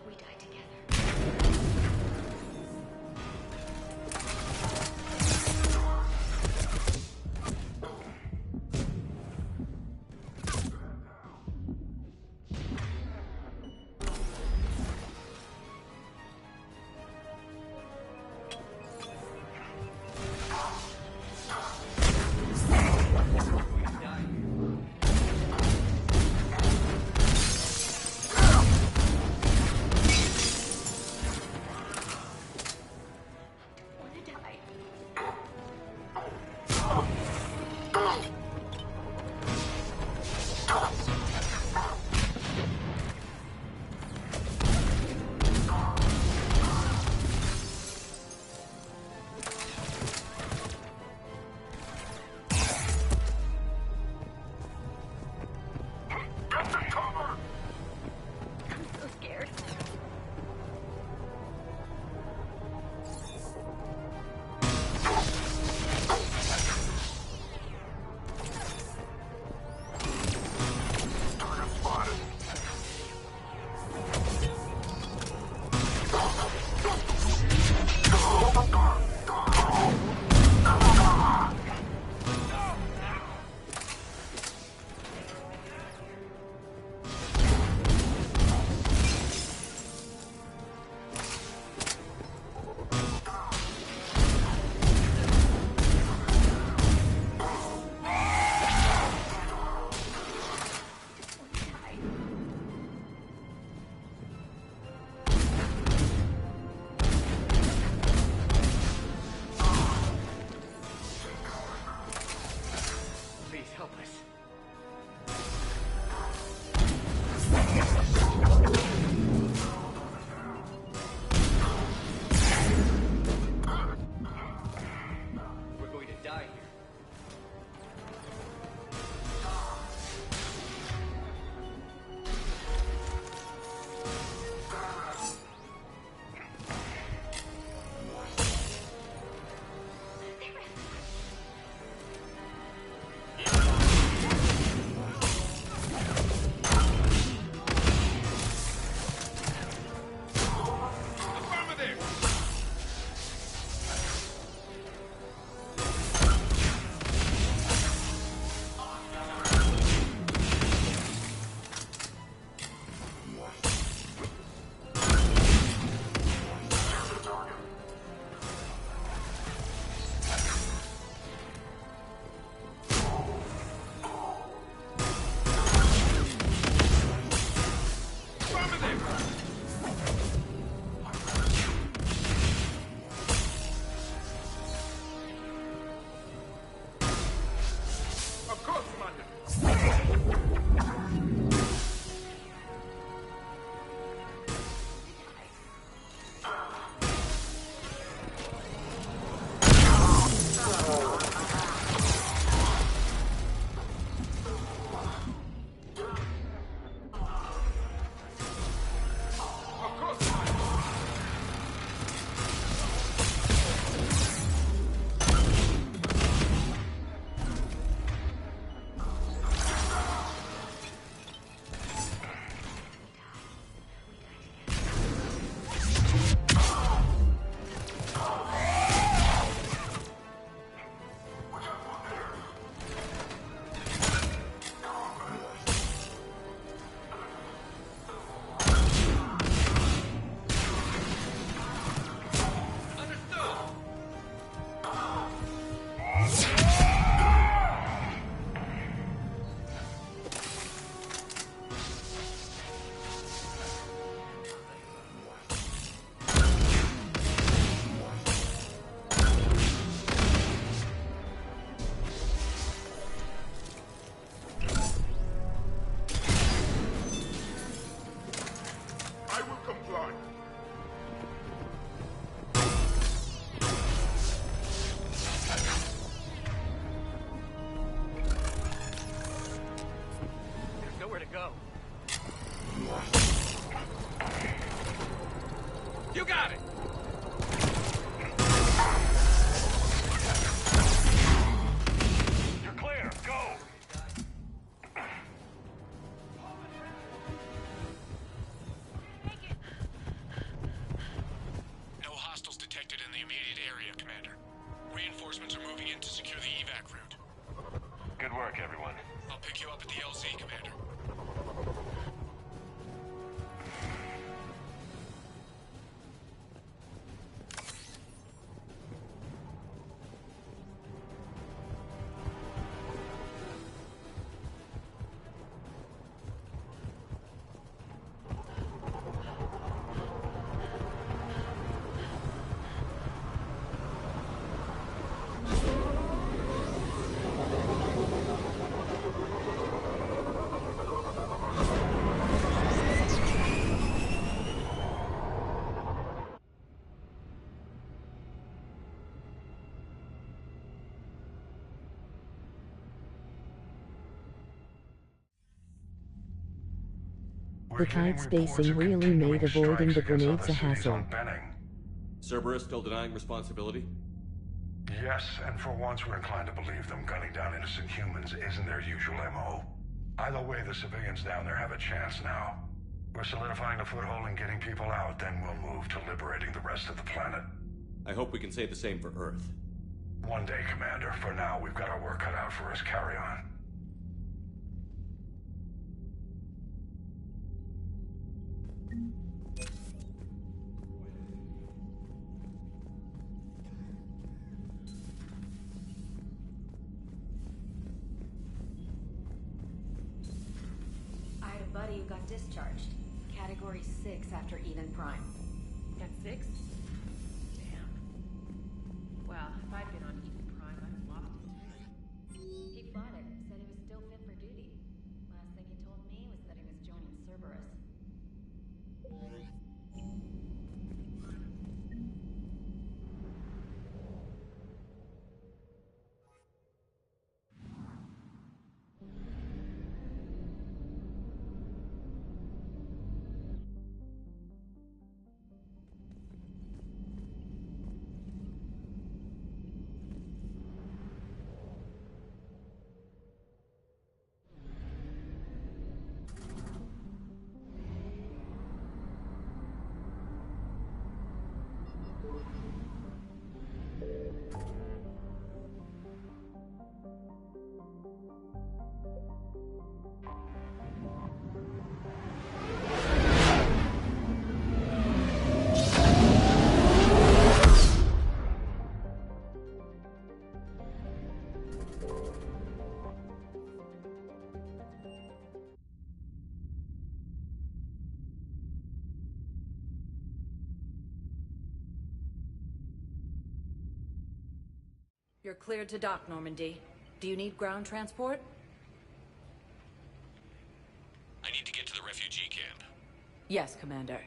We die together. civilian to secure the evac route. Good work, everyone. I'll pick you up at the LZ, Commander. The tight spacing really made avoiding the grenades a hassle. Cerberus still denying responsibility? Yes, and for once we're inclined to believe them. Gunning down innocent humans isn't their usual MO. Either way, the civilians down there have a chance now. We're solidifying a foothold and getting people out, then we'll move to liberating the rest of the planet. I hope we can say the same for Earth. One day, Commander. For now, we've got our work cut out for us. Carry on. I had a buddy who got discharged. Category 6 after Eden Prime. At 6? Damn. Well, if I'd been on Eden Prime, I'd have lost it too. He fought it, said he was still fit for duty. Last thing he told me was that he was joining Cerberus. You're cleared to dock, Normandy. Do you need ground transport? I need to get to the refugee camp. Yes, Commander.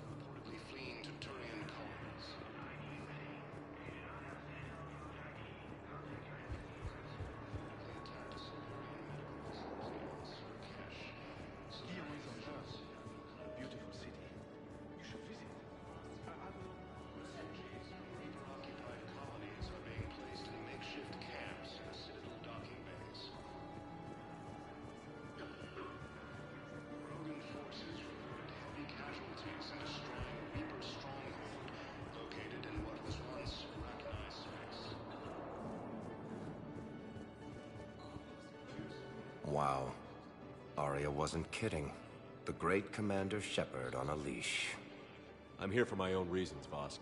Reportedly fleeing to Turian colonies. Beautiful city. You should visit. Occupied colonies are being placed in makeshift camps in the Citadel docking bays. Rogan forces reported heavy casualties in destroying Reaper's stronghold, located in what was once Arachni space. Wow. Arya wasn't kidding. The great Commander Shepard on a leash. I'm here for my own reasons, Vosk.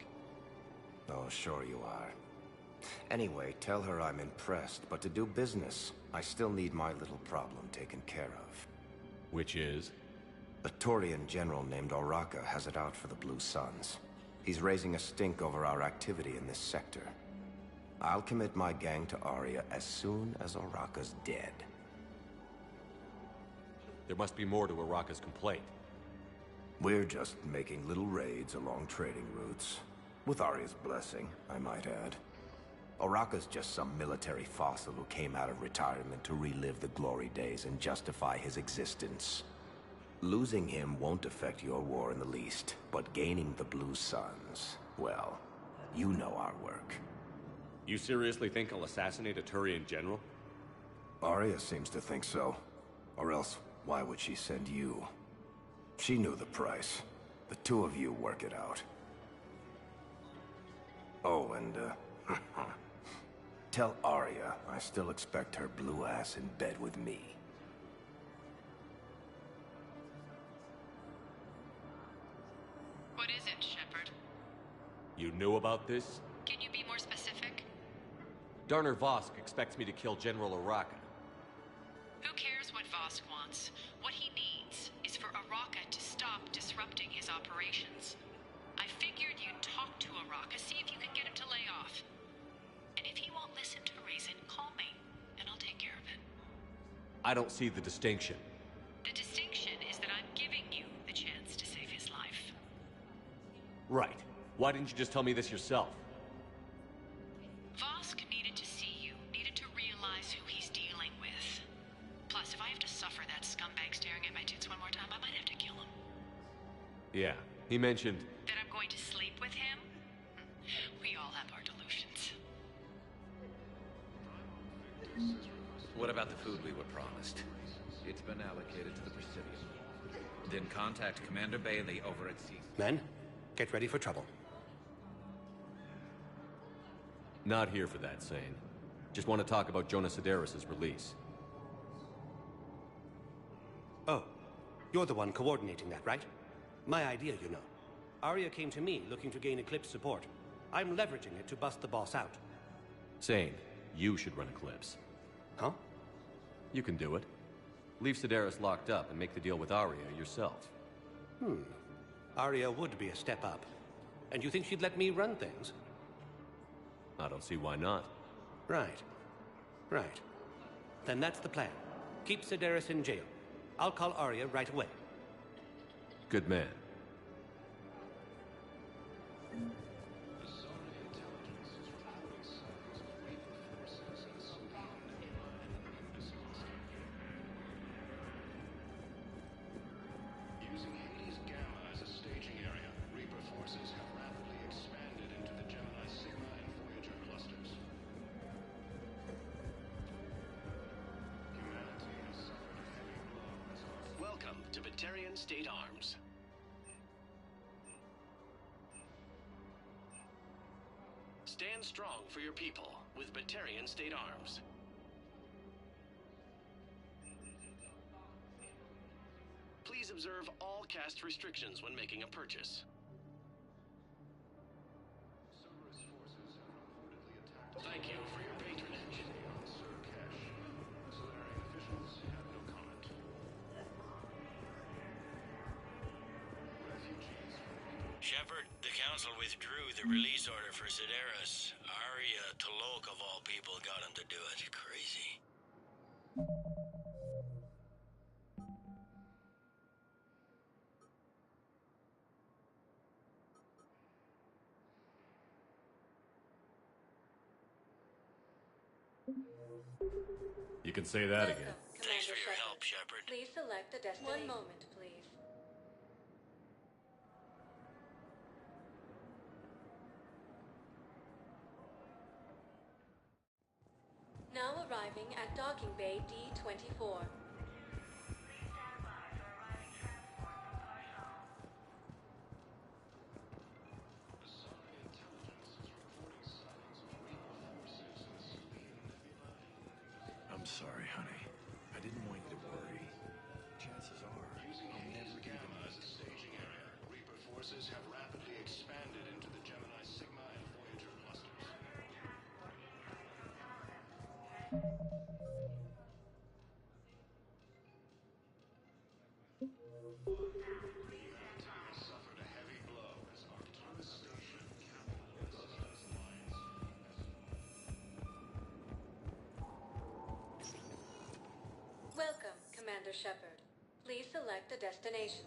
Oh, sure you are. Anyway, tell her I'm impressed, but to do business, I still need my little problem taken care of. Which is? A Turian general named Oraka has it out for the Blue Suns. He's raising a stink over our activity in this sector. I'll commit my gang to Arya as soon as Oraka's dead. There must be more to Araka's complaint. We're just making little raids along trading routes. With Arya's blessing, I might add. Oraka's just some military fossil who came out of retirement to relive the glory days and justify his existence. Losing him won't affect your war in the least, but gaining the Blue Suns, well, you know our work. You seriously think I'll assassinate a Turian general? Arya seems to think so. Or else, Why would she send you? She knew the price. The two of you work it out. Oh, and, tell Arya I still expect her blue ass in bed with me. What is it, Shepard? You knew about this? Can you be more specific? Darner Vosk expects me to kill General Araka. Who cares what Vosk wants? What he needs is for Araka to stop disrupting his operations. I figured you'd talk to Araka, see if you can get him to lay off. And if he won't listen to reason, call me, and I'll take care of it. I don't see the distinction. The distinction is that I'm giving you the chance to save his life. Right. Why didn't you just tell me this yourself? Vosk needed to see you, needed to realize who he's dealing with. Plus, if I have to suffer that scumbag staring at my tits one more time, I might have to kill him. Yeah, he mentioned... That I'm going to sleep with him? We all have our delusions. What about the food we were promised? It's been allocated to the Presidium. Then contact Commander Bailey over at Sea. Men, get ready for trouble. Not here for that, Sane. Just want to talk about Jonas Sedaris' release. Oh, you're the one coordinating that, right? My idea, you know. Arya came to me looking to gain Eclipse support. I'm leveraging it to bust the boss out. Sane, you should run Eclipse. Huh? You can do it. Leave Sedaris locked up and make the deal with Arya yourself. Arya would be a step up. And you think she'd let me run things? I don't see why not. Right. Right. Then that's the plan. Keep Sedaris in jail. I'll call Arya right away. Good man. Using Hades Gamma as a staging area, Reaper forces have rapidly expanded into the Gemini Sigma and Voyager clusters. Humanity has suffered a heavy blow as our... Welcome to Batarian State Arms. Stand strong for your people with Batarian State Arms. Please observe all caste restrictions when making a purchase. Thank you for your patronage. Shepard, the Council withdrew the release order for Sedaris. Arya Tolok, of all people, got him to do it. Crazy. You can say that again. Thanks for your help, Shepard. Please select the destination. 1 moment, please. Now arriving at docking bay D-24. I'm sorry, honey. I didn't want you to worry. Chances are, Using I'll Hades never Gamma even... as a staging area, Reaper forces have rapidly expanded into the Gemini Sigma and Voyager clusters. Humanity has suffered a heavy blow as Arcturus Station capitalizes its alliance. Welcome, Commander Shepard. Please select a destination.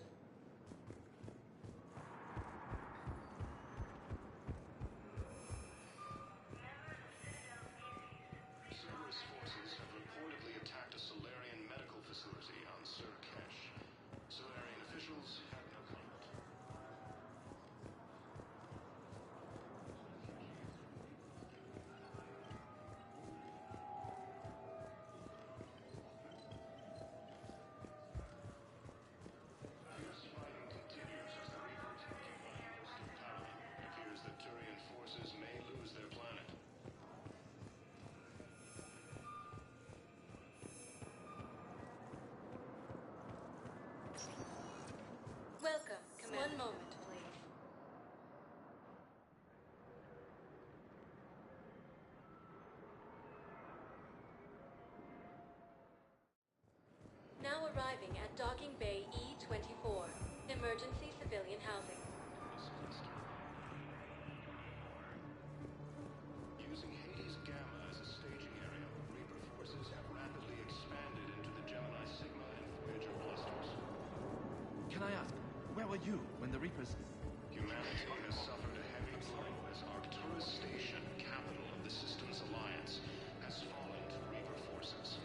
Cerberus forces have reportedly attacked a Solarian medical facility on Surkesh. Solarian officials have no comment. One moment, please. Now arriving at Docking Bay E-24. Emergency civilian housing. Using Hades Gamma as a staging area, Reaper forces have rapidly expanded into the Gemini Sigma and Voyager clusters. Can I ask, where were you when the Reapers... Humanity has suffered a heavy blow as Arcturus Station, capital of the Systems Alliance, has fallen to Reaper forces.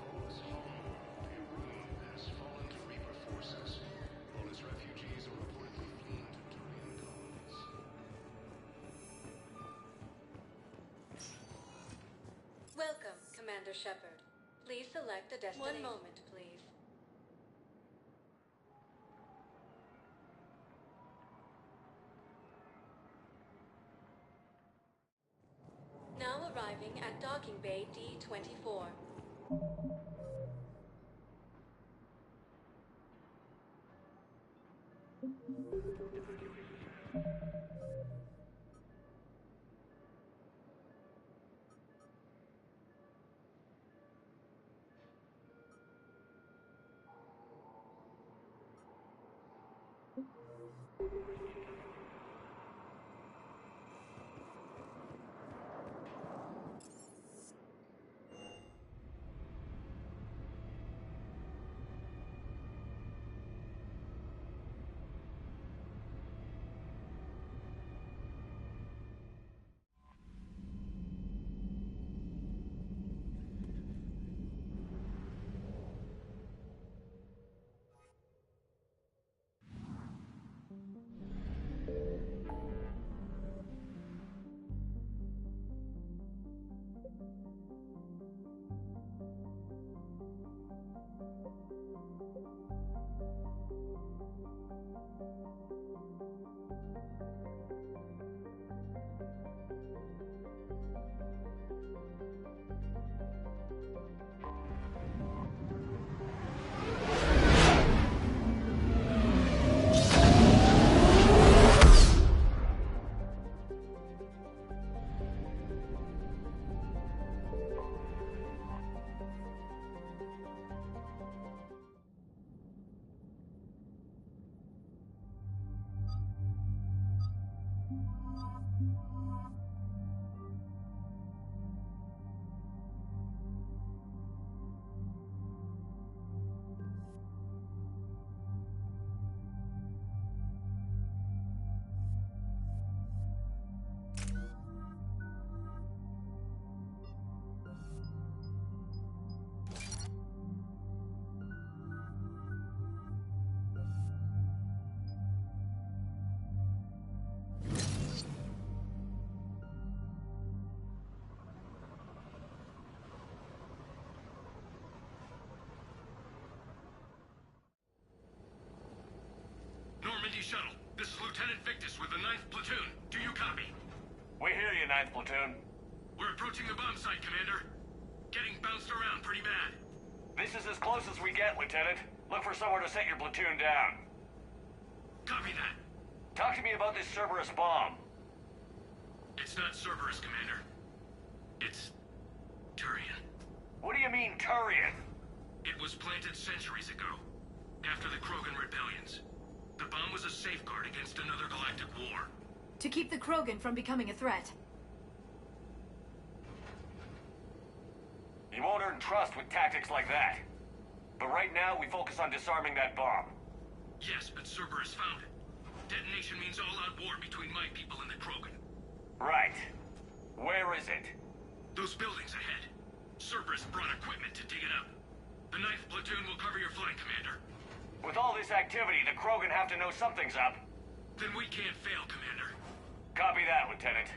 Vola's homeworld, Irun, has fallen to Reaper forces, while its refugees are reportedly fleeing to Turian colonies. Welcome, Commander Shepard. Please select a destination. One moment, please. Now arriving at Docking Bay D-24. Normandy Shuttle, this is Lieutenant Victus with the 9th Platoon. Do you copy? We hear you, 9th Platoon. We're approaching the bomb site, Commander. Getting bounced around pretty bad. This is as close as we get, Lieutenant. Look for somewhere to set your platoon down. Copy that. Talk to me about this Cerberus bomb. It's not Cerberus, Commander. It's... Turian. What do you mean, Turian? It was planted centuries ago, after the Krogan rebellions. The bomb was a safeguard against another galactic war. To keep the Krogan from becoming a threat. You won't earn trust with tactics like that. But right now, we focus on disarming that bomb. Yes, but Cerberus found it. Detonation means all-out war between my people and the Krogan. Right. Where is it? Those buildings ahead. Cerberus brought equipment to dig it up. The 9th Platoon will cover your flank, Commander. With all this activity, the Krogan have to know something's up. Then we can't fail, Commander. Copy that, Lieutenant.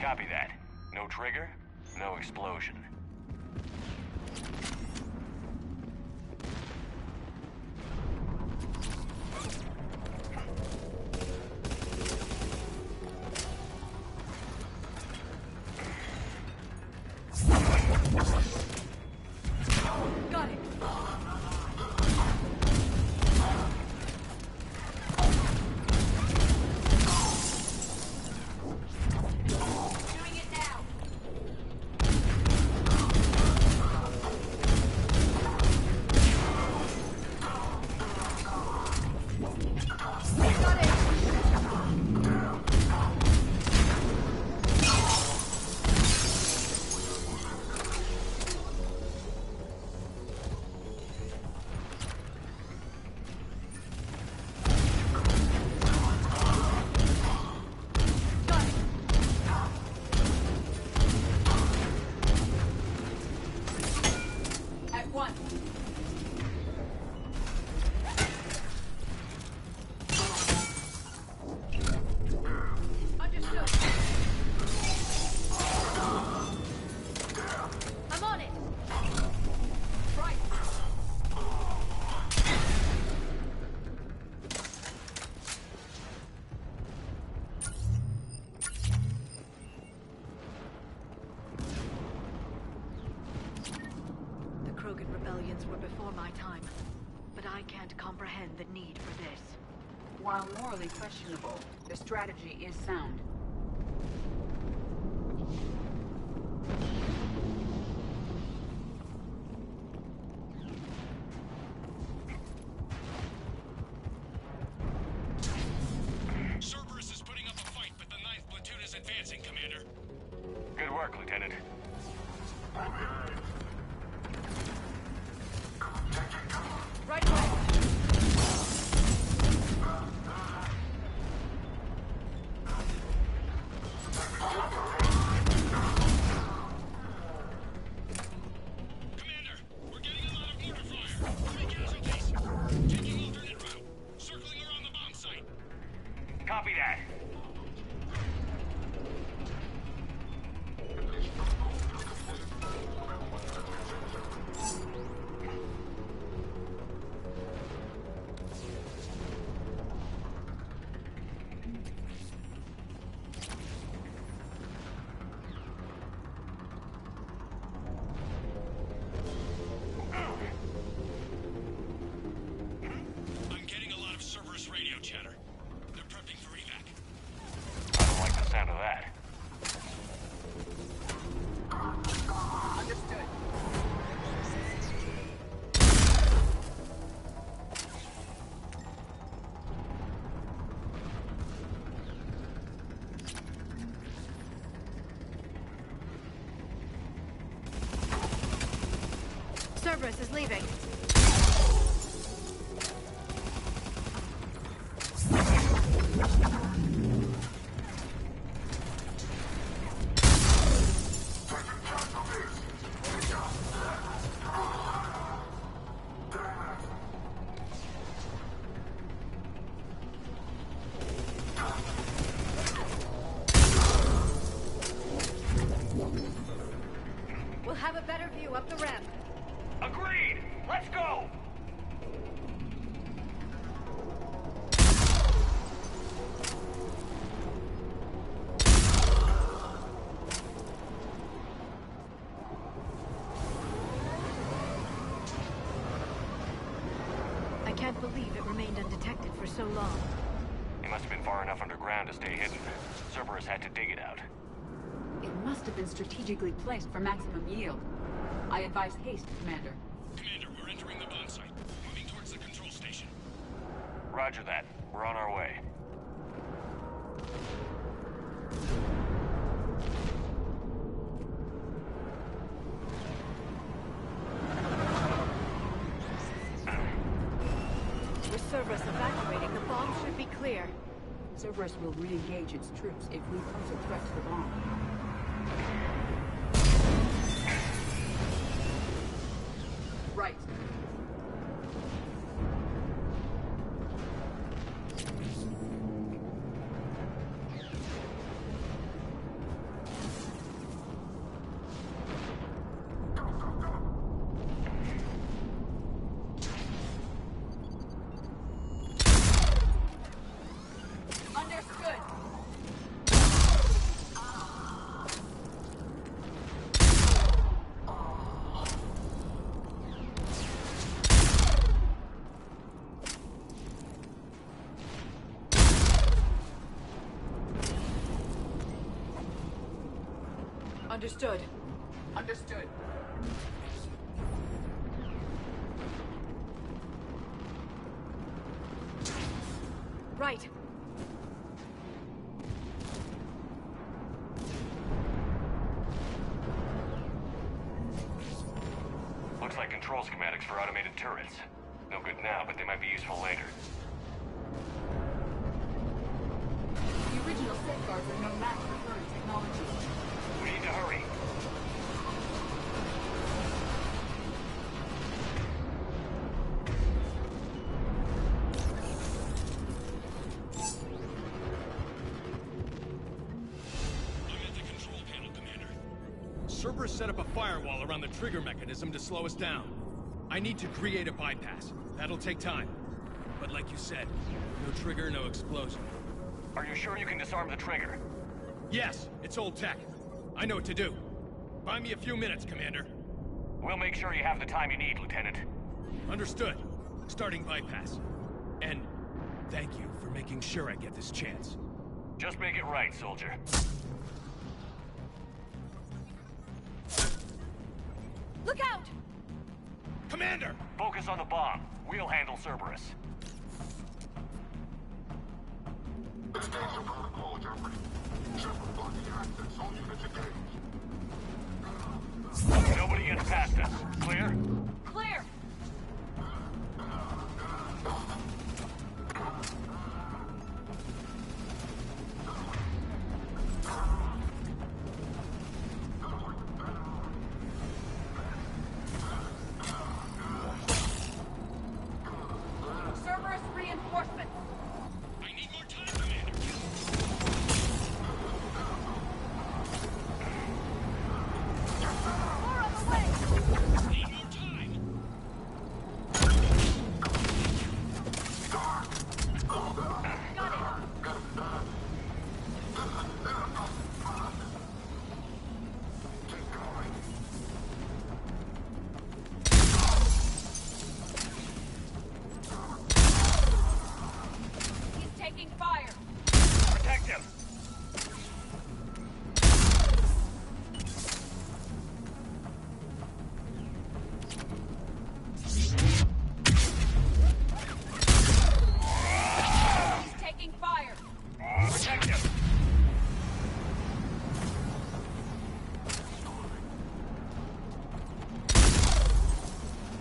Copy that. No trigger, no explosion. Got it. Doing it now. Got it. At one. Understood. I'm on it. Right. The Krogan rebellions were before my time, but I can't comprehend the need for this. While morally questionable, their strategy is sound. Cerberus is putting up a fight, but the 9th platoon is advancing, Commander. Good work, Lieutenant. Right away. Commander, we're getting a lot of mortar fire. 3 casualties. Taking alternate route. Circling around the bomb site. Copy that. I'm getting a lot of Cerberus radio chatter. They're prepping for evac. I don't like the sound of that. Understood. Cerberus is leaving. We'll have a better view up the ramp. Agreed! Let's go! I can't believe it remained undetected for so long. It must have been far enough underground to stay hidden. Cerberus had to dig it out. It must have been strategically placed for maximum yield. I advise haste, Commander. Commander, we're entering the bomb site. Moving towards the control station. Roger that. We're on our way. With Cerberus evacuating, the bomb should be clear. Cerberus will re-engage its troops if we pose a threat to the bomb. Right. Understood. Understood. Right. Looks like control schematics for automated turrets. No good now, but they might be useful later. The original safeguards are no match for current technology. We need to hurry. Cerberus set up a firewall around the trigger mechanism to slow us down. I need to create a bypass. That'll take time. But like you said, no trigger, no explosion. Are you sure you can disarm the trigger? Yes, it's old tech. I know what to do. Buy me a few minutes, Commander. We'll make sure you have the time you need, Lieutenant. Understood. Starting bypass. And thank you for making sure I get this chance. Just make it right, soldier. Look out! Commander! Focus on the bomb. We'll handle Cerberus. Extension protocol adjustment. Shepard blocking access. All units engaged. Nobody gets past us. Clear? Clear! Cerberus reinforcements! I need more time, Commander. More on the way! Need more time. Got it! He's taking fire! Protect him! He's taking fire! Protect him!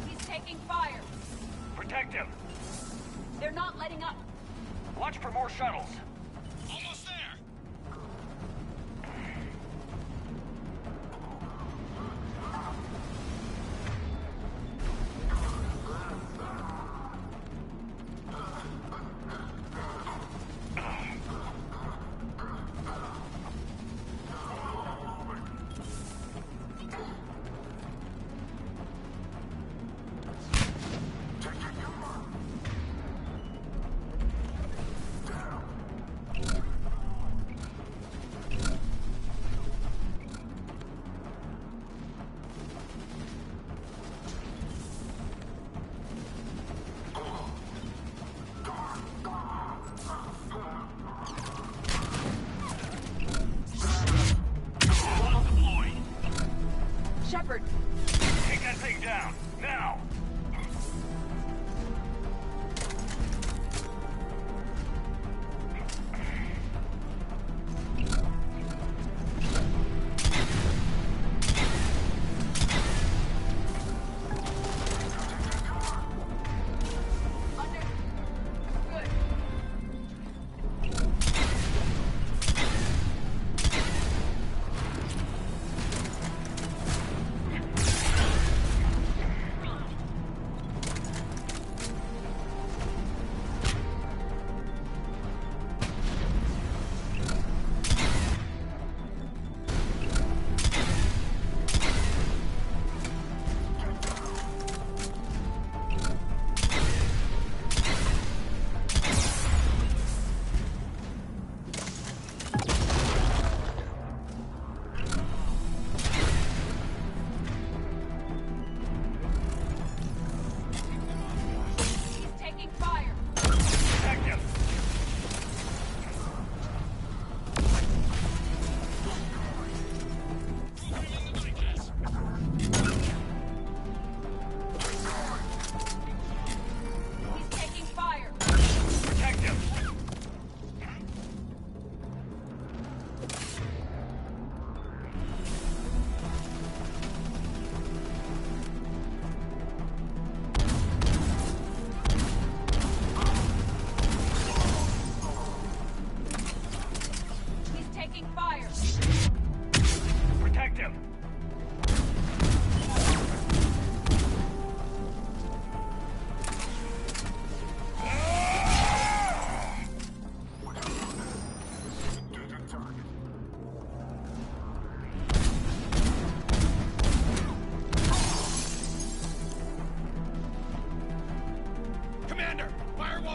He's taking fire! Protect him! They're not letting up! Watch for more shuttles. Almost there.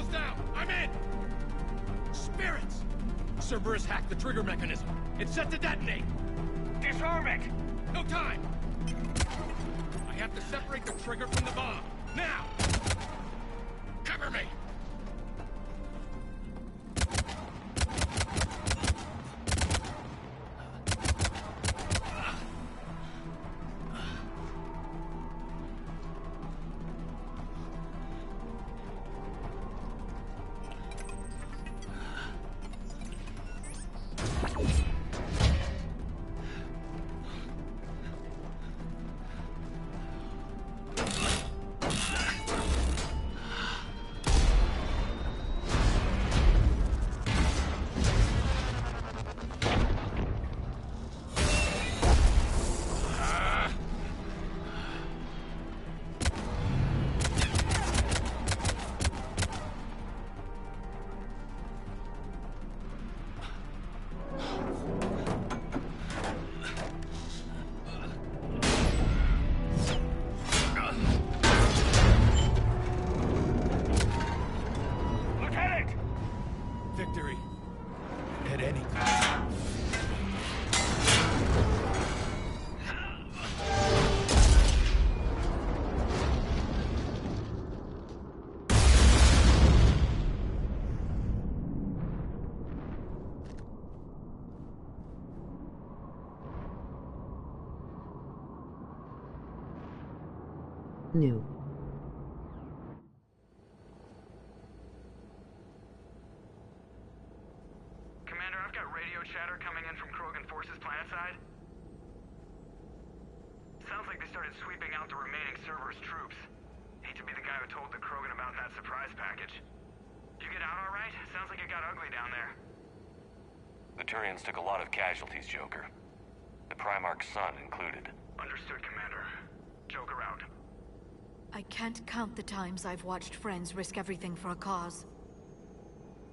Controls down! I'm in! Spirits! Cerberus hacked the trigger mechanism. It's set to detonate! Disarm it! No time! I have to separate the trigger from the bomb. Now! Cover me! Victory. At any cost. New. Commander, I've got radio chatter coming in from Krogan forces planetside. Sounds like they started sweeping out the remaining Cerberus troops. Hate to be the guy who told the Krogan about that surprise package. You get out all right? Sounds like it got ugly down there. The Turians took a lot of casualties, Joker. The Primarch's son included. Understood, Commander. Joker out. I can't count the times I've watched friends risk everything for a cause.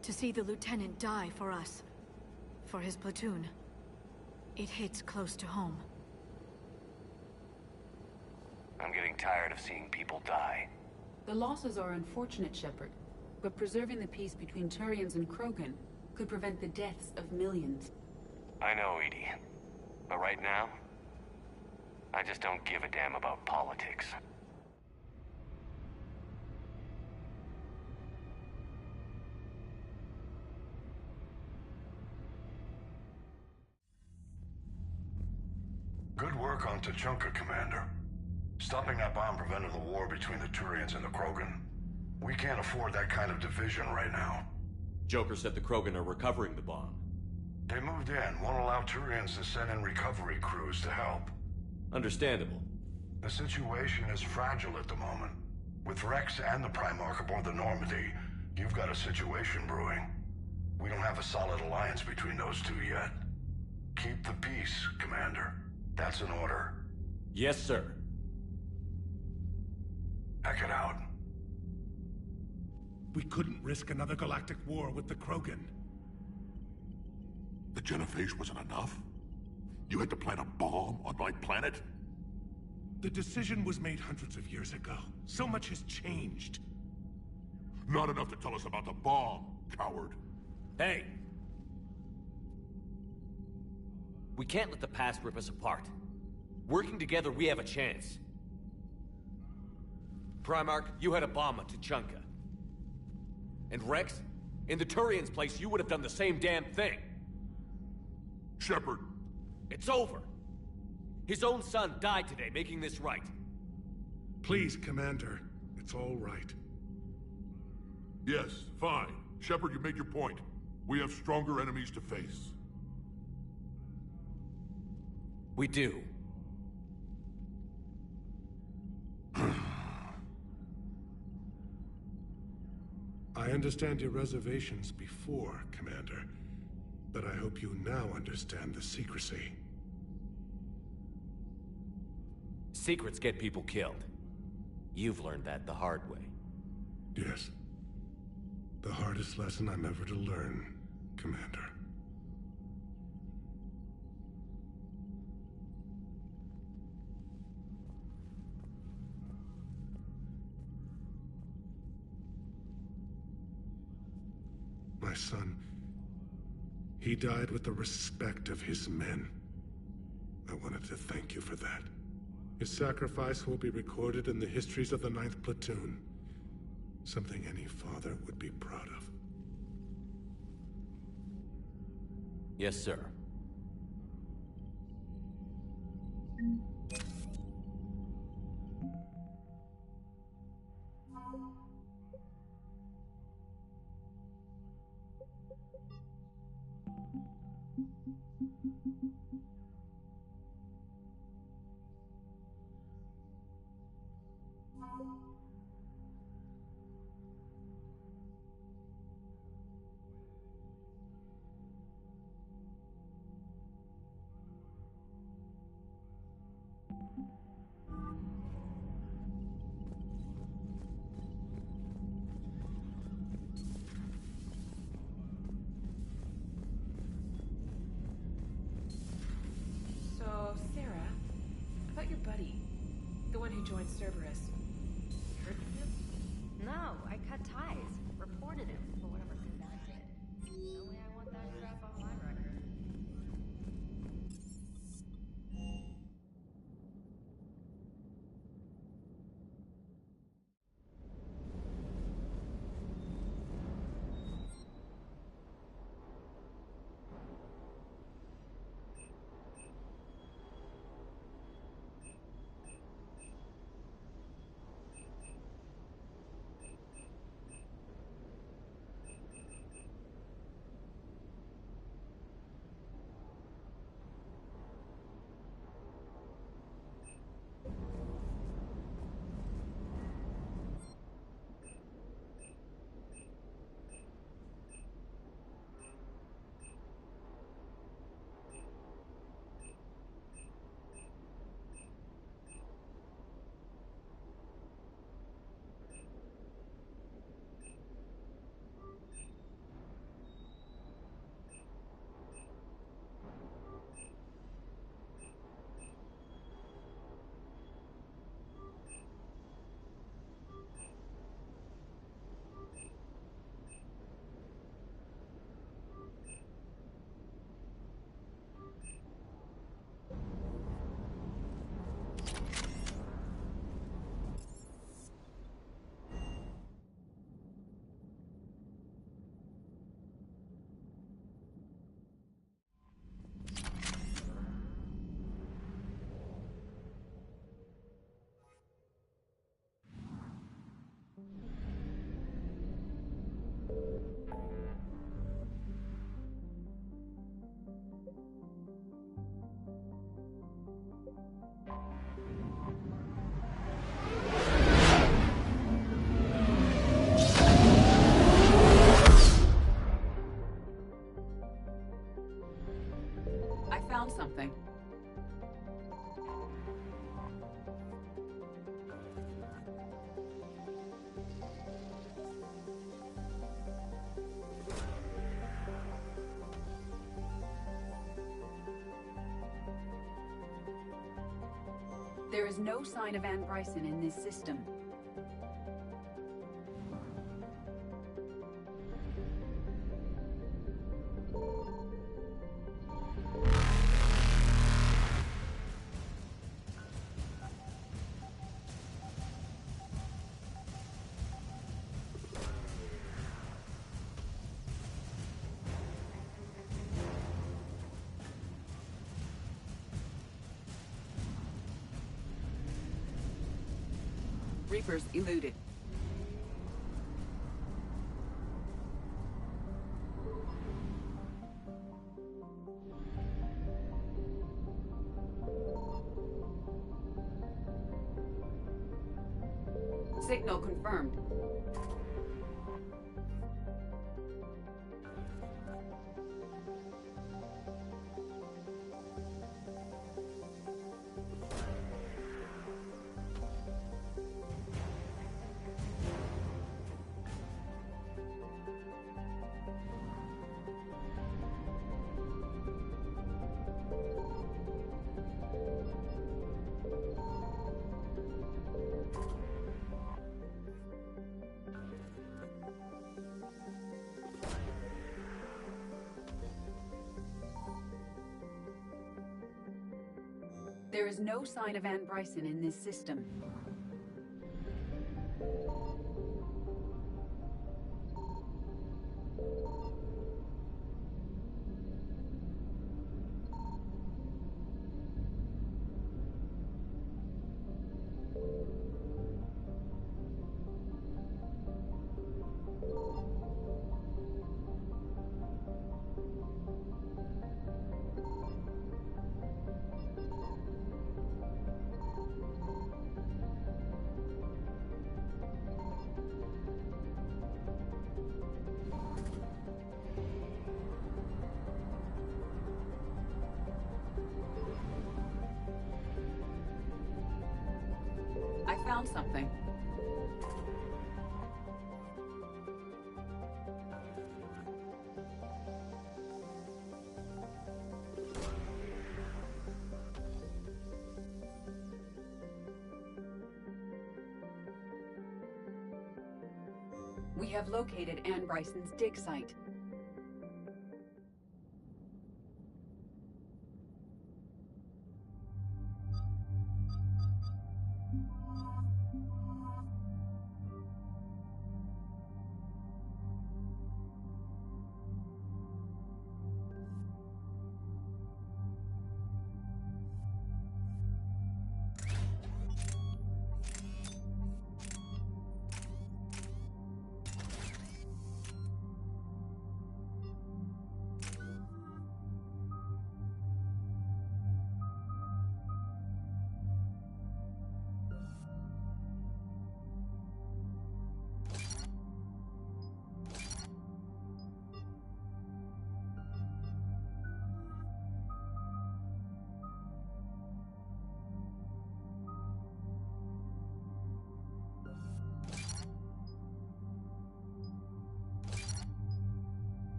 To see the Lieutenant die for us, for his platoon, it hits close to home. I'm getting tired of seeing people die. The losses are unfortunate, Shepard, but preserving the peace between Turians and Krogan could prevent the deaths of millions. I know, Edie. But right now, I just don't give a damn about politics. Good work on Tuchanka, Commander. Stopping that bomb prevented the war between the Turians and the Krogan. We can't afford that kind of division right now. Joker said the Krogan are recovering the bomb. They moved in, won't allow Turians to send in recovery crews to help. Understandable. The situation is fragile at the moment. With Rex and the Primarch aboard the Normandy, you've got a situation brewing. We don't have a solid alliance between those two yet. Keep the peace, Commander. That's an order. Yes, sir. Heck it out. We couldn't risk another galactic war with the Krogan. The Genophage wasn't enough? You had to plant a bomb on my planet? The decision was made hundreds of years ago. So much has changed. Not enough to tell us about the bomb, coward. Hey! We can't let the past rip us apart. Working together, we have a chance. Primarch, you had a bomb at Tuchanka. And Rex, in the Turians' place, you would have done the same damn thing. Shepard. It's over. His own son died today, making this right. Please, Commander. It's all right. Yes, fine. Shepard, you made your point. We have stronger enemies to face. We do. I understand your reservations before, Commander. But I hope you now understand the secrecy. Secrets get people killed. You've learned that the hard way. Yes. The hardest lesson I'm ever to learn, Commander. My son, he died with the respect of his men. I wanted to thank you for that. His sacrifice will be recorded in the histories of the 9th Platoon. Something any father would be proud of. Yes, sir. So, Sarah, about your buddy, the one who joined Cerberus. You heard from him? No, I cut ties. Reported him for whatever good that did. No way I want that crap on my record. I found something. There is no sign of Ann Bryson in this system. Reapers eluded. Signal confirmed. There is no sign of Anne Bryson in this system. I found something. We have located Anne Bryson's dig site.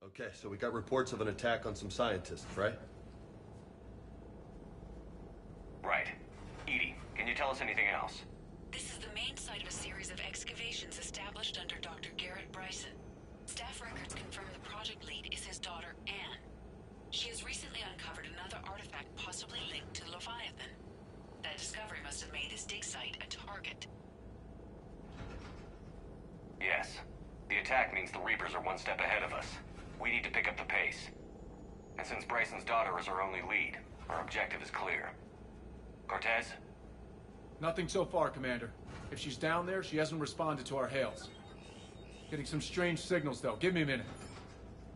Okay, so we got reports of an attack on some scientists, right? Right. Edie, can you tell us anything else? This is the main site of a series of excavations established under Dr. Garrett Bryson. Staff records confirm the project lead is his daughter, Anne. She has recently uncovered another artifact possibly linked to Leviathan. That discovery must have made this dig site a target. Yes. The attack means the Reapers are one step ahead of us. We need to pick up the pace. And since Bryson's daughter is our only lead, our objective is clear. Cortez? Nothing so far, Commander. If she's down there, she hasn't responded to our hails. Getting some strange signals, though. Give me a minute.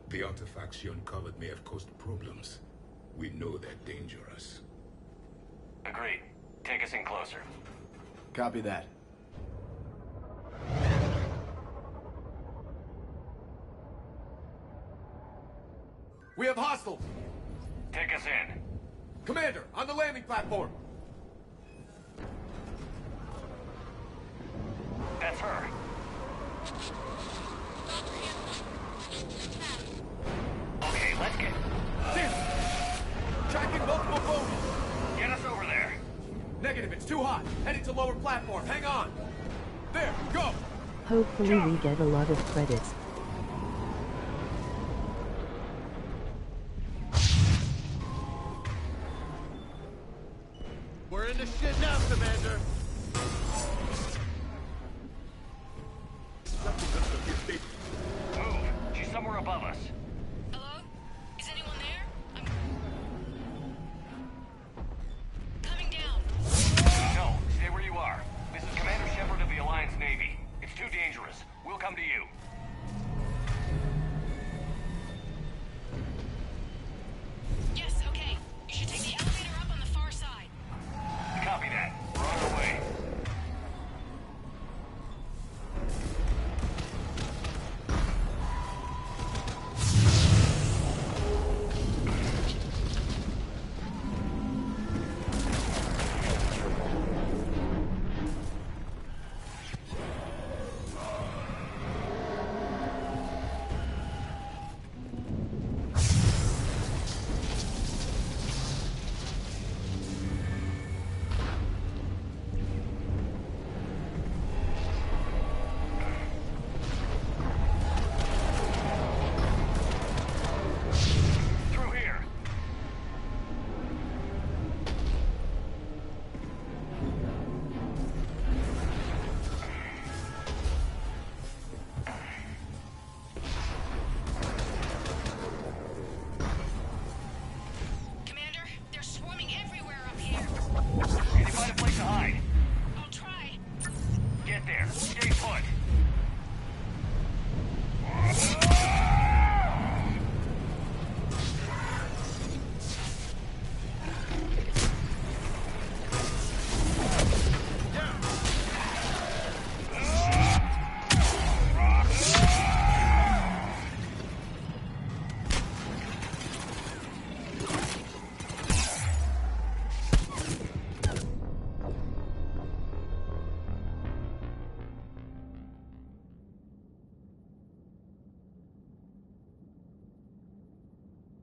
The artifacts she uncovered may have caused problems. We know they're dangerous. Agreed. Take us in closer. Copy that. We have hostiles! Take us in. Commander, on the landing platform! That's her. Okay, let's get... Tracking multiple bogies! Get us over there. Negative, it's too hot. Heading to lower platform. Hang on. There, go! Hopefully we get a lot of credits. We're in the shit now, Commander! Move. She's somewhere above us. Hello? Is anyone there? I'm coming down. No, stay where you are. This is Commander Shepard of the Alliance Navy. It's too dangerous. We'll come to you. Yes, okay. You should take the elevator up on the far side. Copy that. We're on our way.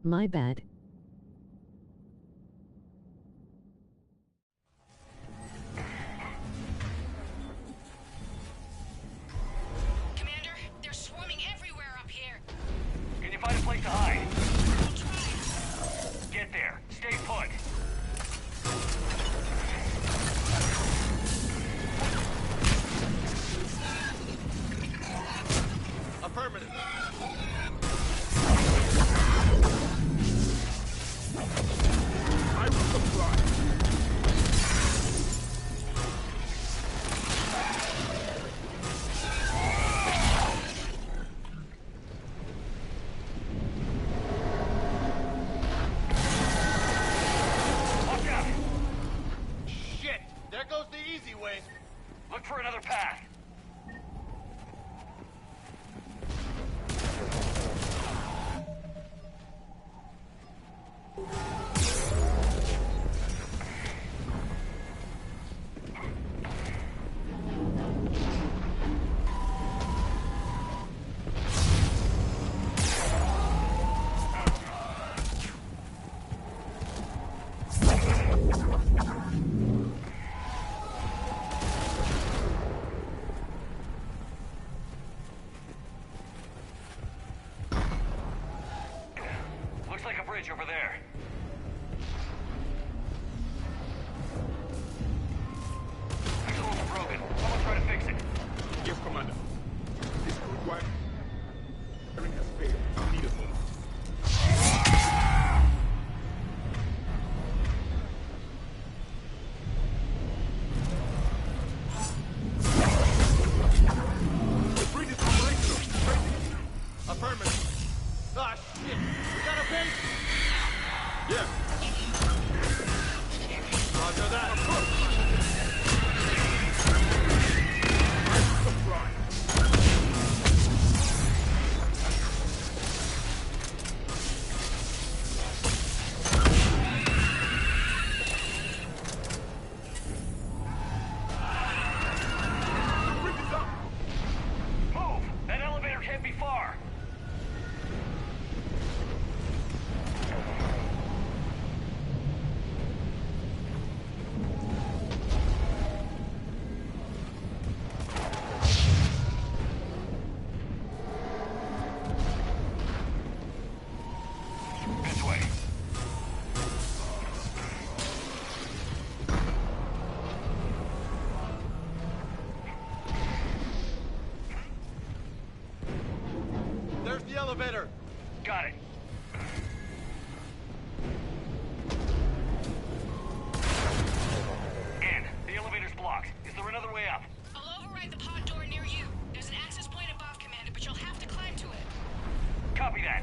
My bad. Commander, they're swarming everywhere up here. Can you find a place to hide? Get there. Stay put. Affirmative. I will comply. Watch out! Shit! There goes the easy way. Look for another path. Looks like a bridge over there. Controls are broken. Someone try to fix it. Yes, Commander. This crude wiring has failed. Need a moment. The bridge is operational. Affirmative. Ah, shit! We got a base! Yeah. Roger that. I will comply. The bridge is up. Move! That elevator can't be far. This way. There's the elevator. Got it. Ann, the elevator's blocked. Is there another way up? I'll override the pod door near you. There's an access point above, Commander, but you'll have to climb to it. Copy that.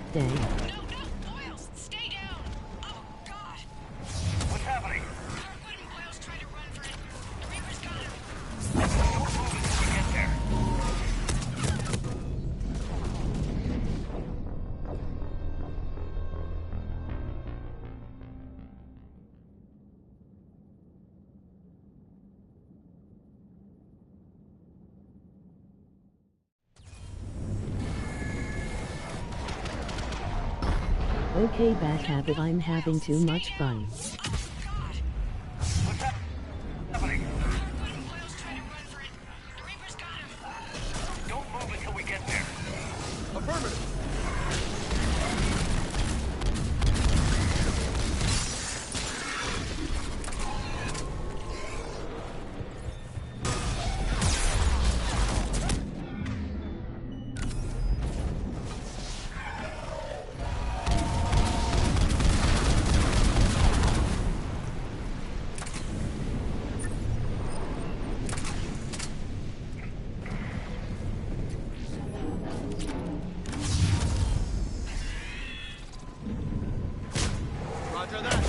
perfect day. Boyles, stay down! Oh, God! What's happening? Kirkwood and Boyles trying to run for it. The Reaper's got him. Don't move until we get there. Okay, bad habit, I'm having too much fun. What's happening? Don't move until we get there. Affirmative. Roger that.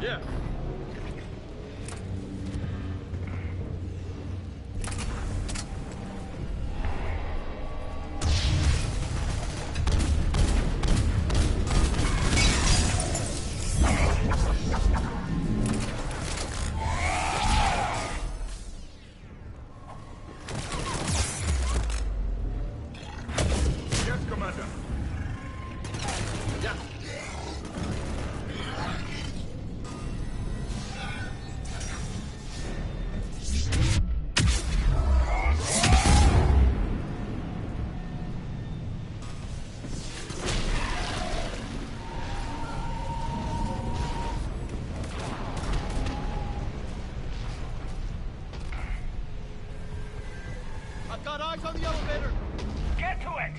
Yeah. Yes, Commander. Yeah. I've got eyes on the elevator. Get to it!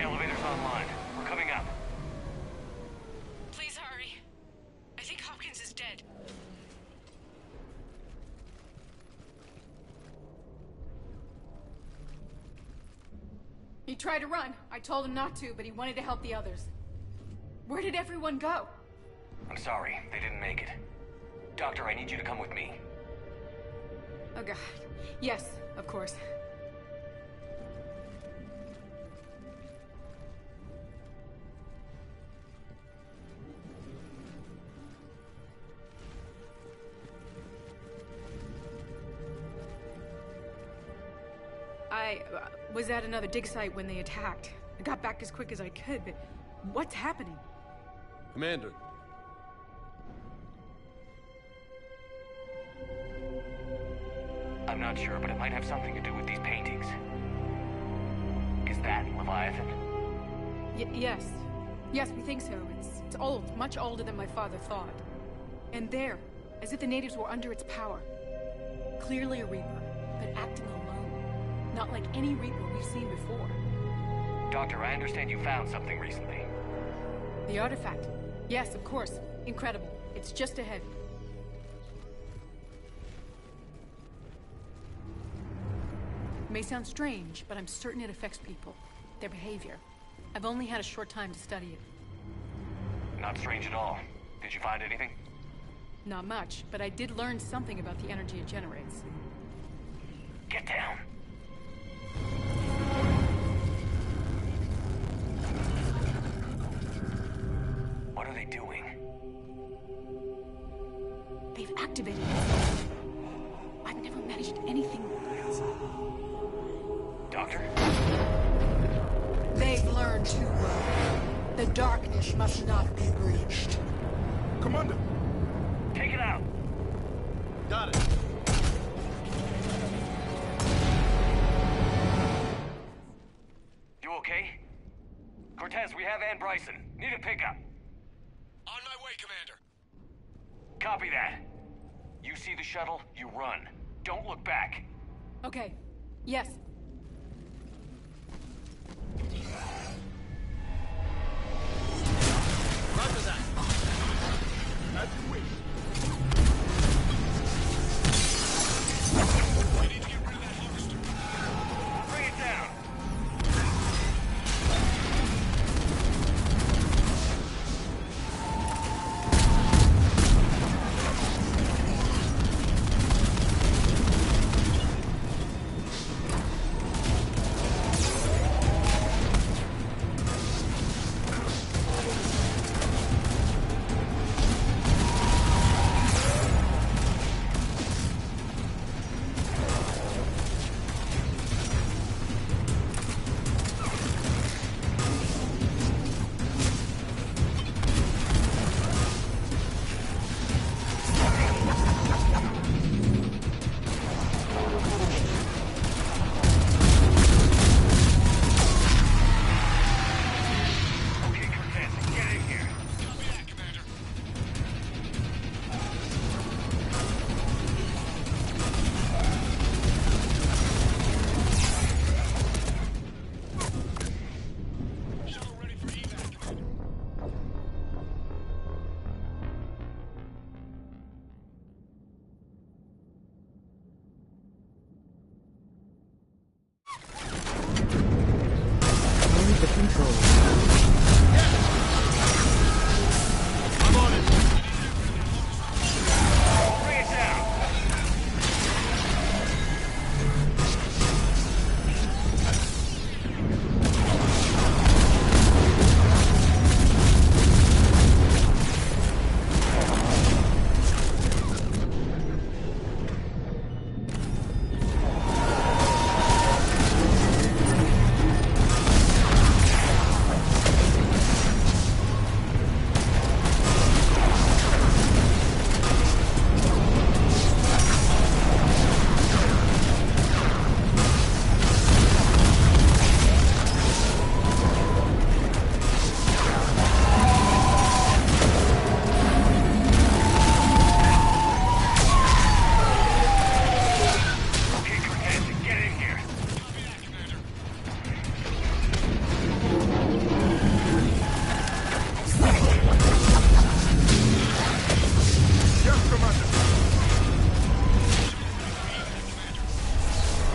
Elevator's online. We're coming up. Please hurry. I think Hopkins is dead. He tried to run. I told him not to, but he wanted to help the others. Where did everyone go? I'm sorry, they didn't make it. Doctor, I need you to come with me. Oh, God. Yes, of course. I was at another dig site when they attacked. I got back as quick as I could, but what's happening? Commander. I'm not sure, but it might have something to do with these paintings. Is that Leviathan? Yes. Yes, we think so. It's old, much older than my father thought. And there, as if the natives were under its power. Clearly a Reaper, but acting alone. Not like any Reaper we've seen before. Doctor, I understand you found something recently. The artifact. Yes, of course. Incredible. It's just ahead. It may sound strange, but I'm certain it affects people. Their behavior. I've only had a short time to study it. Not strange at all. Did you find anything? Not much, but I did learn something about the energy it generates. Get down. What are they doing? They've activated it. Doctor? They've learned too well. The darkness must not be breached. Commander! Take it out! Got it. You okay? Cortez, we have Ann Bryson. Need a pickup. On my way, Commander. Copy that. You see the shuttle, you run. Don't look back. Okay. Yes. Roger that. As you wish. We need to get rid of that harvester. Bring it down. The control. I'm on it. Bring it down.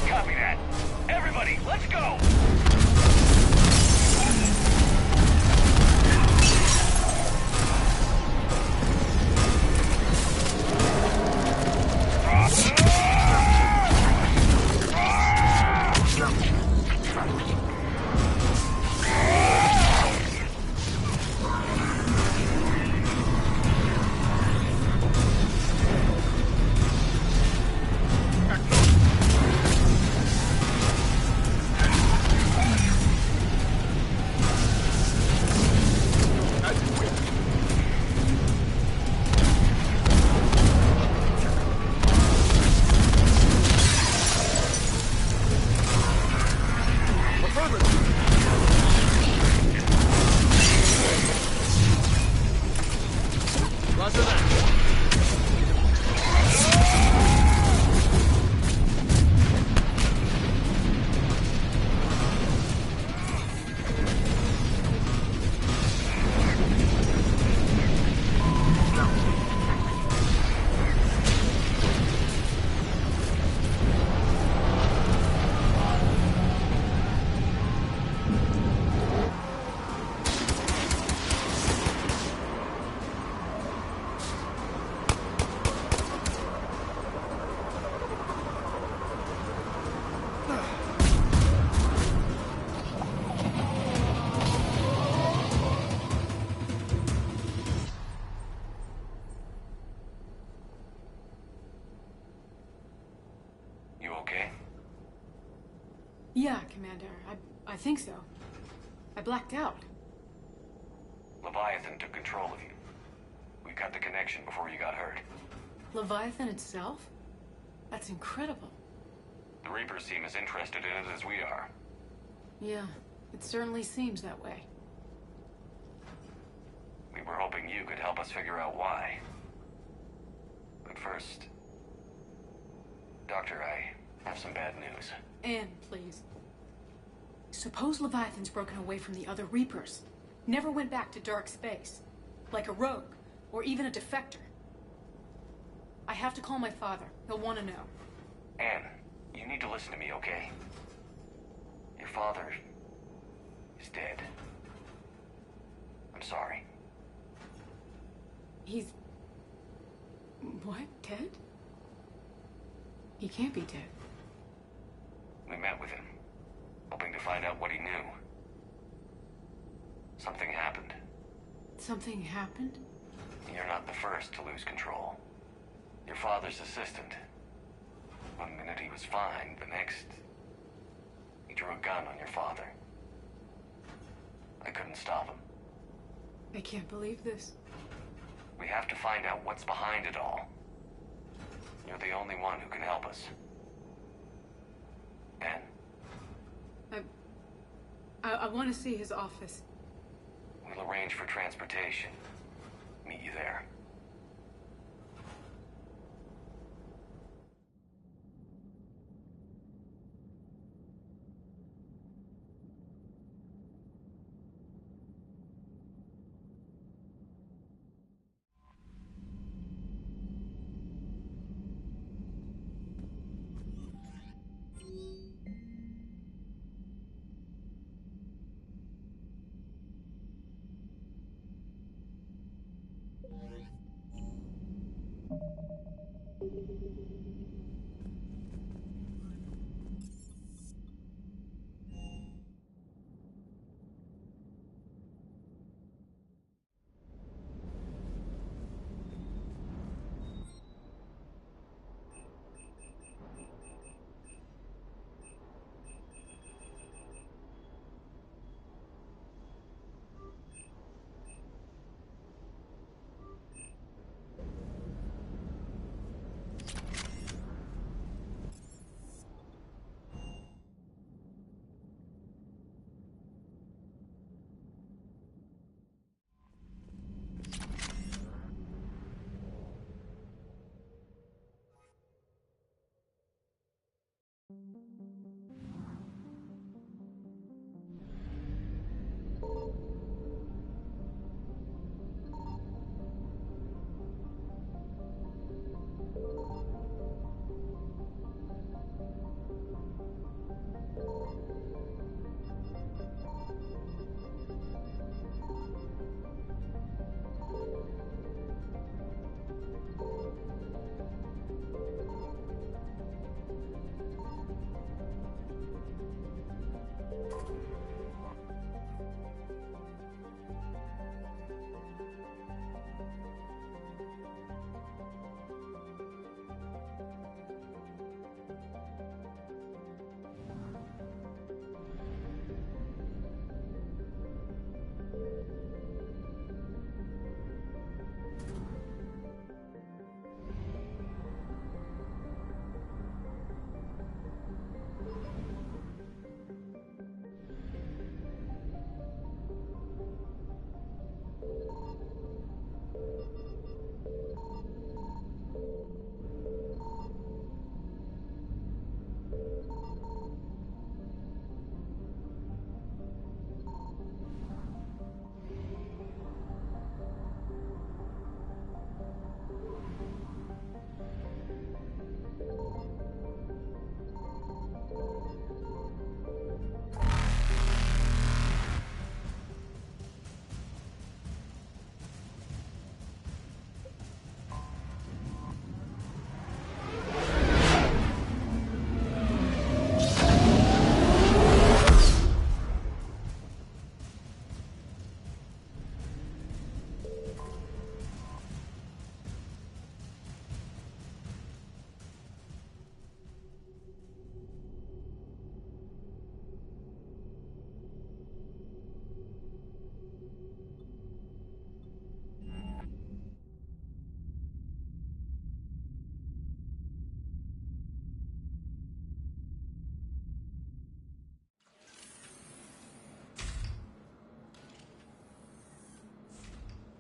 Copy that. Everybody, let's go! Roger that. Commander. I think so. I blacked out. Leviathan took control of you. We cut the connection before you got hurt. Leviathan itself? That's incredible. The Reapers seem as interested in it as we are. Yeah, it certainly seems that way. We were hoping you could help us figure out why. But first... Doctor, I have some bad news. Anne, please. Suppose Leviathan's broken away from the other Reapers. Never went back to dark space. Like a rogue, or even a defector. I have to call my father. He'll want to know. Anne, you need to listen to me, okay? Your father is dead. I'm sorry. He's... what? Dead? He can't be dead. We met with him, hoping to find out what he knew. Something happened. Something happened? You're not the first to lose control. Your father's assistant. One minute he was fine, the next... he drew a gun on your father. I couldn't stop him. I can't believe this. We have to find out what's behind it all. You're the only one who can help us. Anne? I want to see his office. We'll arrange for transportation. Meet you there.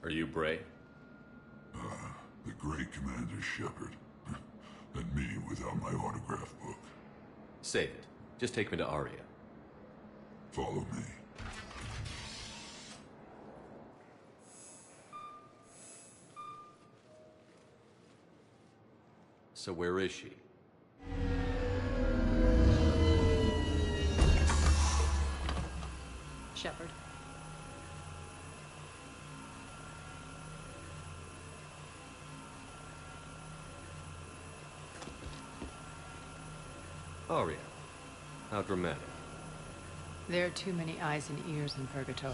Are you Bray? The great Commander Shepard. And me without my autograph book. Save it. Just take me to Aria. Follow me. So where is she? Shepard. Aria. How dramatic. There are too many eyes and ears in Purgatory.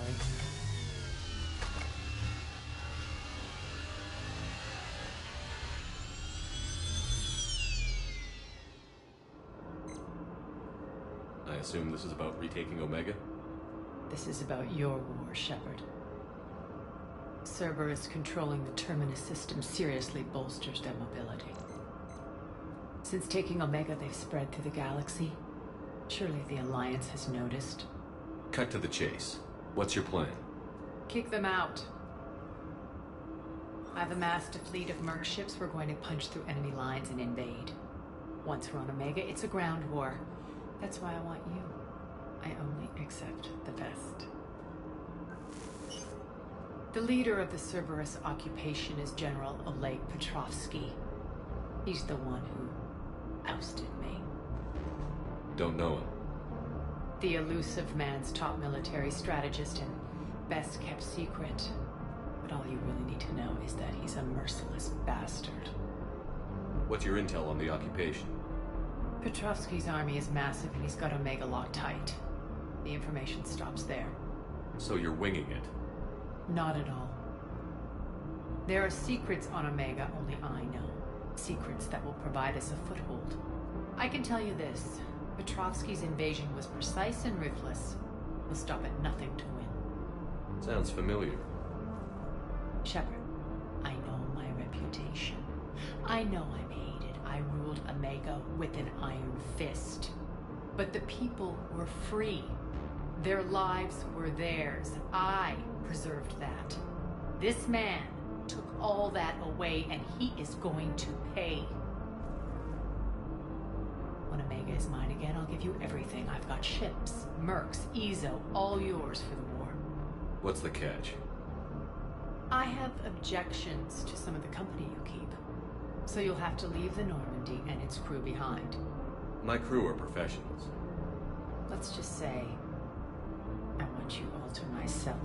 I assume this is about retaking Omega? This is about your war, Shepard. Cerberus controlling the Terminus system seriously bolsters their mobility. Since taking Omega, they've spread through the galaxy. Surely the Alliance has noticed. Cut to the chase. What's your plan? Kick them out. I've amassed a fleet of merc ships. We're going to punch through enemy lines and invade. Once we're on Omega, it's a ground war. That's why I want you. I only accept the best. The leader of the Cerberus occupation is General Oleg Petrovsky. He's the one who ousted me. Don't know him. The elusive man's top military strategist and best kept secret. But all you really need to know is that he's a merciless bastard. What's your intel on the occupation? Petrovsky's army is massive and he's got Omega locked tight. The information stops there. So you're winging it? Not at all. There are secrets on Omega only I know. Secrets that will provide us a foothold. I can tell you this. Petrovsky's invasion was precise and ruthless. He'll stop at nothing to win. Sounds familiar. Shepard, I know my reputation. I know I'm hated. I ruled Omega with an iron fist. But the people were free. Their lives were theirs. I preserved that. This man took all that away, and he is going to pay. When Omega is mine again, I'll give you everything. I've got ships, mercs, Ezo, all yours for the war. What's the catch? I have objections to some of the company you keep. So you'll have to leave the Normandy and its crew behind. My crew are professionals. Let's just say, I want you all to myself.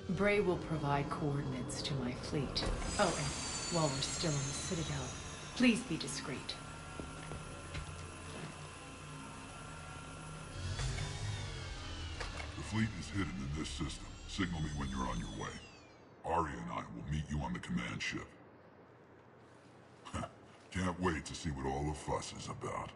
Bray will provide coordinates to my fleet. Oh, and while we're still in the Citadel, please be discreet. The fleet is hidden in this system. Signal me when you're on your way. Aria and I will meet you on the command ship. Can't wait to see what all the fuss is about.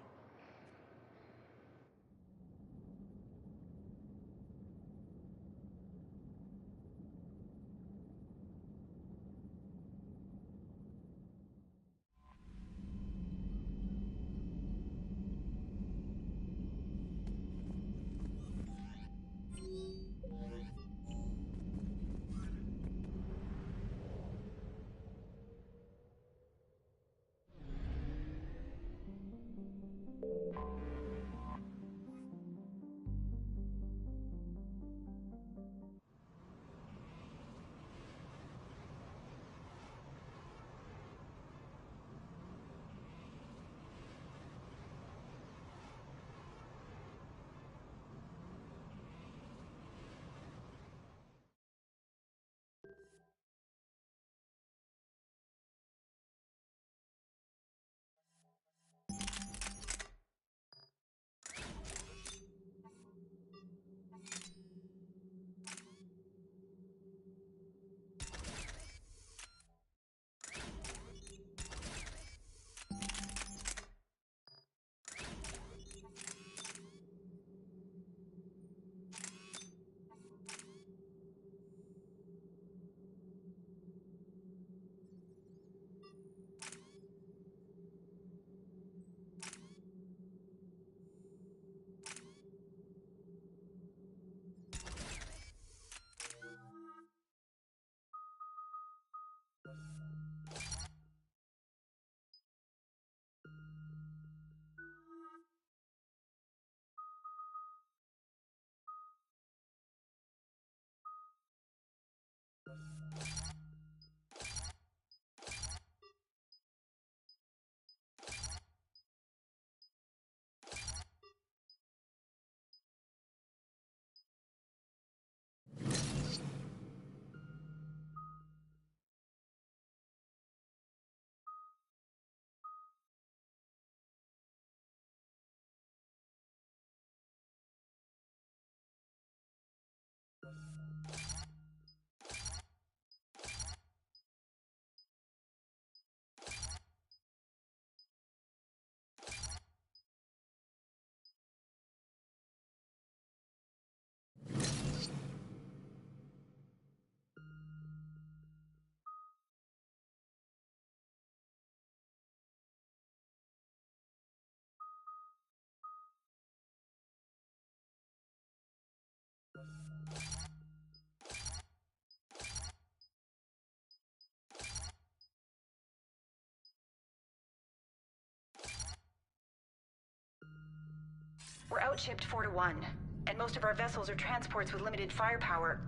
We're outshipped 4-1, and most of our vessels are transports with limited firepower.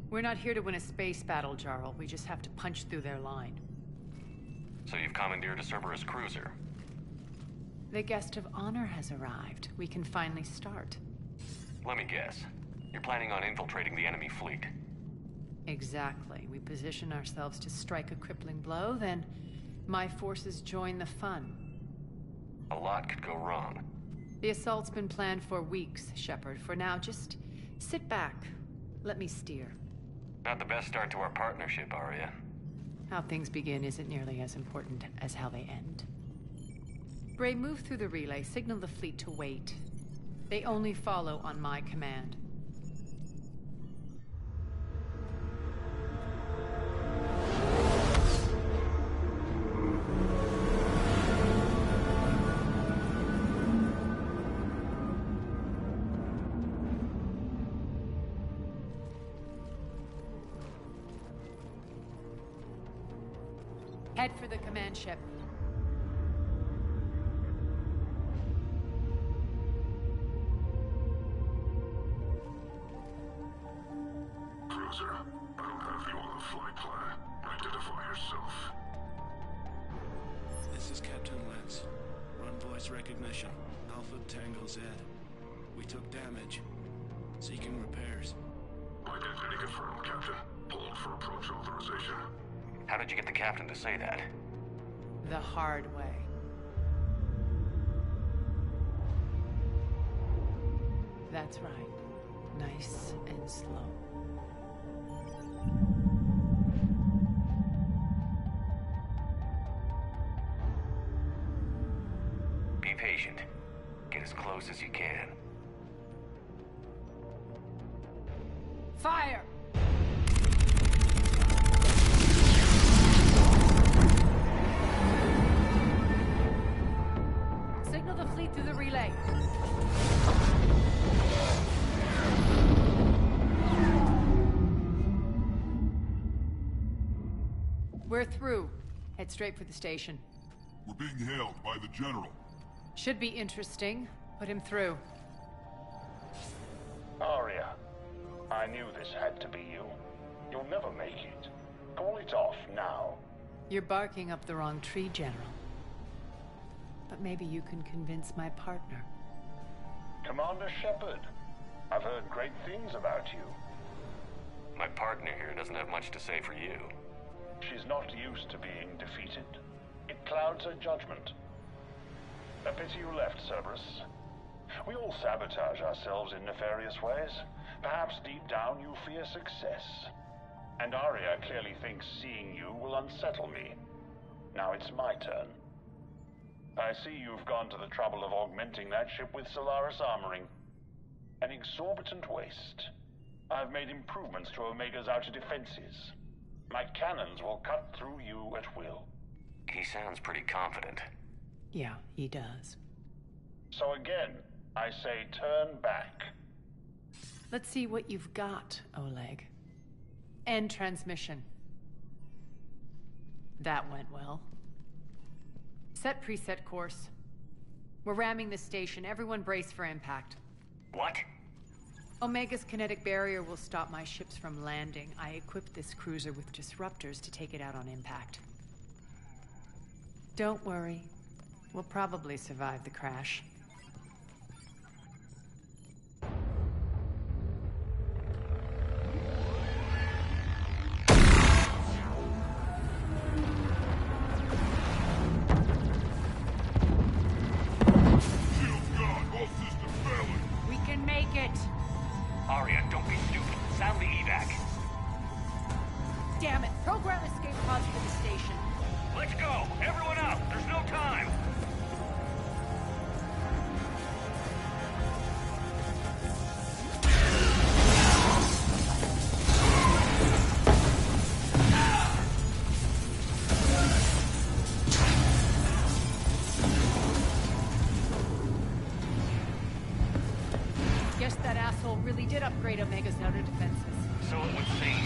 We're not here to win a space battle, Jarl. We just have to punch through their line. So you've commandeered a Cerberus cruiser? The guest of honor has arrived. We can finally start. Let me guess. You're planning on infiltrating the enemy fleet? Exactly. We position ourselves to strike a crippling blow, then my forces join the fun. A lot could go wrong. The assault's been planned for weeks, Shepard. For now, just sit back. Let me steer. Not the best start to our partnership, Arya. How things begin isn't nearly as important as how they end. Bray, move through the relay. Signal the fleet to wait. They only follow on my command. Head for the command ship. Cruiser, I don't have you on the flight plan. Identify yourself. This is Captain Lance. Run voice recognition. Alpha Tango Z. We took damage. Seeking repairs. Identity confirmed, Captain. Hold for approach authorization. How did you get the captain to say that? The hard way. That's right. Nice and slow. Be patient. Get as close as you can. Fire! Signal the fleet through the relay. We're through. Head straight for the station. We're being hailed by the General. Should be interesting. Put him through. Arya, I knew this had to be you. You'll never make it. Call it off now. You're barking up the wrong tree, General. But maybe you can convince my partner. Commander Shepard, I've heard great things about you. My partner here doesn't have much to say for you. She's not used to being defeated. It clouds her judgment. A pity you left, Cerberus. We all sabotage ourselves in nefarious ways. Perhaps deep down you fear success. And Arya clearly thinks seeing you will unsettle me. Now it's my turn. I see you've gone to the trouble of augmenting that ship with Solaris armoring. An exorbitant waste. I've made improvements to Omega's outer defenses. My cannons will cut through you at will. He sounds pretty confident. Yeah, he does. So again, I say turn back. Let's see what you've got, Oleg. End transmission. That went well. Set preset course. We're ramming the station. Everyone brace for impact. What? Omega's kinetic barrier will stop my ships from landing. I equipped this cruiser with disruptors to take it out on impact. Don't worry. We'll probably survive the crash. We can make it! Arya, don't be stupid. Sound the evac. Damn it! Program escape pods for the station. Let's go! Everyone out! There's no time! Guess that asshole really did upgrade Omega's outer defenses. So it would seem.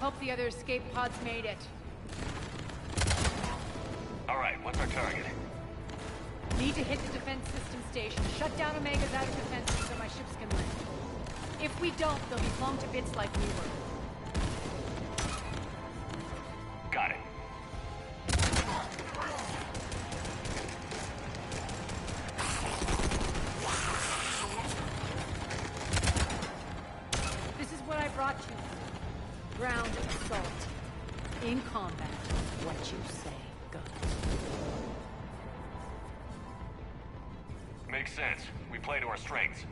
Hope the other escape pods made it. Alright, what's our target? Need to hit the defense system station. Shut down Omega's outer defenses so my ships can land. If we don't, they'll be blown to bits like we were. Got it. This is what I brought you. Ground assault. In combat, what you say goes. Makes sense. We play to our strengths.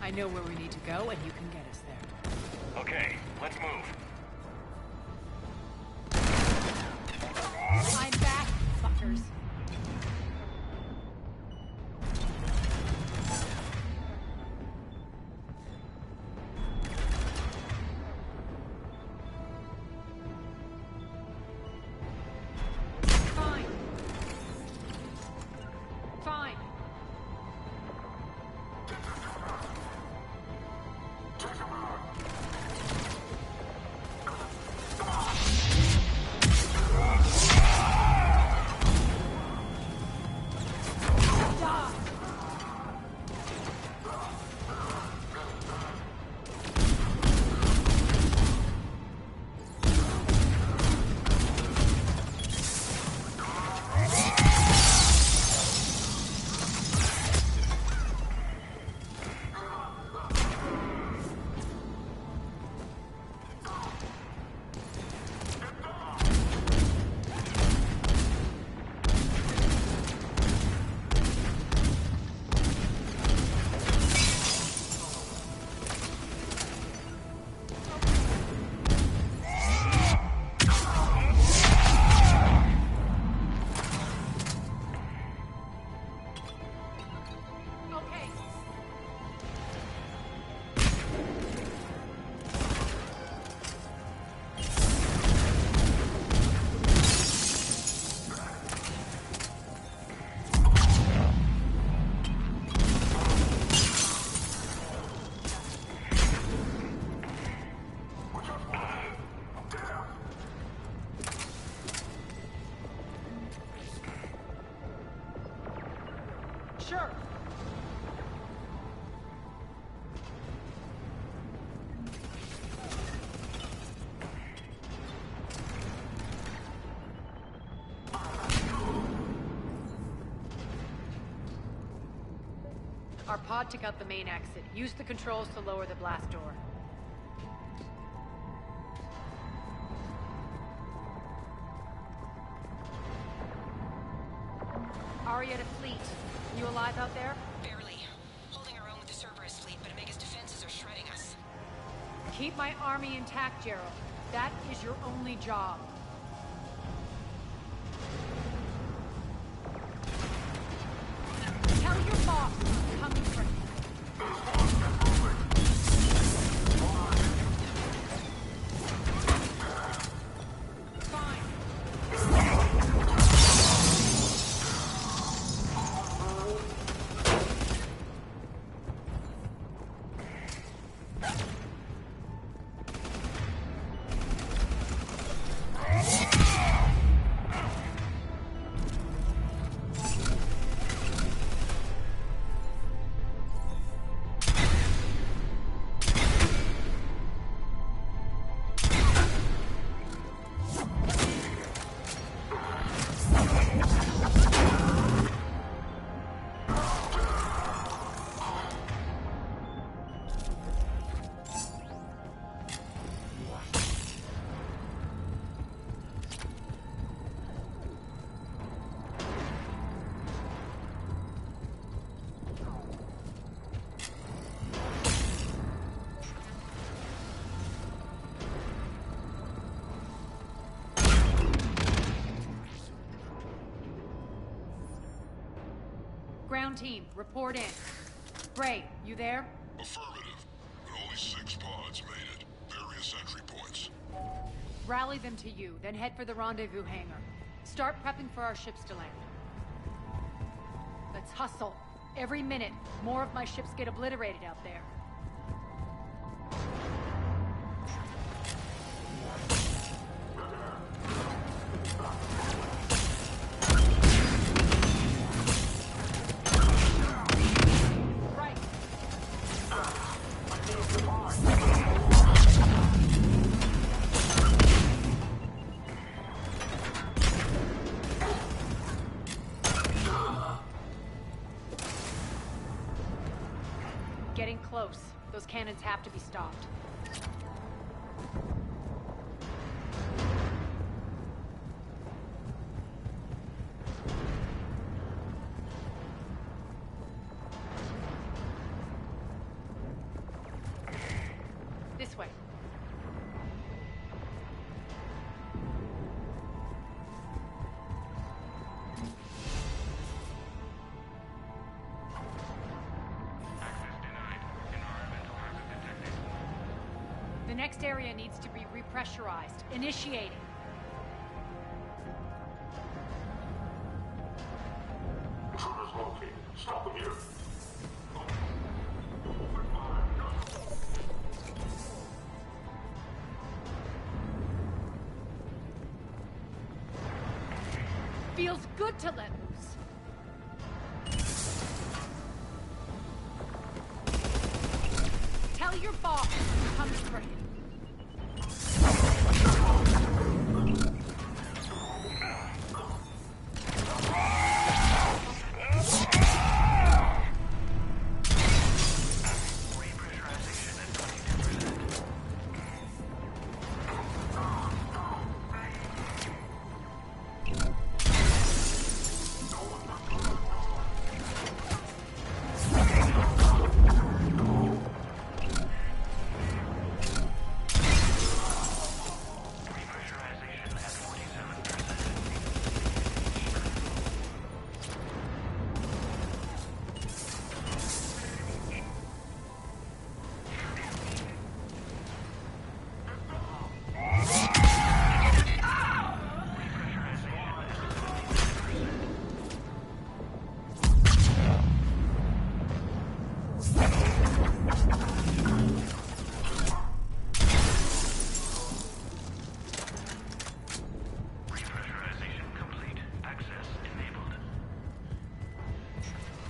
I know where we need to go, and you can get us there. Okay, let's move. I'm back, fuckers. Fine. Fine. Sure. Our pod took out the main exit. Use the controls to lower the blast door. Arya to fleet. You alive out there? Barely. Holding our own with the Cerberus fleet, but Omega's defenses are shredding us. Keep my army intact, Gerald. That is your only job. Tell your boss I'm coming for him. Ground team, report in. Bray, you there? Affirmative, but only 6 pods made it. Various entry points. Rally them to you, then head for the rendezvous hangar. Start prepping for our ships to land. Let's hustle. Every minute, more of my ships get obliterated out there. Getting close. Those cannons have to be stopped. This way. The next area needs to be repressurized. Initiating. Intruders located. Stop them here. Feels good to let loose. Tell your boss I'm coming for him.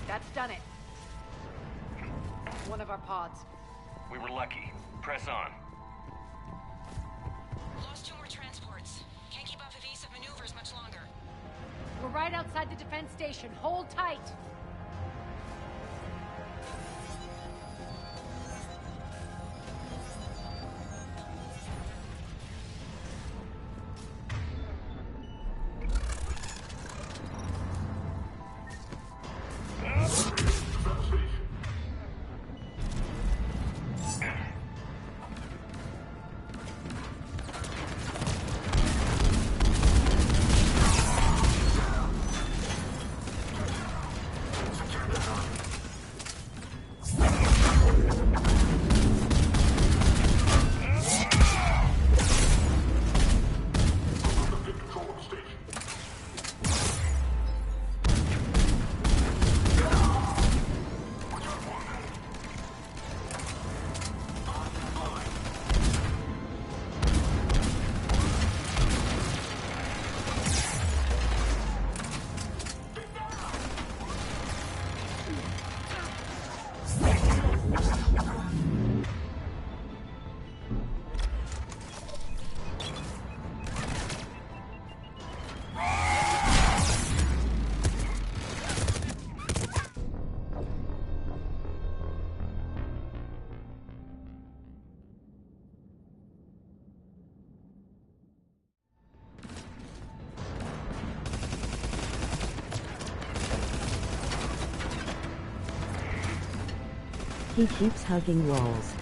That's done it. One of our pods. We were lucky. Press on. Lost 2 more transports. Can't keep up evasive maneuvers much longer. We're right outside the defense station. Hold tight. He keeps hugging walls.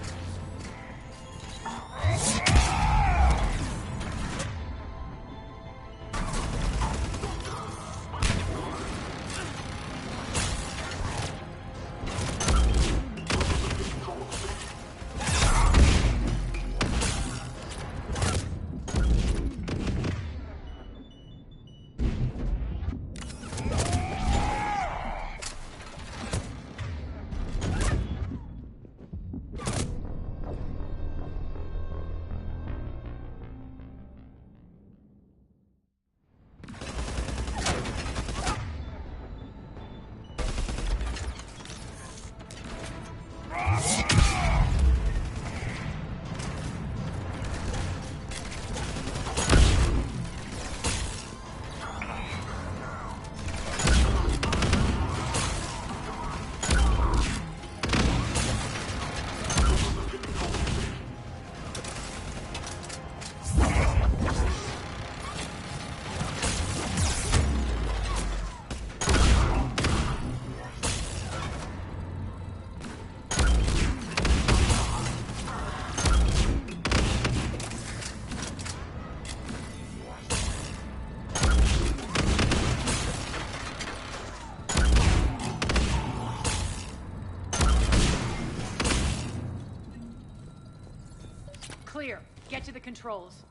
Clear. Get to the controls.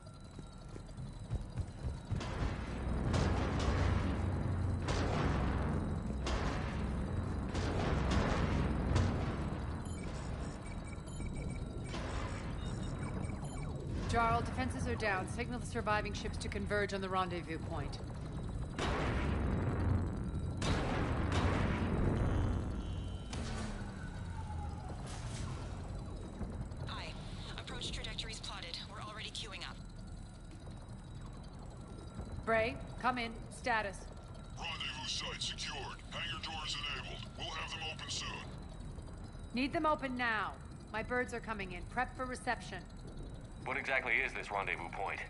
Jarl, defenses are down. Signal the surviving ships to converge on the rendezvous point. Aye. Approach trajectories plotted. We're already queuing up. Bray, come in. Status. Rendezvous site secured. Hangar doors enabled. We'll have them open soon. Need them open now. My birds are coming in. Prep for reception. What exactly is this rendezvous point?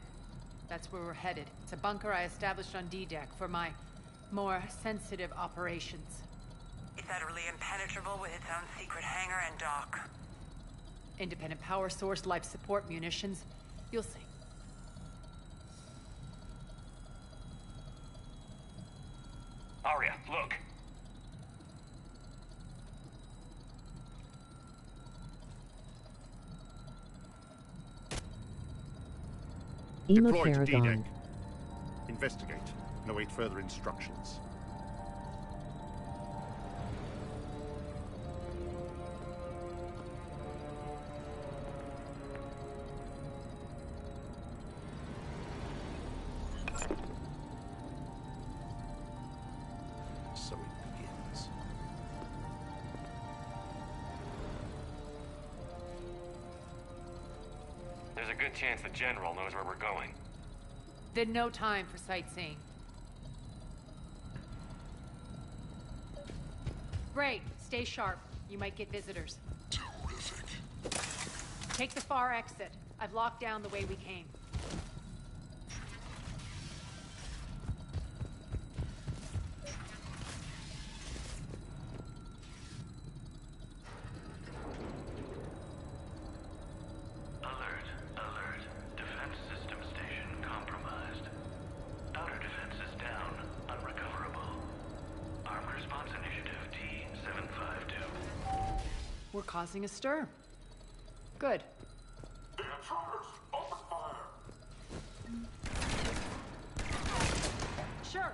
That's where we're headed. It's a bunker I established on D-Deck for my more sensitive operations. It's utterly impenetrable with its own secret hangar and dock. Independent power source, life support, munitions. You'll see. Arya, look! Deploy to D-Deck. Paragon. Investigate and await further instructions. So it begins. There's a good chance the General knows where we're going. Then no time for sightseeing. Bray, stay sharp. You might get visitors. Terrific. Take the far exit. I've locked down the way we came. Alert, alert. Defense system station compromised. Outer defenses down, unrecoverable. Armed Response Initiative T-752. We're causing a stir. Good. Sure.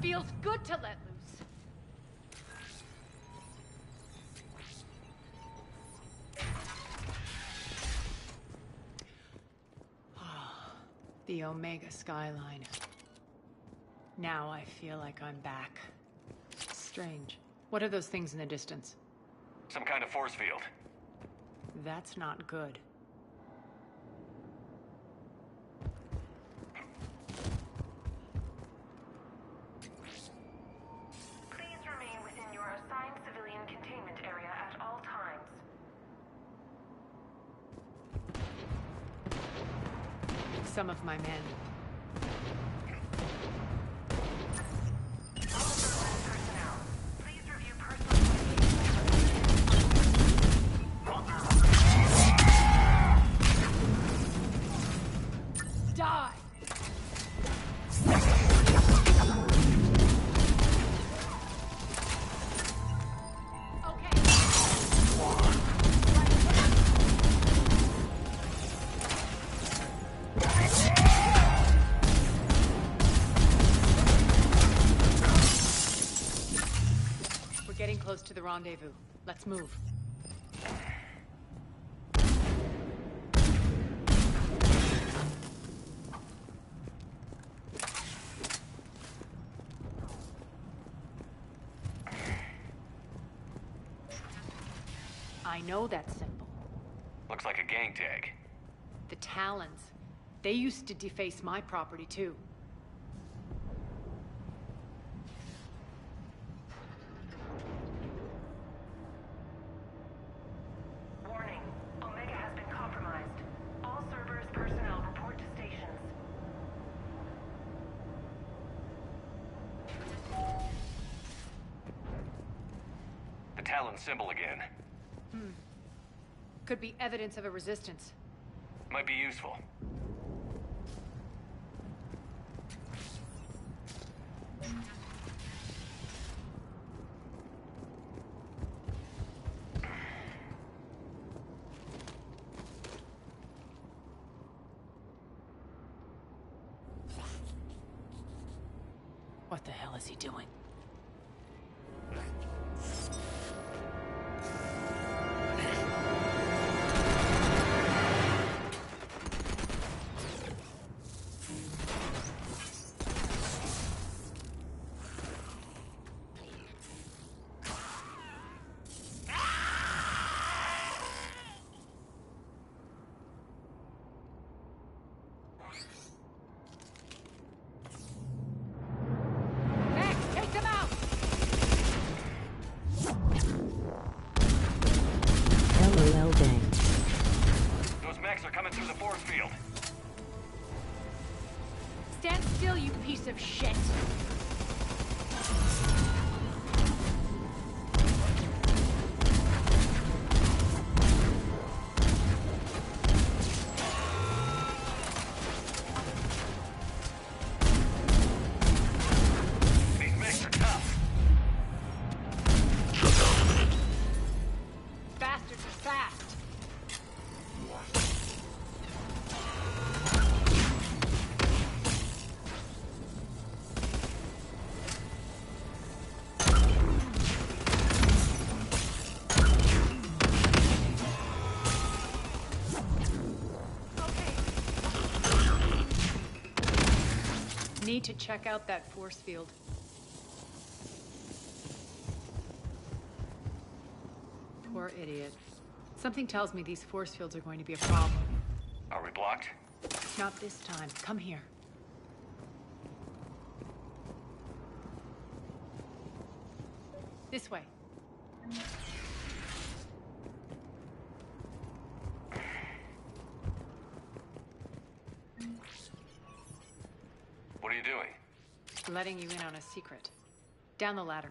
Feels good to let loose. The Omega skyline. Now I feel like I'm back. Strange. What are those things in the distance? Some kind of force field. That's not good. Please some of my men. Die! We're getting close to the rendezvous. Let's move. I know that symbol. Looks like a gang tag. The Talons. They used to deface my property, too. Warning. Omega has been compromised. All Cerberus personnel report to stations. The Talon symbol again. Could be evidence of a resistance. Might be useful. What the hell is he doing? Take them out! LOL dang. Those mechs are coming through the force field. Stand still, you piece of shit! These mechs are tough. Bastards are fast! Need to check out that force field. Poor idiot. Something tells me these force fields are going to be a problem. Are we blocked? Not this time. Come here. This way. What are you doing? Letting you in on a secret. Down the ladder.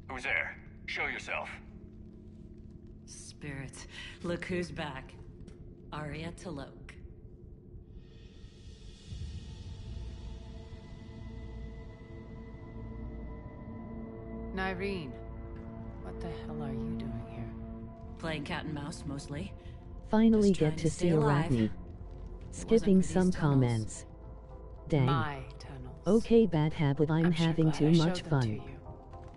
Who's there? Show yourself. Spirits, look who's back. Arya Talok. Nyreen, what the hell are you doing here? Playing cat and mouse, mostly. Finally Just trying get to to stay see alive. Arachne. Skipping some comments. Dang. My tunnels. Okay, bad habit. I'm sure having glad too I showed much them to fun. you.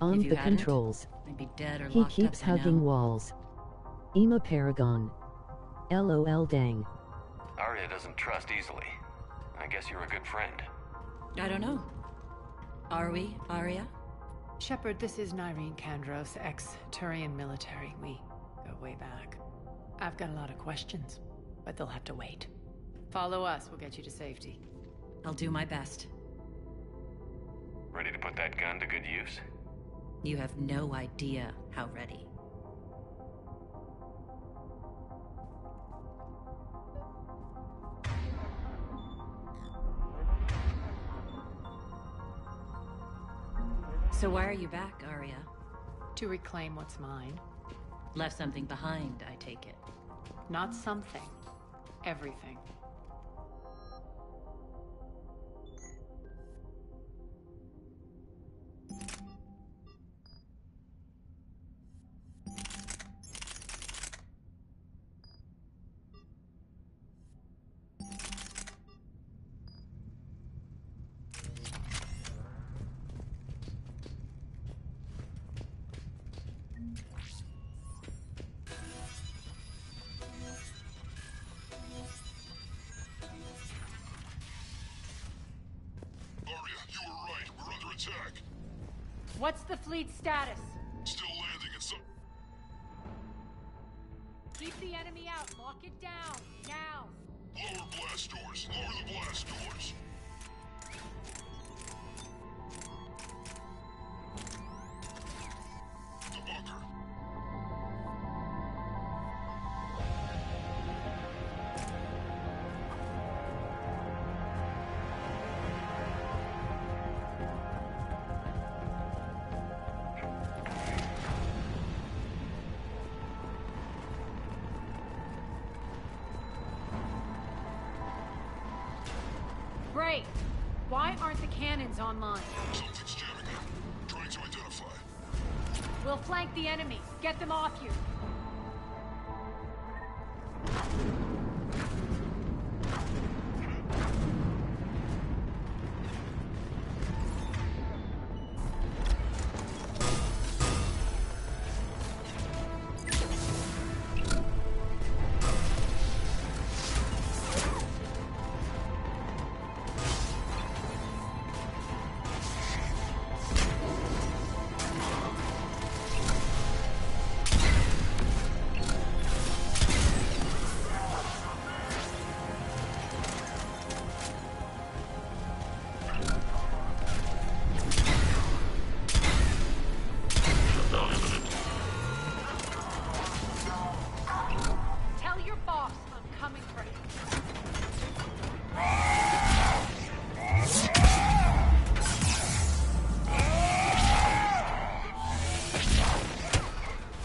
On If you the hadn't, controls. I'd be dead or He locked keeps up by hugging now. walls. Ema Paragon. LOL dang. Arya doesn't trust easily. I guess you're a good friend. I don't know. Are we, Arya? Shepard, this is Nyreen Kandros, ex-Turian military. We go way back. I've got a lot of questions, but they'll have to wait. Follow us, we'll get you to safety. I'll do my best. Ready to put that gun to good use? You have no idea how ready. So why are you back, Arya? To reclaim what's mine. Left something behind, I take it. Not something. Everything. What's the fleet status? Still landing in some... Keep the enemy out. Lock it down. Now. Lower blast doors. Lower the blast doors. The bunker. Great. Why aren't the cannons online? Something's jamming them. Trying to identify. We'll flank the enemy. Get them off you.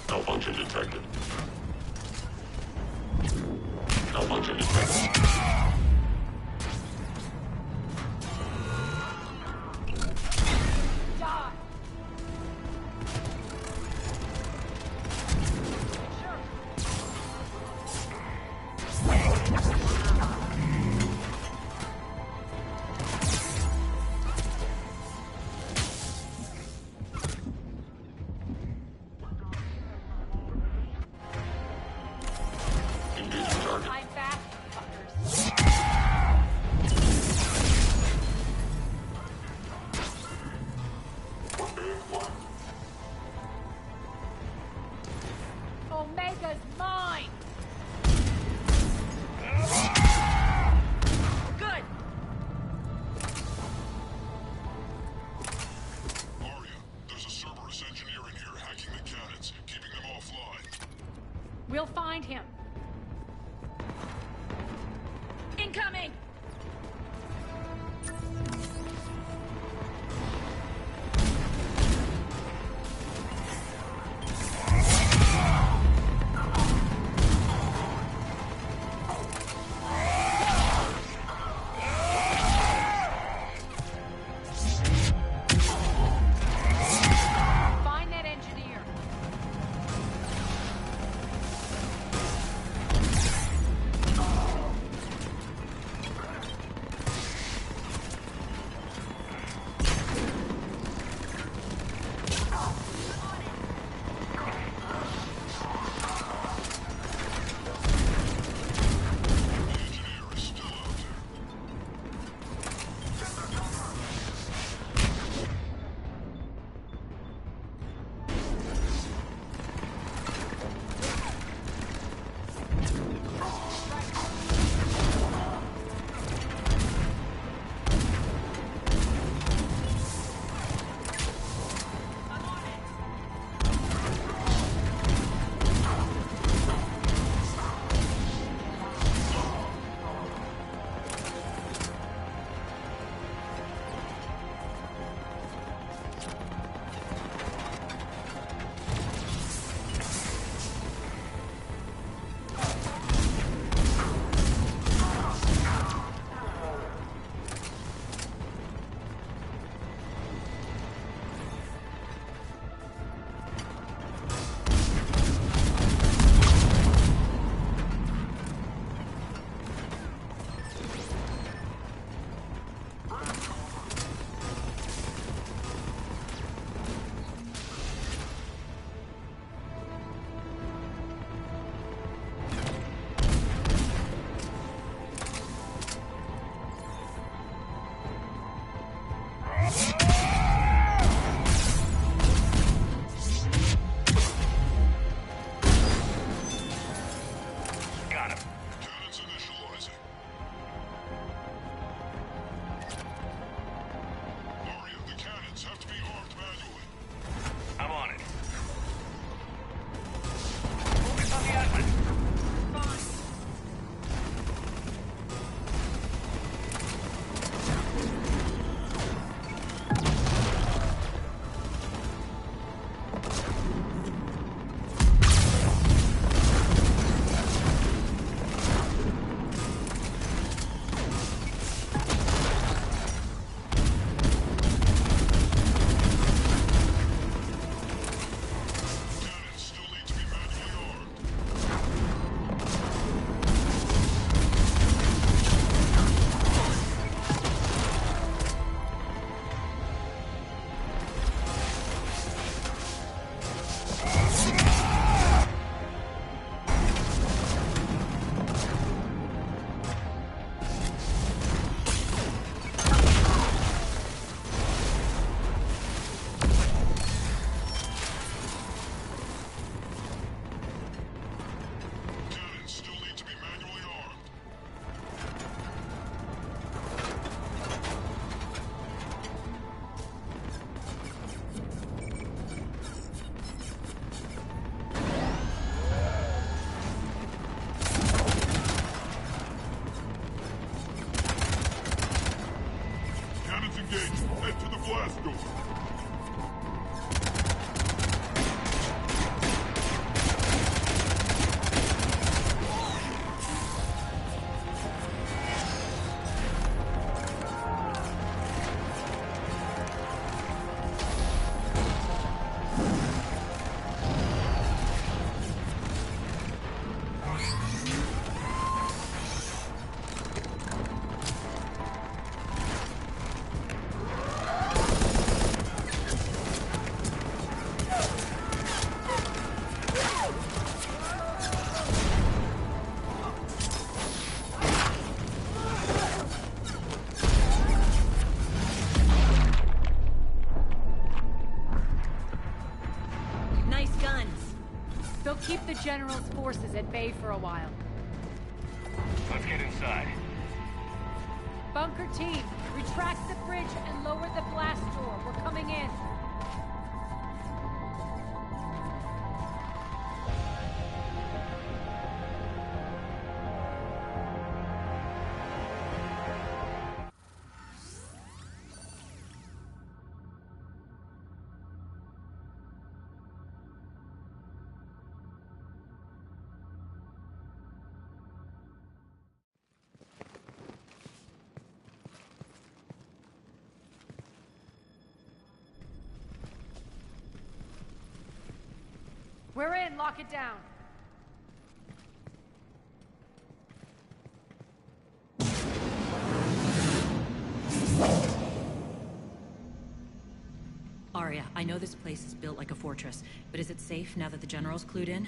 Malfunction detected. Malfunction detected. Die! Omega's mine! Good! Arya, there's a Cerberus engineer in here hacking the cannons, keeping them offline. We'll find him. Incoming! gates. Head to the blast door. Nice guns. They'll keep the General's forces at bay for a while. Let's get inside. Bunker team, retract the bridge and lower the blast door. We're coming in. We're in. Lock it down. Arya, I know this place is built like a fortress, but is it safe now that the General's clued in?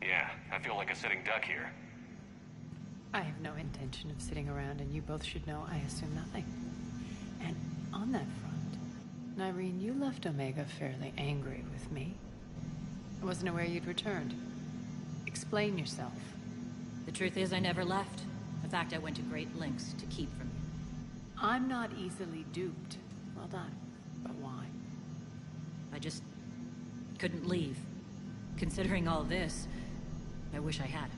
Yeah, I feel like a sitting duck here. I have no intention of sitting around, and you both should know I assume nothing. And on that front, Nyreen, you left Omega fairly angry with me. I wasn't aware you'd returned. Explain yourself. The truth is, I never left. In fact, I went to great lengths to keep from you. I'm not easily duped. Well done. But why? I just couldn't leave. Considering all this, I wish I had.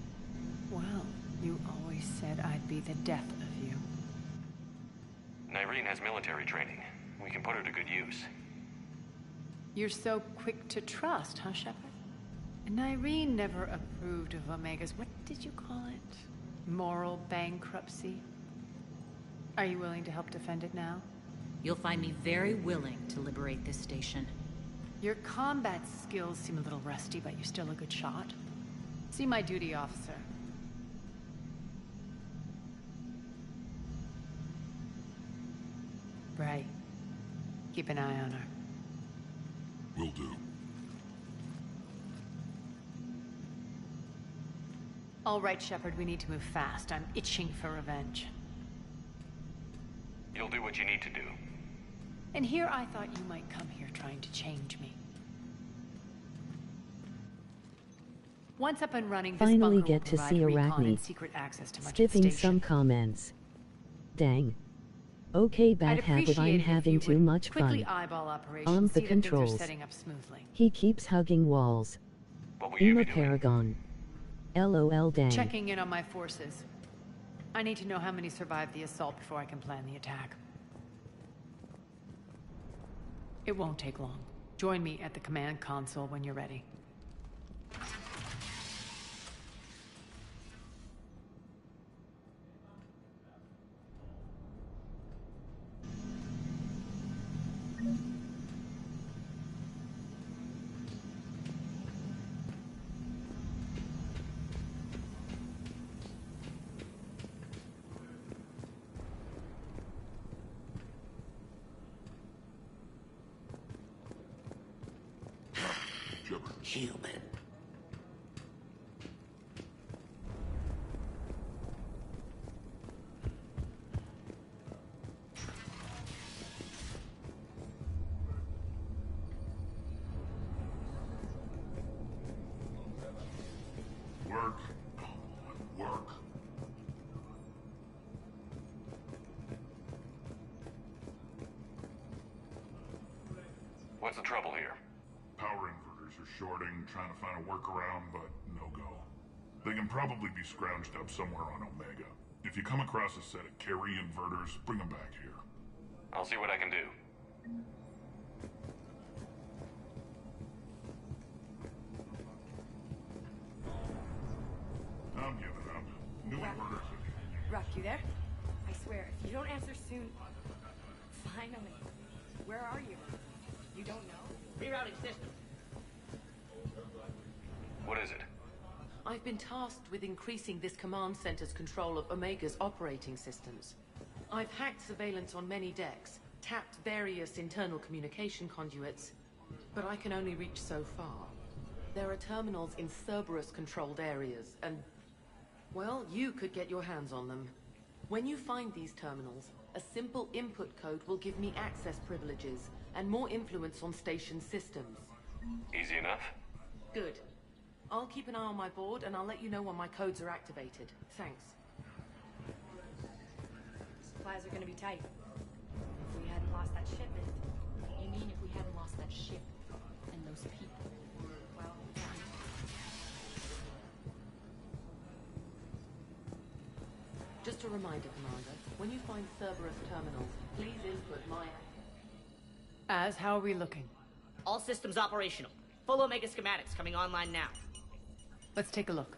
Well, you always said I'd be the death of you. Nyreen has military training. We can put her to good use. You're so quick to trust, huh, Shepard? Nyreen never approved of Omega's, what did you call it? Moral bankruptcy? Are you willing to help defend it now? You'll find me very willing to liberate this station. Your combat skills seem a little rusty, but you're still a good shot. See my duty officer. Right. Keep an eye on her. Will do. All right, Shepard, we need to move fast. I'm itching for revenge. You'll do what you need to do. And here I thought you might come here trying to change me. Once up and running, this Finally bunker get will to provide see recon Arachne. and secret access to much of the Skipping station. some comments. Dang. Okay, bad I'd habit. appreciate I'm it if having you too would much quickly fun. eyeball operations, On see the that things are controls. setting up smoothly. He keeps hugging walls. What will you Ema be doing? Paragon. LOL dang. Checking in on my forces. I need to know how many survived the assault before I can plan the attack. It won't take long. Join me at the command console when you're ready. Human. Work. Work. What's the trouble here? Power inverters are shorting, trying to find a workaround, but no go. They can probably be scrounged up somewhere on Omega. If you come across a set of carry inverters, bring them back here. I'll see what I can do. I'm giving up. New inverters. Rock, you there? I swear, if you don't answer soon... Finally. Where are you? You don't know? Rerouting system. What is it? I've been tasked with increasing this command center's control of Omega's operating systems. I've hacked surveillance on many decks, tapped various internal communication conduits, but I can only reach so far. There are terminals in Cerberus-controlled areas, and... well, you could get your hands on them. When you find these terminals, a simple input code will give me access privileges and more influence on station systems. Easy enough? Good. I'll keep an eye on my board, and I'll let you know when my codes are activated. Thanks. Supplies are gonna be tight. If we hadn't lost that shipment... You mean if we hadn't lost that ship and those people? Well, yeah. Just a reminder, Commander. When you find Cerberus terminals, please input my... As, how are we looking? All systems operational. Full Omega schematics coming online now. Let's take a look.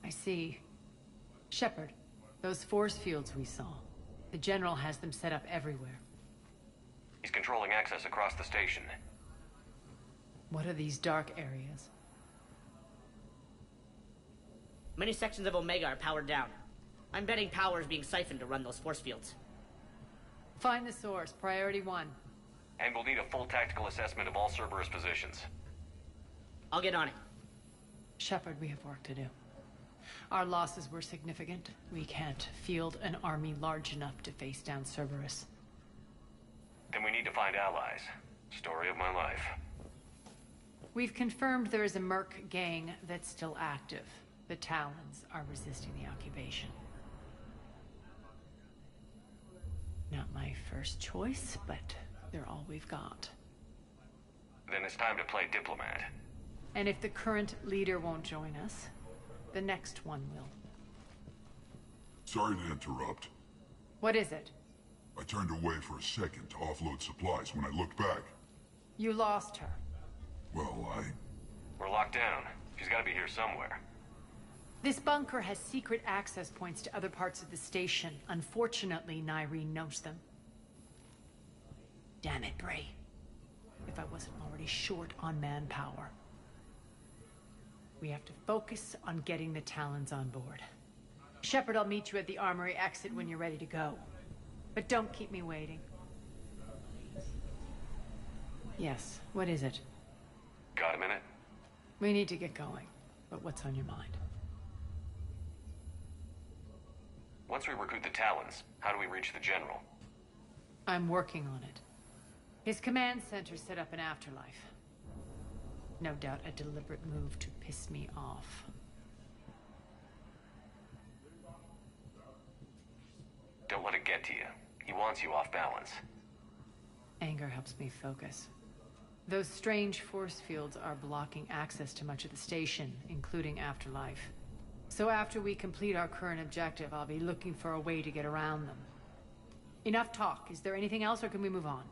I see. Shepard, those force fields we saw. The General has them set up everywhere. He's controlling access across the station. What are these dark areas? Many sections of Omega are powered down. I'm betting power is being siphoned to run those force fields. Find the source, priority 1. And we'll need a full tactical assessment of all Cerberus positions. I'll get on it. Shepard, we have work to do. Our losses were significant. We can't field an army large enough to face down Cerberus. Then we need to find allies. Story of my life. We've confirmed there is a Merc gang that's still active. The Talons are resisting the occupation. Not my first choice, but they're all we've got. Then it's time to play diplomat. And if the current leader won't join us, the next one will. Sorry to interrupt. What is it? I turned away for a second to offload supplies. When I looked back... You lost her. Well, We're locked down. She's gotta be here somewhere. This bunker has secret access points to other parts of the station. Unfortunately, Nyreen knows them. Damn it, Bray. If I wasn't already short on manpower. We have to focus on getting the Talons on board. Shepard, I'll meet you at the armory exit when you're ready to go. But don't keep me waiting. Yes, what is it? Got a minute? We need to get going. But what's on your mind? Once we recruit the Talons, how do we reach the General? I'm working on it. His command center set up an afterlife. No doubt a deliberate move to piss me off. Don't let it get to you. He wants you off balance. Anger helps me focus. Those strange force fields are blocking access to much of the station, including afterlife. So after we complete our current objective, I'll be looking for a way to get around them. Enough talk. Is there anything else, or can we move on?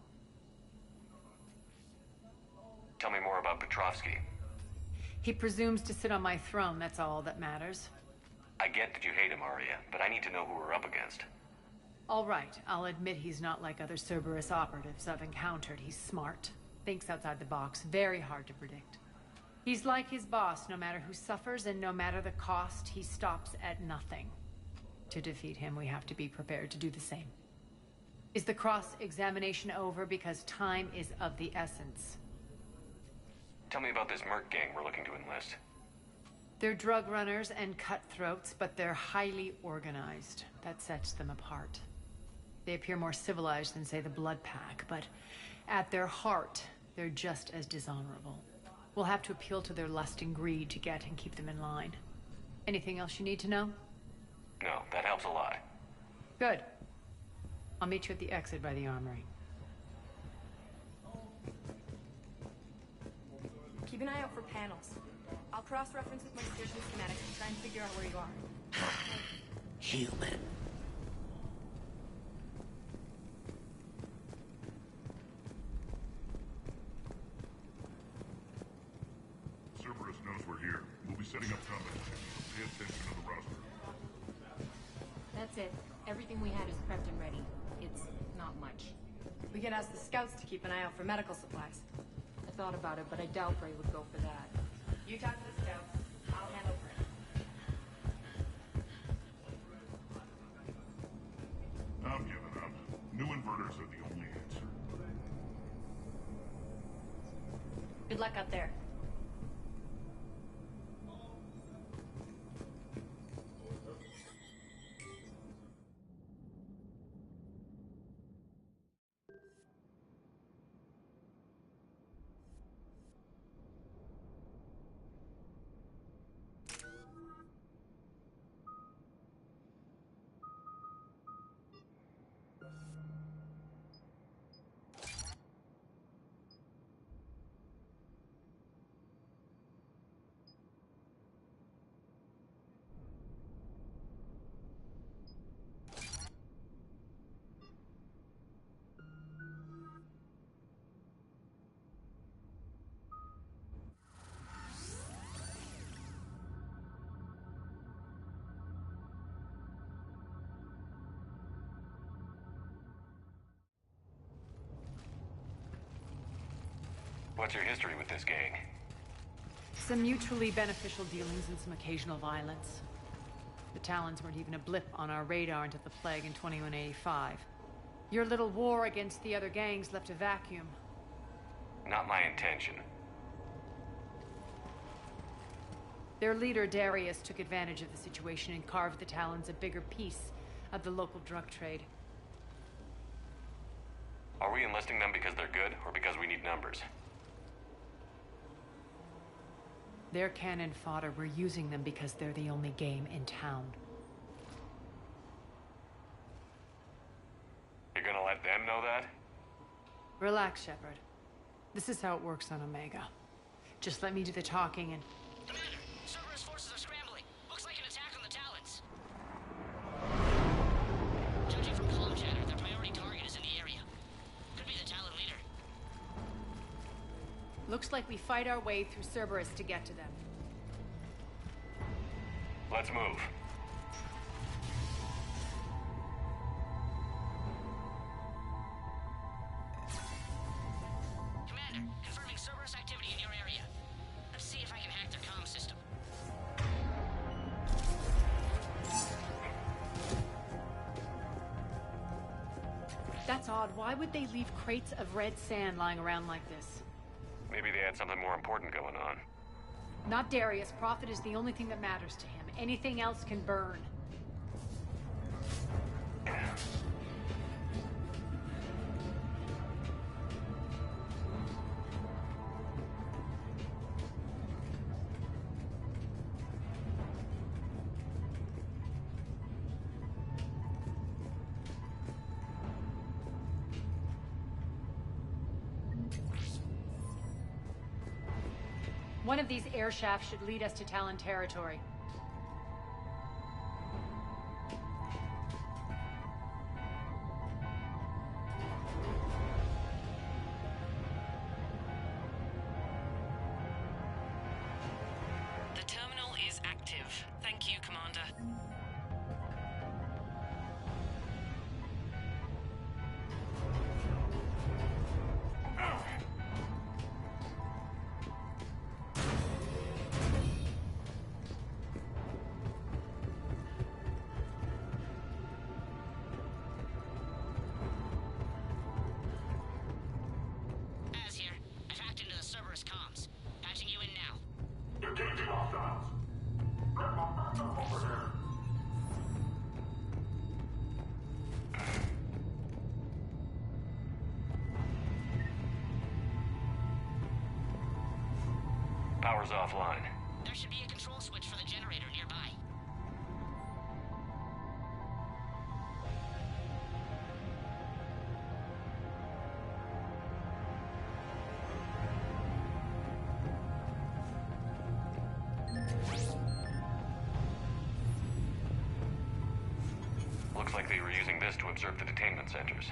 Tell me more about Petrovsky. He presumes to sit on my throne, that's all that matters. I get that you hate him, Arya, but I need to know who we're up against. All right, I'll admit he's not like other Cerberus operatives I've encountered. He's smart, thinks outside the box, very hard to predict. He's like his boss, no matter who suffers and no matter the cost, he stops at nothing. To defeat him, we have to be prepared to do the same. Is the cross-examination over? Because time is of the essence. Tell me about this Merc gang we're looking to enlist. They're drug runners and cutthroats, but they're highly organized. That sets them apart. They appear more civilized than, say, the Blood Pack, but at their heart, they're just as dishonorable. We'll have to appeal to their lust and greed to get and keep them in line. Anything else you need to know? No, that helps a lot. Good. I'll meet you at the exit by the armory. Keep an eye out for panels. I'll cross-reference with my station schematics and try and figure out where you are. Human. Cerberus knows we're here. We'll be setting up combat. Pay attention to the roster. That's it. Everything we had is prepped and ready. It's not much. We could ask the scouts to keep an eye out for medical supplies. I thought about it, but I doubt Bray would go for that. You talk to the scouts. I'll handle Bray. I'm giving up. New inverters are the only answer. Good luck out there. What's your history with this gang? Some mutually beneficial dealings and some occasional violence. The Talons weren't even a blip on our radar until the plague in 2185. Your little war against the other gangs left a vacuum. Not my intention. Their leader, Darius, took advantage of the situation and carved the Talons a bigger piece of the local drug trade. Are we enlisting them because they're good, or because we need numbers? They're cannon fodder. We're using them because they're the only game in town. You're gonna let them know that? Relax, Shepard. This is how it works on Omega. Just let me do the talking and... Commander, Cerberus forces are scrambling. Looks like an attack on the Talons. Judging from comm chatter, their priority target is in the area. Could be the Talon leader. Looks like we fight our way through Cerberus to get to them. Let's move. Commander, confirming Cerberus activity in your area. Let's see if I can hack their comm system. That's odd. Why would they leave crates of red sand lying around like this? Maybe they had something more important going on. Not Darius. Profit is the only thing that matters to him. Anything else can burn. One of these air shafts should lead us to Talon territory. The terminal is active. Thank you, Commander. Az here. I've hacked into the Cerberus comms. Patching you in now. Engaging hostiles. Get my backup over here. Power's offline. There should be a control switch for the generator nearby. Looks like they were using this to observe the detainment centers.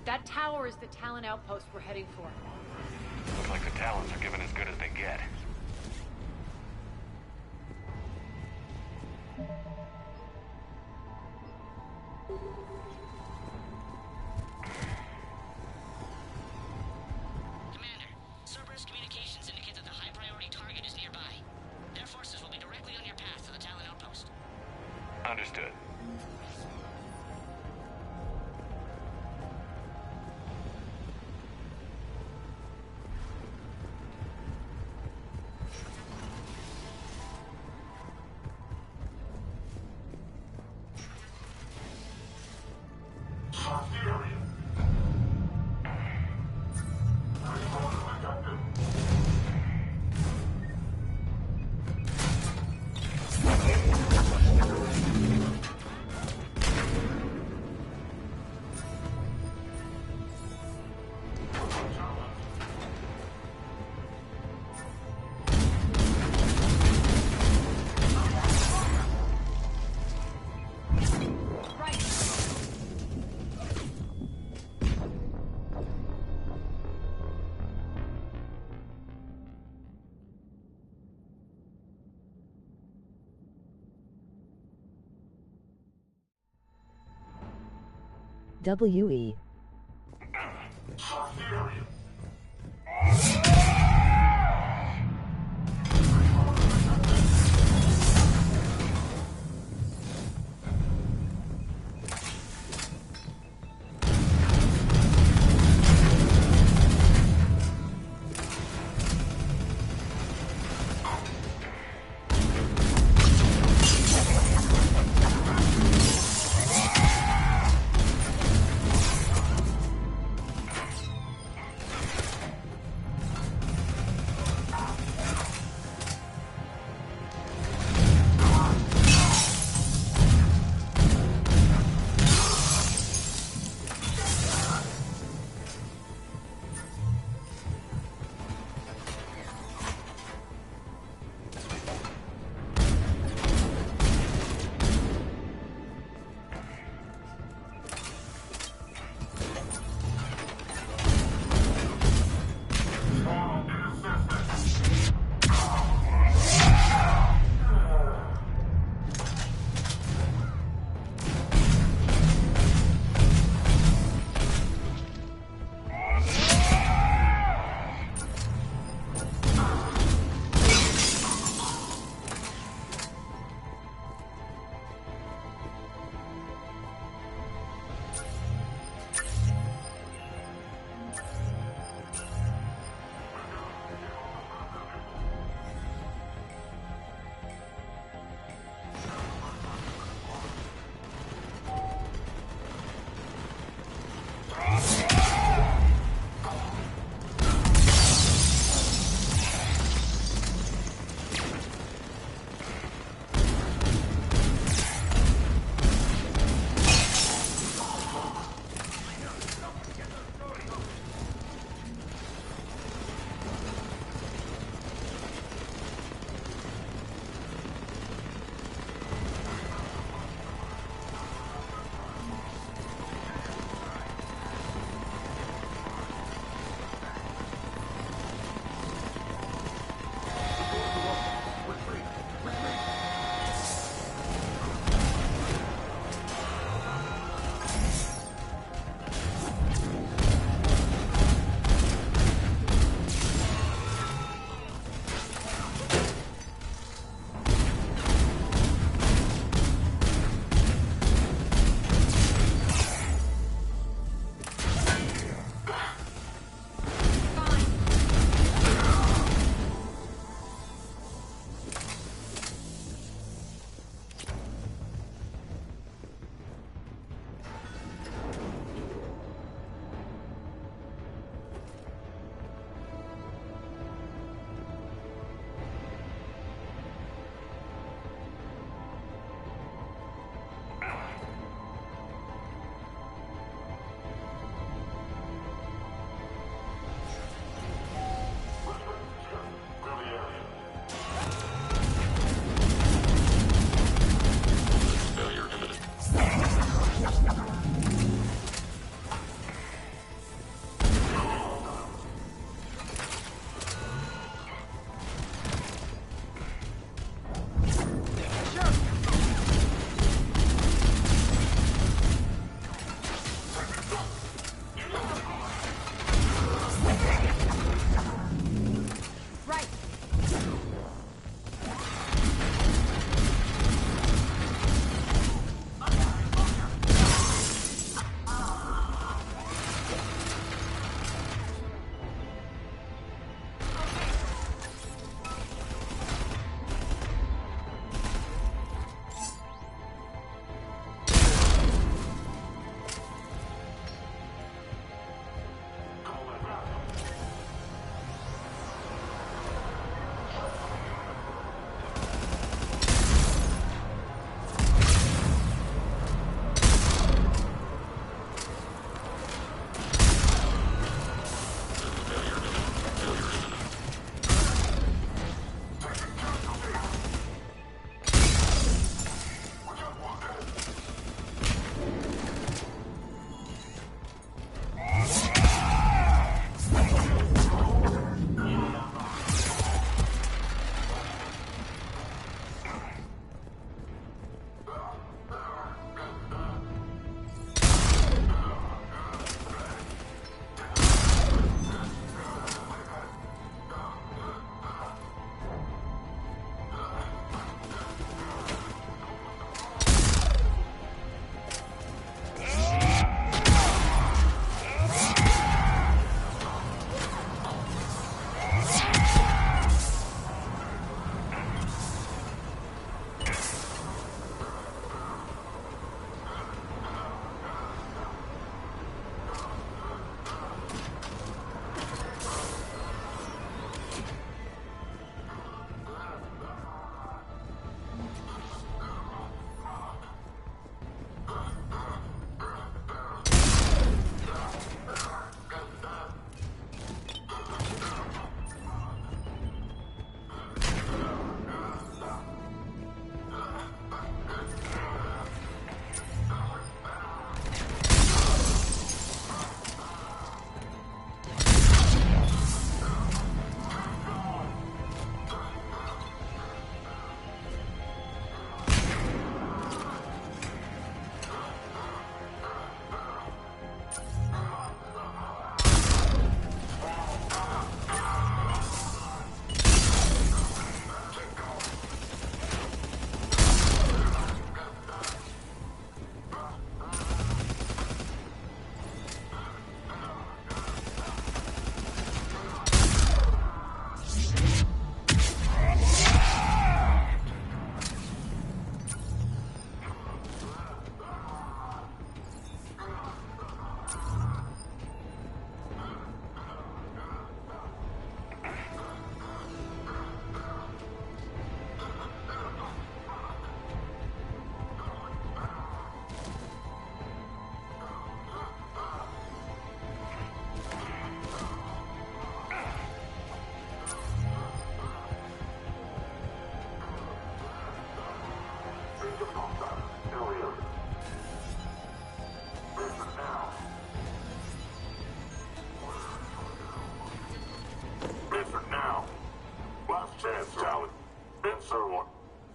That tower is the Talon outpost we're heading for. Looks like the Talons are given as good as they get. Commander, Cerberus communications indicate that the high-priority target is nearby. Their forces will be directly on your path to the Talon outpost. Understood. WE.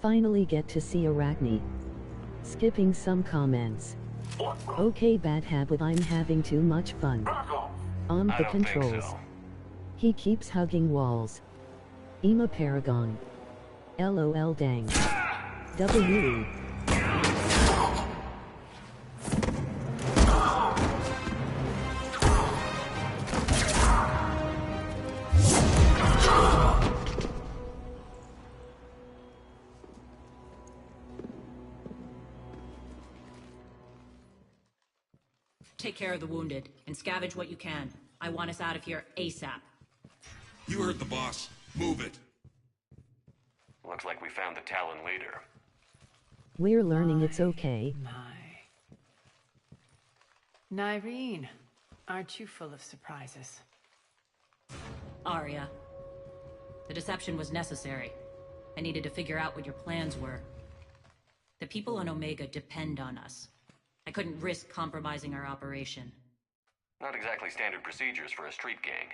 finally get to see Arachne. Skipping some comments. Okay, bad habit, I'm having too much fun. On I the don't think controls. so. He keeps hugging walls. Ema Paragon. LOL dang. WE. Take care of the wounded, and scavenge what you can. I want us out of here ASAP. You heard the boss. Move it. Looks like we found the Talon leader. We're learning it's okay. Nyreen, aren't you full of surprises? Arya. The deception was necessary. I needed to figure out what your plans were. The people on Omega depend on us. I couldn't risk compromising our operation. Not exactly standard procedures for a street gang.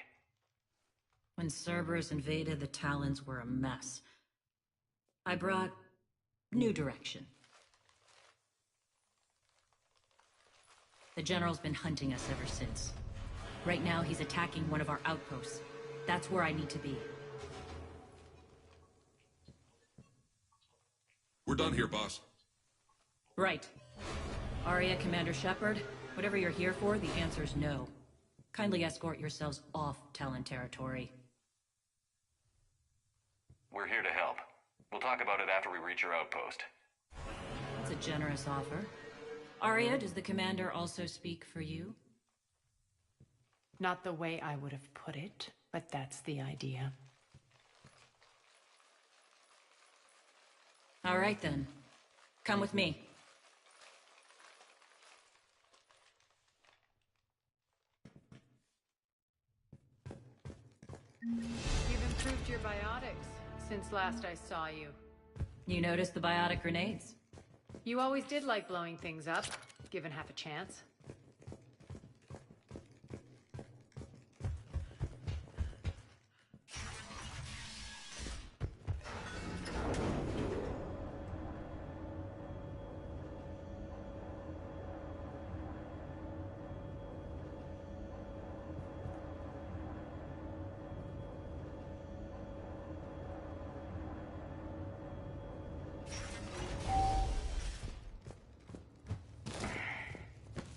When Cerberus invaded, the Talons were a mess. I brought new direction. The General's been hunting us ever since. Right now, he's attacking one of our outposts. That's where I need to be. We're done here, boss. Right. Arya, Commander Shepard, whatever you're here for, the answer's no. Kindly escort yourselves off Talon territory. We're here to help. We'll talk about it after we reach your outpost. That's a generous offer. Arya, does the Commander also speak for you? Not the way I would have put it, but that's the idea. All right then. Come with me. You've improved your biotics since last I saw you. You noticed the biotic grenades? You always did like blowing things up, given half a chance.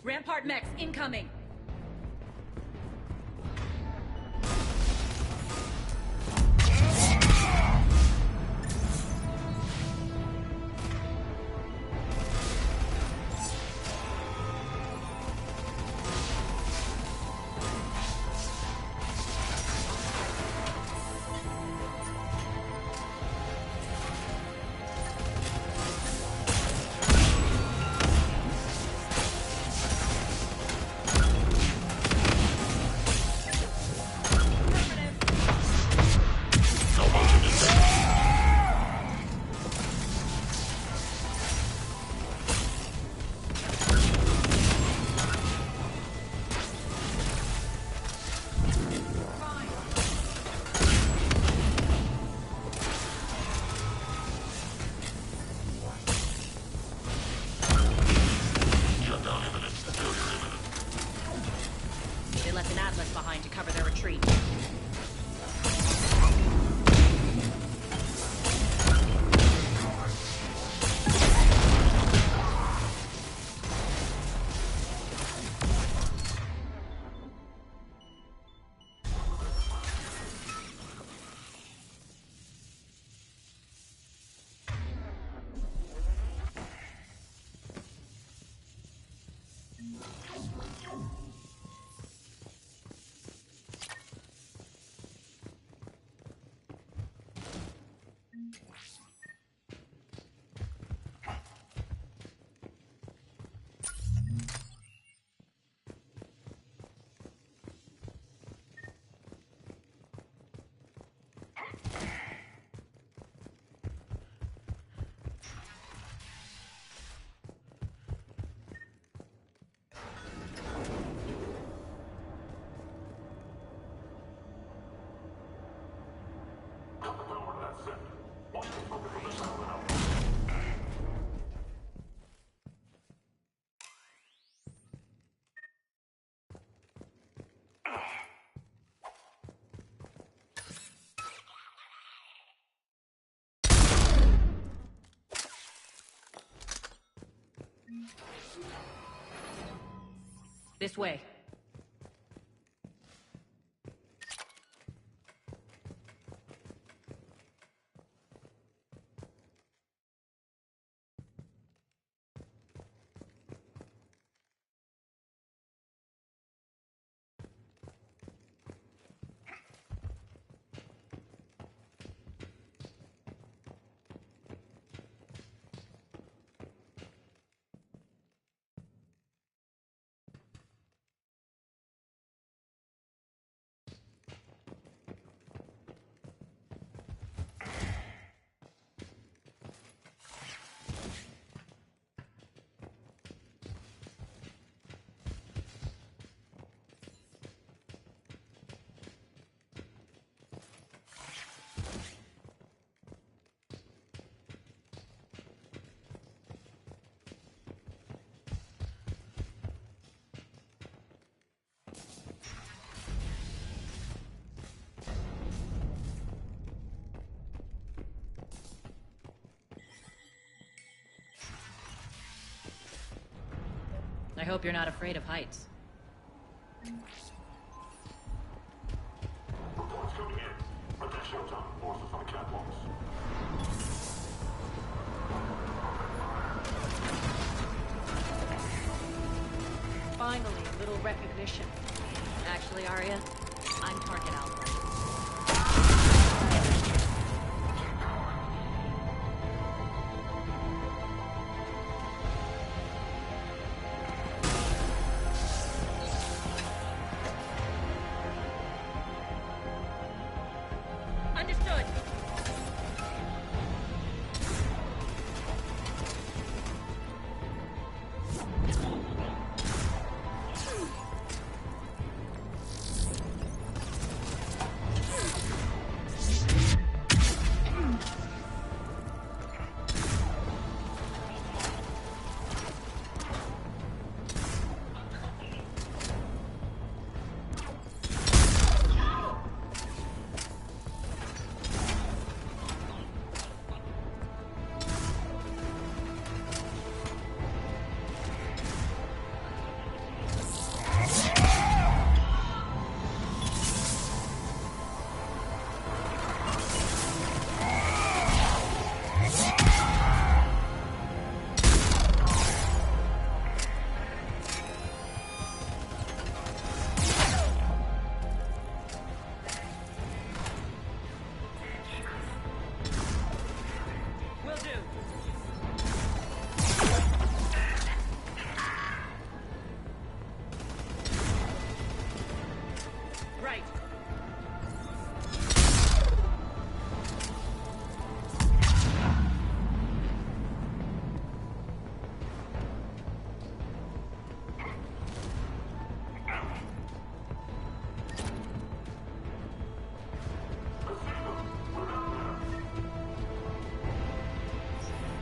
Rampart mechs incoming! Behind to cover their retreat. This way. I hope you're not afraid of heights. Reports coming in. Attention, forces on the catwalks. Finally, a little recognition. Actually, Arya, I'm target alpha. Understood.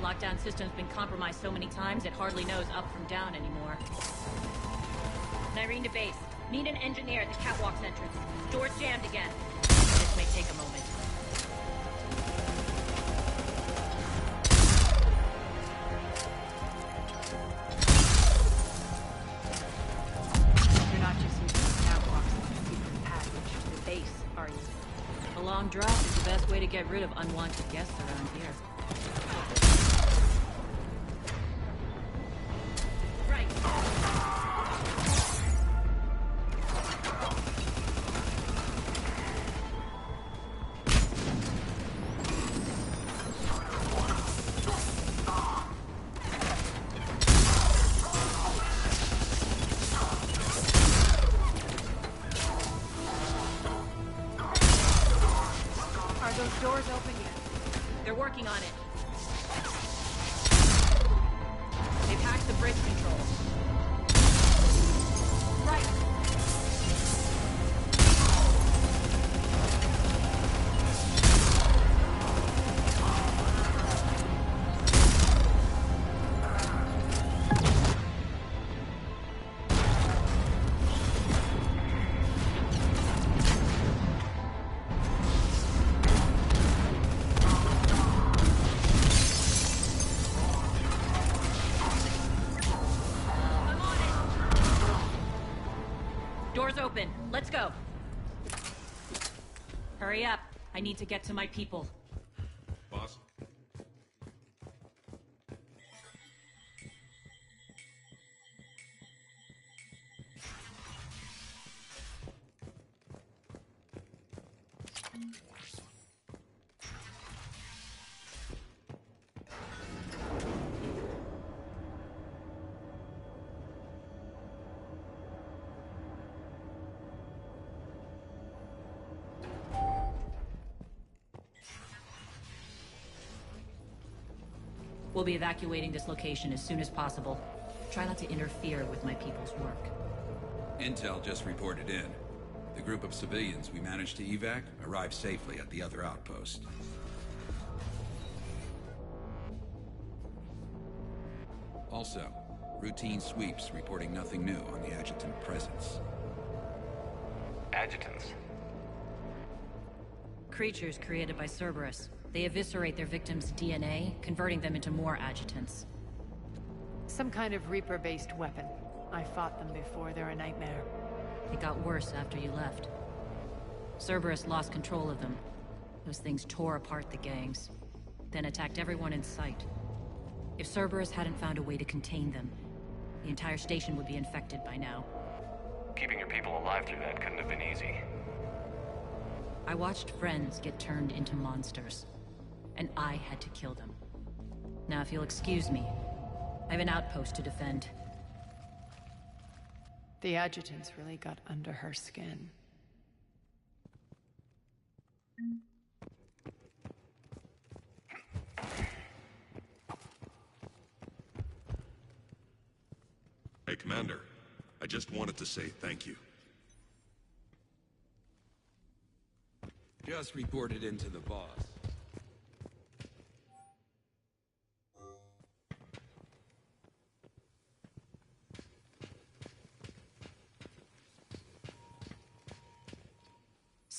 Lockdown system's been compromised so many times it hardly knows up from down anymore. Nyreen to base. Need an engineer at the catwalk's entrance. Door's jammed again. This may take a moment. You're not just using the catwalks as a secret passage to the base, are you? A long drop is the best way to get rid of unwanted guests around here. Those doors open yet? They're working on it. They've hacked the bridge controls. Right. Door's open. Let's go. Hurry up. I need to get to my people. Boss? We'll be evacuating this location as soon as possible. Try not to interfere with my people's work. Intel just reported in. The group of civilians we managed to evac arrived safely at the other outpost. Also, routine sweeps reporting nothing new on the adjutant presence. Adjutants? Creatures created by Cerberus. They eviscerate their victims' DNA, converting them into more adjutants. Some kind of Reaper-based weapon. I fought them before, they're a nightmare. It got worse after you left. Cerberus lost control of them. Those things tore apart the gangs, then attacked everyone in sight. If Cerberus hadn't found a way to contain them, the entire station would be infected by now. Keeping your people alive through that couldn't have been easy. I watched friends get turned into monsters, and I had to kill them. Now, if you'll excuse me, I have an outpost to defend. The adjutants really got under her skin. Hey, Commander. I just wanted to say thank you. Just reported into the boss.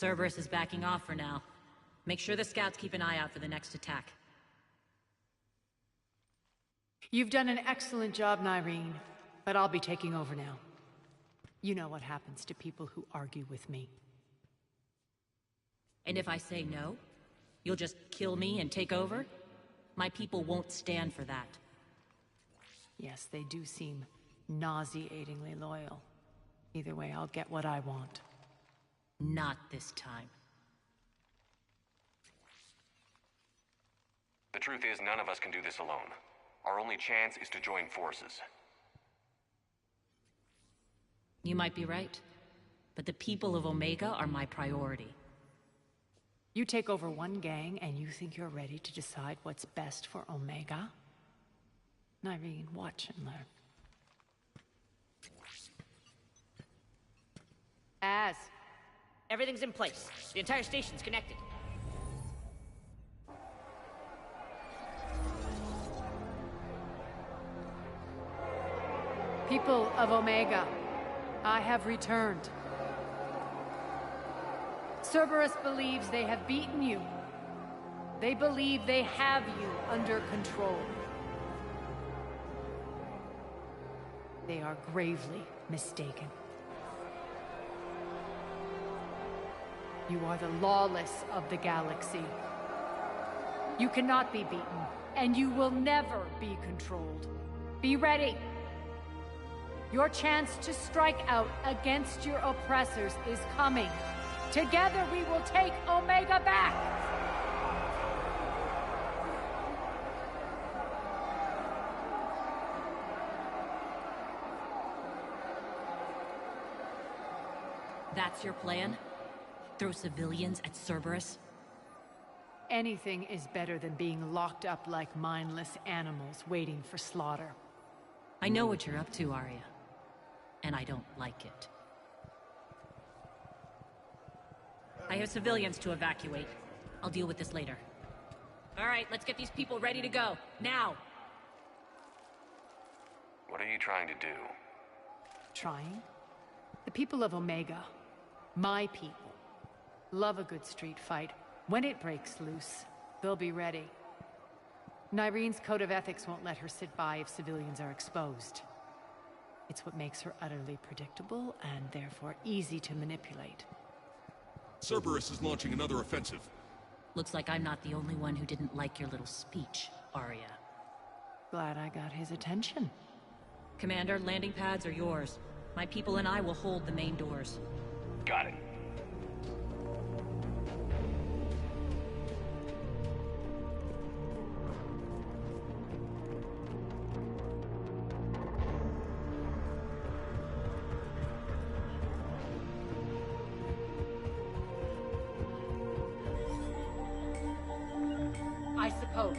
Cerberus is backing off for now. Make sure the scouts keep an eye out for the next attack. You've done an excellent job, Nyreen, but I'll be taking over now. You know what happens to people who argue with me. And if I say no, you'll just kill me and take over? My people won't stand for that. Yes, they do seem nauseatingly loyal. Either way, I'll get what I want. Not this time. The truth is, none of us can do this alone. Our only chance is to join forces. You might be right, but the people of Omega are my priority. You take over one gang and you think you're ready to decide what's best for Omega? Nyreen, watch and learn. Everything's in place. The entire station's connected. People of Omega, I have returned. Cerberus believes they have beaten you. They believe they have you under control. They are gravely mistaken. You are the lawless of the galaxy. You cannot be beaten, and you will never be controlled. Be ready. Your chance to strike out against your oppressors is coming. Together we will take Omega back! That's your plan? Throw civilians at Cerberus? Anything is better than being locked up like mindless animals waiting for slaughter. I know what you're up to, Arya. And I don't like it. I have civilians to evacuate. I'll deal with this later. All right, let's get these people ready to go. Now! What are you trying to do? Trying? The people of Omega, my people, love a good street fight. When it breaks loose, they'll be ready. Nyreen's code of ethics won't let her sit by if civilians are exposed. It's what makes her utterly predictable and therefore easy to manipulate. Cerberus is launching another offensive. Looks like I'm not the only one who didn't like your little speech, Arya. Glad I got his attention. Commander, landing pads are yours. My people and I will hold the main doors. Got it. I suppose.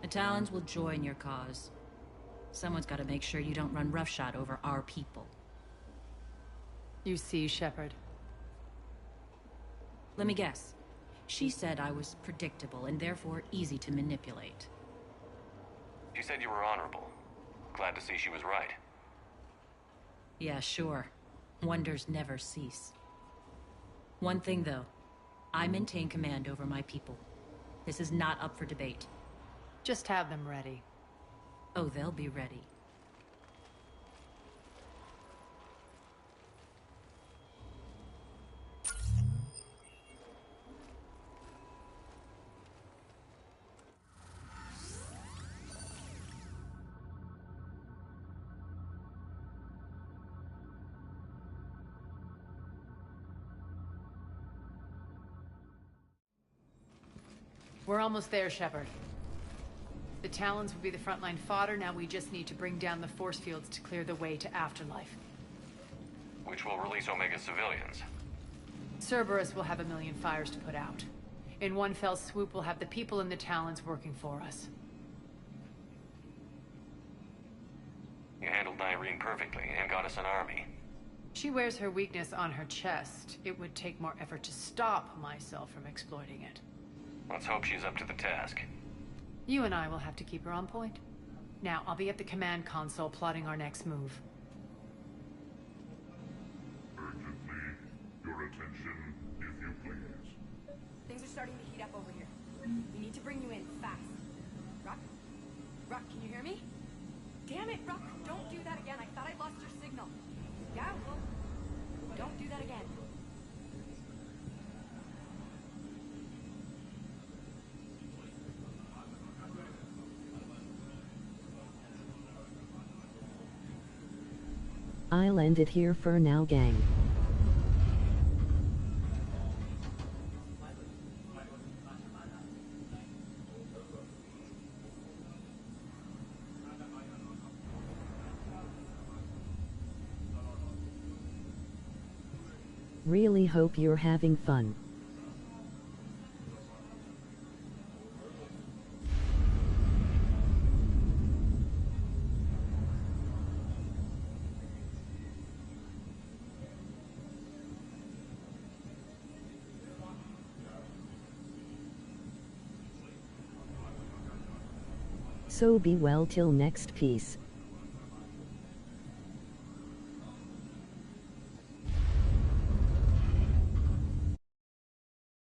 The Talons will join your cause. Someone's got to make sure you don't run roughshod over our people. You see, Shepard. Let me guess. She said I was predictable and therefore easy to manipulate. She said you were honorable. Glad to see she was right. Yeah, sure. Wonders never cease. One thing, though. I maintain command over my people. This is not up for debate. Just have them ready. Oh, they'll be ready. We're almost there, Shepard. The Talons will be the frontline fodder, now we just need to bring down the force fields to clear the way to Afterlife. Which will release Omega civilians. Cerberus will have 1,000,000 fires to put out. In one fell swoop, we'll have the people in the Talons working for us. You handled Nyreen perfectly and got us an army. She wears her weakness on her chest. It would take more effort to stop myself from exploiting it. Let's hope she's up to the task. You and I will have to keep her on point. Now, I'll be at the command console plotting our next move. Urgently, your attention, if you please. Things are starting to heat up over here. We need to bring you in, fast. Rock? Rock, can you hear me? Damn it, Rock, don't do that again. I thought I lost your signal. Yeah, well, don't do that again. I'll end it here for now, gang. Really hope you're having fun. So be well till next piece.